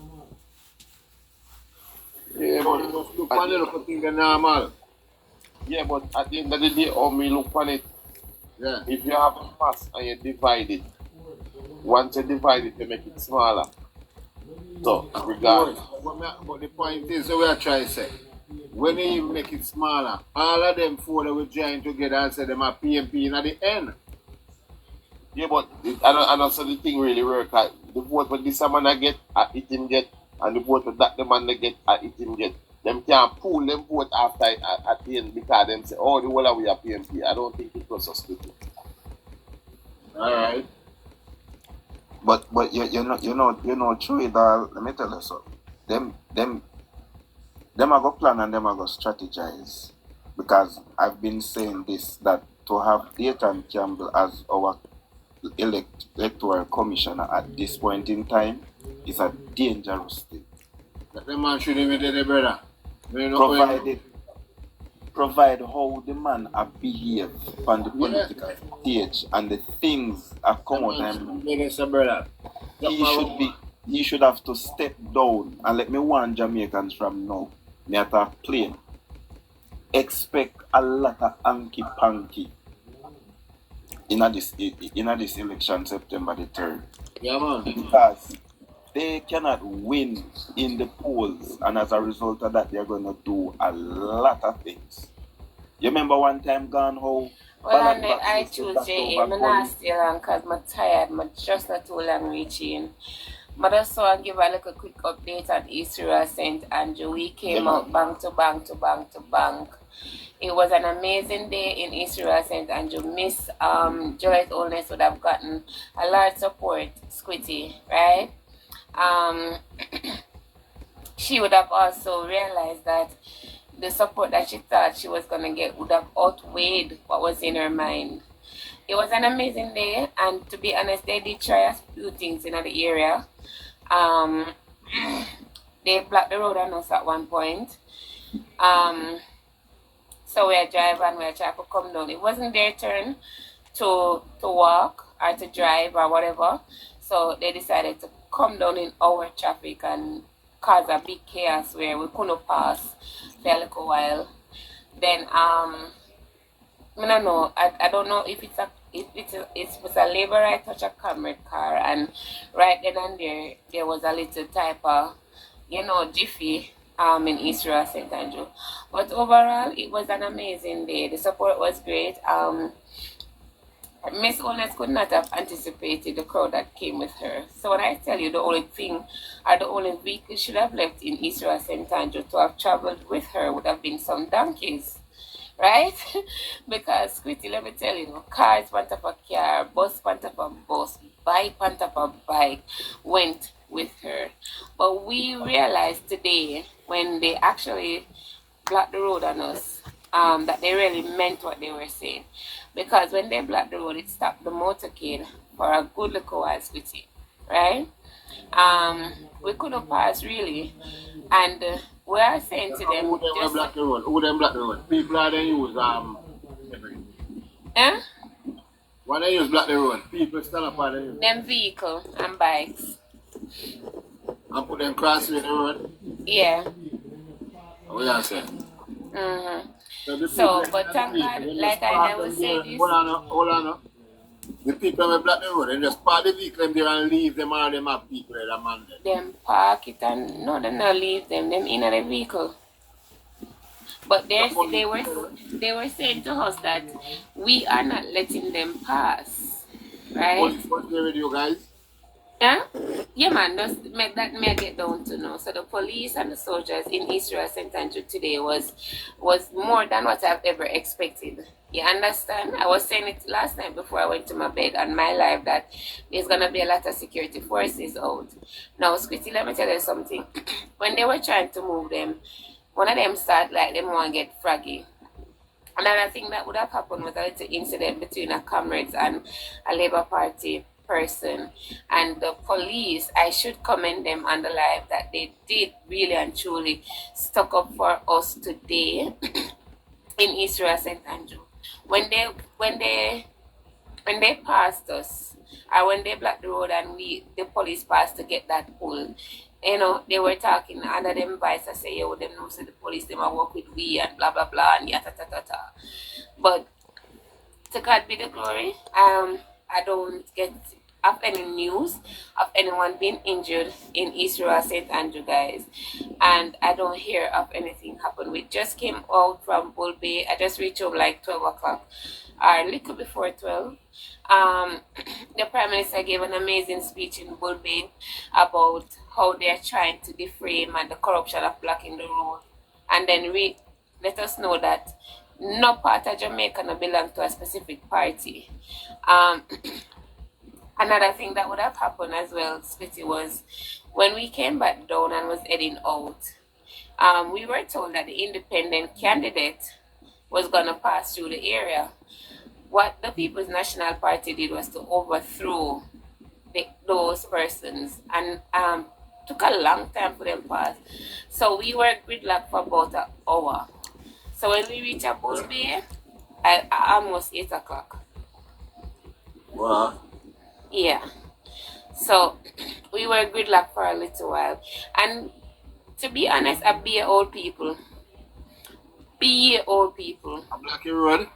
Yeah, but just look on it, look at things normal. Yeah, but at the end of the day, how me look on it, if you have a mass and you divide it, once you divide it, you make it smaller. So, regardless. But the point is, we are trying to say, when you even make it smaller, all of them four that we join together and say them are PNP at the end. Yeah, but I don't see the thing really work. The vote for this man I get, it him get, and the vote for that the man they get, it him get. Them can't pull them vote after at the end because them say, oh, the whole of we are PNP. I don't think it was so stupid. Alright. But you know through it all, let me tell you something. Them are go plan and them are go strategize. Because I've been saying this, that to have Dayton Campbell as our electoral commissioner at this point in time is a dangerous thing. That the man should even do the brother. Provide how the man are behave on the political stage and the things are come out and he should have to step down. And let me warn Jamaicans from now. Me at a plane. Expect a lot of hanky panky in this election September the 3rd. Yeah, man. Because they cannot win in the polls, and as a result of that, they're going to do a lot of things. You remember one time gone how? Well, I choose JA. I'm not stay long because I'm tired. I'm just not too long reaching. But also I'll give a little quick update on Israel St. Andrew. We came out bank to bank to bank to bank. It was an amazing day in Israel St. Andrew. Miss Juliet Olness would have gotten a large support, Squitty, right? She would have also realized that the support that she thought she was going to get would have outweighed what was in her mind. It was an amazing day, and to be honest, they did try a few things in the area. They blocked the road on us at one point. So we are driving and we are trying to come down. It wasn't their turn to walk or to drive or whatever. So they decided to come down in our traffic and cause a big chaos where we couldn't pass for a little while. Then I don't know. I don't know if it was a labor right touch a comrade car, and right then and there was a little type of jiffy in Israel St. Andrew. But overall it was an amazing day. The support was great. Miss Olness could not have anticipated the crowd that came with her. So when I tell you the only thing or the only vehicle should have left in Israel St. Andrew to have traveled with her would have been some donkeys. Right? Because, Squitty, let me tell you, cars on top of a car, bus on top of a bus, bike on top of a bike went with her. But we realized today, when they actually blocked the road on us, that they really meant what they were saying. Because when they blocked the road, it stopped the motorcade for a good little while, Squitty. Right? We couldn't pass, really. And we are saying to them, who them block the road? Who them block the road? People are they use when they use block the road, people stand up on them. Them vehicle and bikes. And put them crossing the road? Yeah. What you saying? So, but thank God, like I was saying this. Hold on. The people that block the road, they just park the vehicle there and leave them, all them have people there, man. Them park it and no, they not leave them in the vehicle. But they were saying to us that we are not letting them pass, right? What's the radio, guys? Yeah? Yeah, man, just make that me get down to know. So the police and the soldiers in Israel St. Andrew today was more than what I've ever expected. You understand? I was saying it last night before I went to my bed on my live that there's going to be a lot of security forces out. Now, Squitty, let me tell you something. When they were trying to move them, one of them started like them want to get froggy. Another thing that would have happened was a little incident between a comrades and a Labour Party person, and the police, I should commend them on the live that they did really and truly stuck up for us today in Israel St. Andrew. When they passed us, or when they blocked the road and the police passed to get that pulled, they were talking under them voice. I say, yo, them know say the police them a work with we and blah blah blah and yata ta ta ta. But to God be the glory. I of any news of anyone being injured in East Rural St. Andrew, guys. And I don't hear of anything happen. We just came out from Bull Bay. I just reached home like 12 o'clock, or a little before 12. The Prime Minister gave an amazing speech in Bull Bay about how they're trying to deframe and the corruption of blocking the road. And then let us know that no part of Jamaica no belong to a specific party. Another thing that would have happened as well, Splitty, was when we came back down and was heading out, we were told that the independent candidate was going to pass through the area. What the People's National Party did was to overthrow those persons, and took a long time for them to pass. So we were gridlocked for about an hour. So when we reached Bull Bay, at almost 8 o'clock. Wow. Yeah. So we were gridlocked for a little while. And to be honest, I be old people. Be old people. I'm Blackie Road.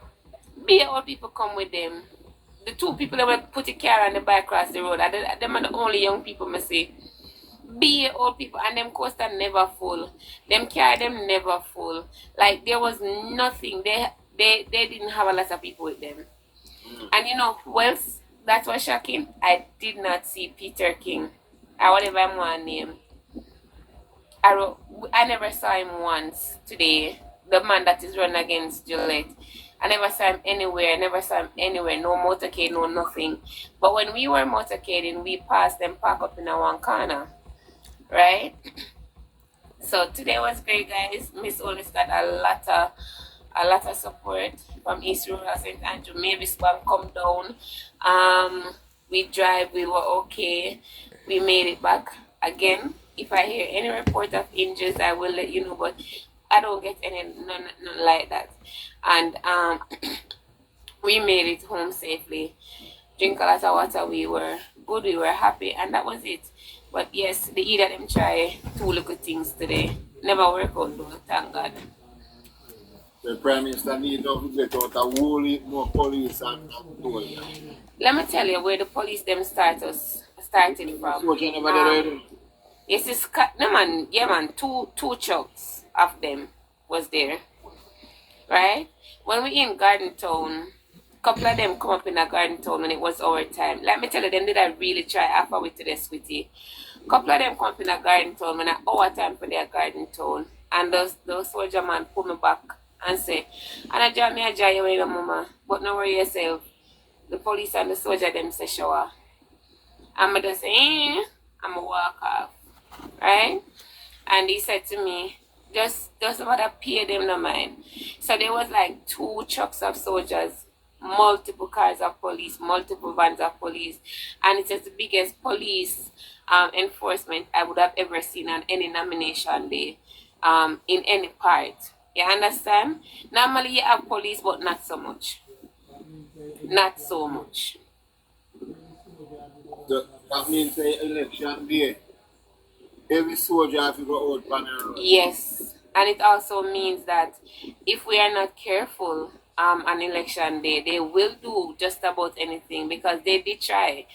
Be old people come with them. The two people that will put a car and the bike across the road, them are the only young people I see. Be old people, and them coaster never full. Them car them never full. Like there was nothing. They didn't have a lot of people with them. And you know who else that was shocking? I did not see Peter King, or whatever I'm going to name. I never saw him once today. The man that is running against Gillette. I never saw him anywhere. No motorcade, no nothing. But when we were motorcading, we passed them park up in a one corner. Right? So today was great, guys. Miss Olis got a lot of support from East Rural St. Andrew. Mavis Bank come down. We drive, we were okay. We made it back. Again, if I hear any report of injuries, I will let you know, but I don't get none like that. And we made it home safely. Drink a lot of water, we were good, we were happy, and that was it. But yes, the either them try two little things today. Never work out though, thank God. The Prime Minister needs to get out a whole heap more police and toll. Let me tell you where the police them started from. Yes, it's no man, yeah man, two trucks of them was there. Right? When we in Garden Town, a couple of them come up in a Garden Town when it was our time. Let me tell you, them did I really try after we to the squitty. A couple of them come up in a Garden Town when it's our time for their Garden Town. And those soldier man pull me back and say, and I draw me a jar away, mama, but no worry yourself. The police and the soldier them say shower. And I just say, I'm a walk off. Right? And he said to me, just about to pay them no mind. So there was like 2 trucks of soldiers, multiple cars of police, multiple vans of police, and it is the biggest police enforcement I would have ever seen on any nomination day in any part. You understand? Normally you have police, but not so much. Not so much. That means the election day, every soldier has to go out on the road. Yes. And it also means that if we are not careful on election day, they will do just about anything because they did try.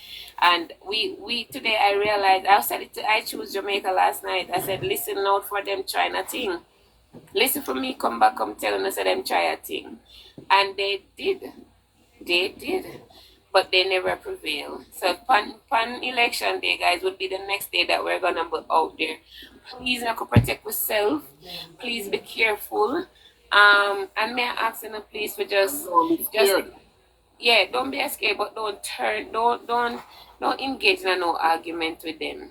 And we today I realized, I said it to I Choose Jamaica last night. I said, listen out for them trying a thing. Listen for me, come back, come tell them, I said them try a thing. And they did. They did. But they never prevail. So pan election day, guys, would be the next day that we're gonna be out there. Please not protect yourself. Please be careful. And may I ask you please for just yeah, don't be scared, but don't engage in no argument with them.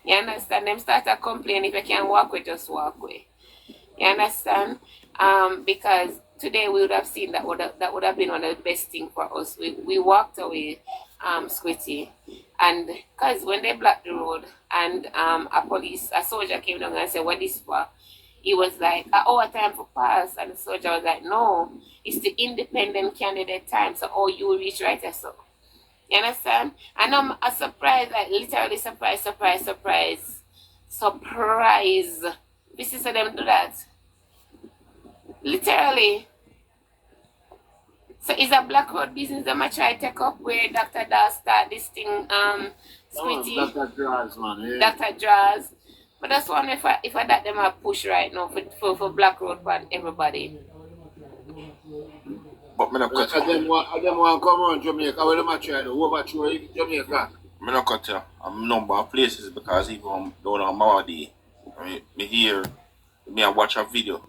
You understand? Them start to complain, if you can't walk away, just walk away. You understand? Because today we would have seen that would have been one of the best things for us. We walked away, Squitty, and because when they blocked the road and a soldier came down and said, what is for? He was like, our time for pass, and the soldier was like, no, it's the independent candidate time, so you reach right there, so. You understand? And I'm a surprise, like literally surprise. This is how them do that. Literally. So is a Black Road business that I try to take up where Dr. Dawes start this thing, Squitty, Dr. Draws, man. Yeah. Dr. Draws. But that's one if I that them a push right now for Black Road for everybody. But me not cut I them want to come around Jamaica. What them a try to overthrow Jamaica? Me not cut you. I'm number of places because even down on Mawadi, me hear, me I watch a video.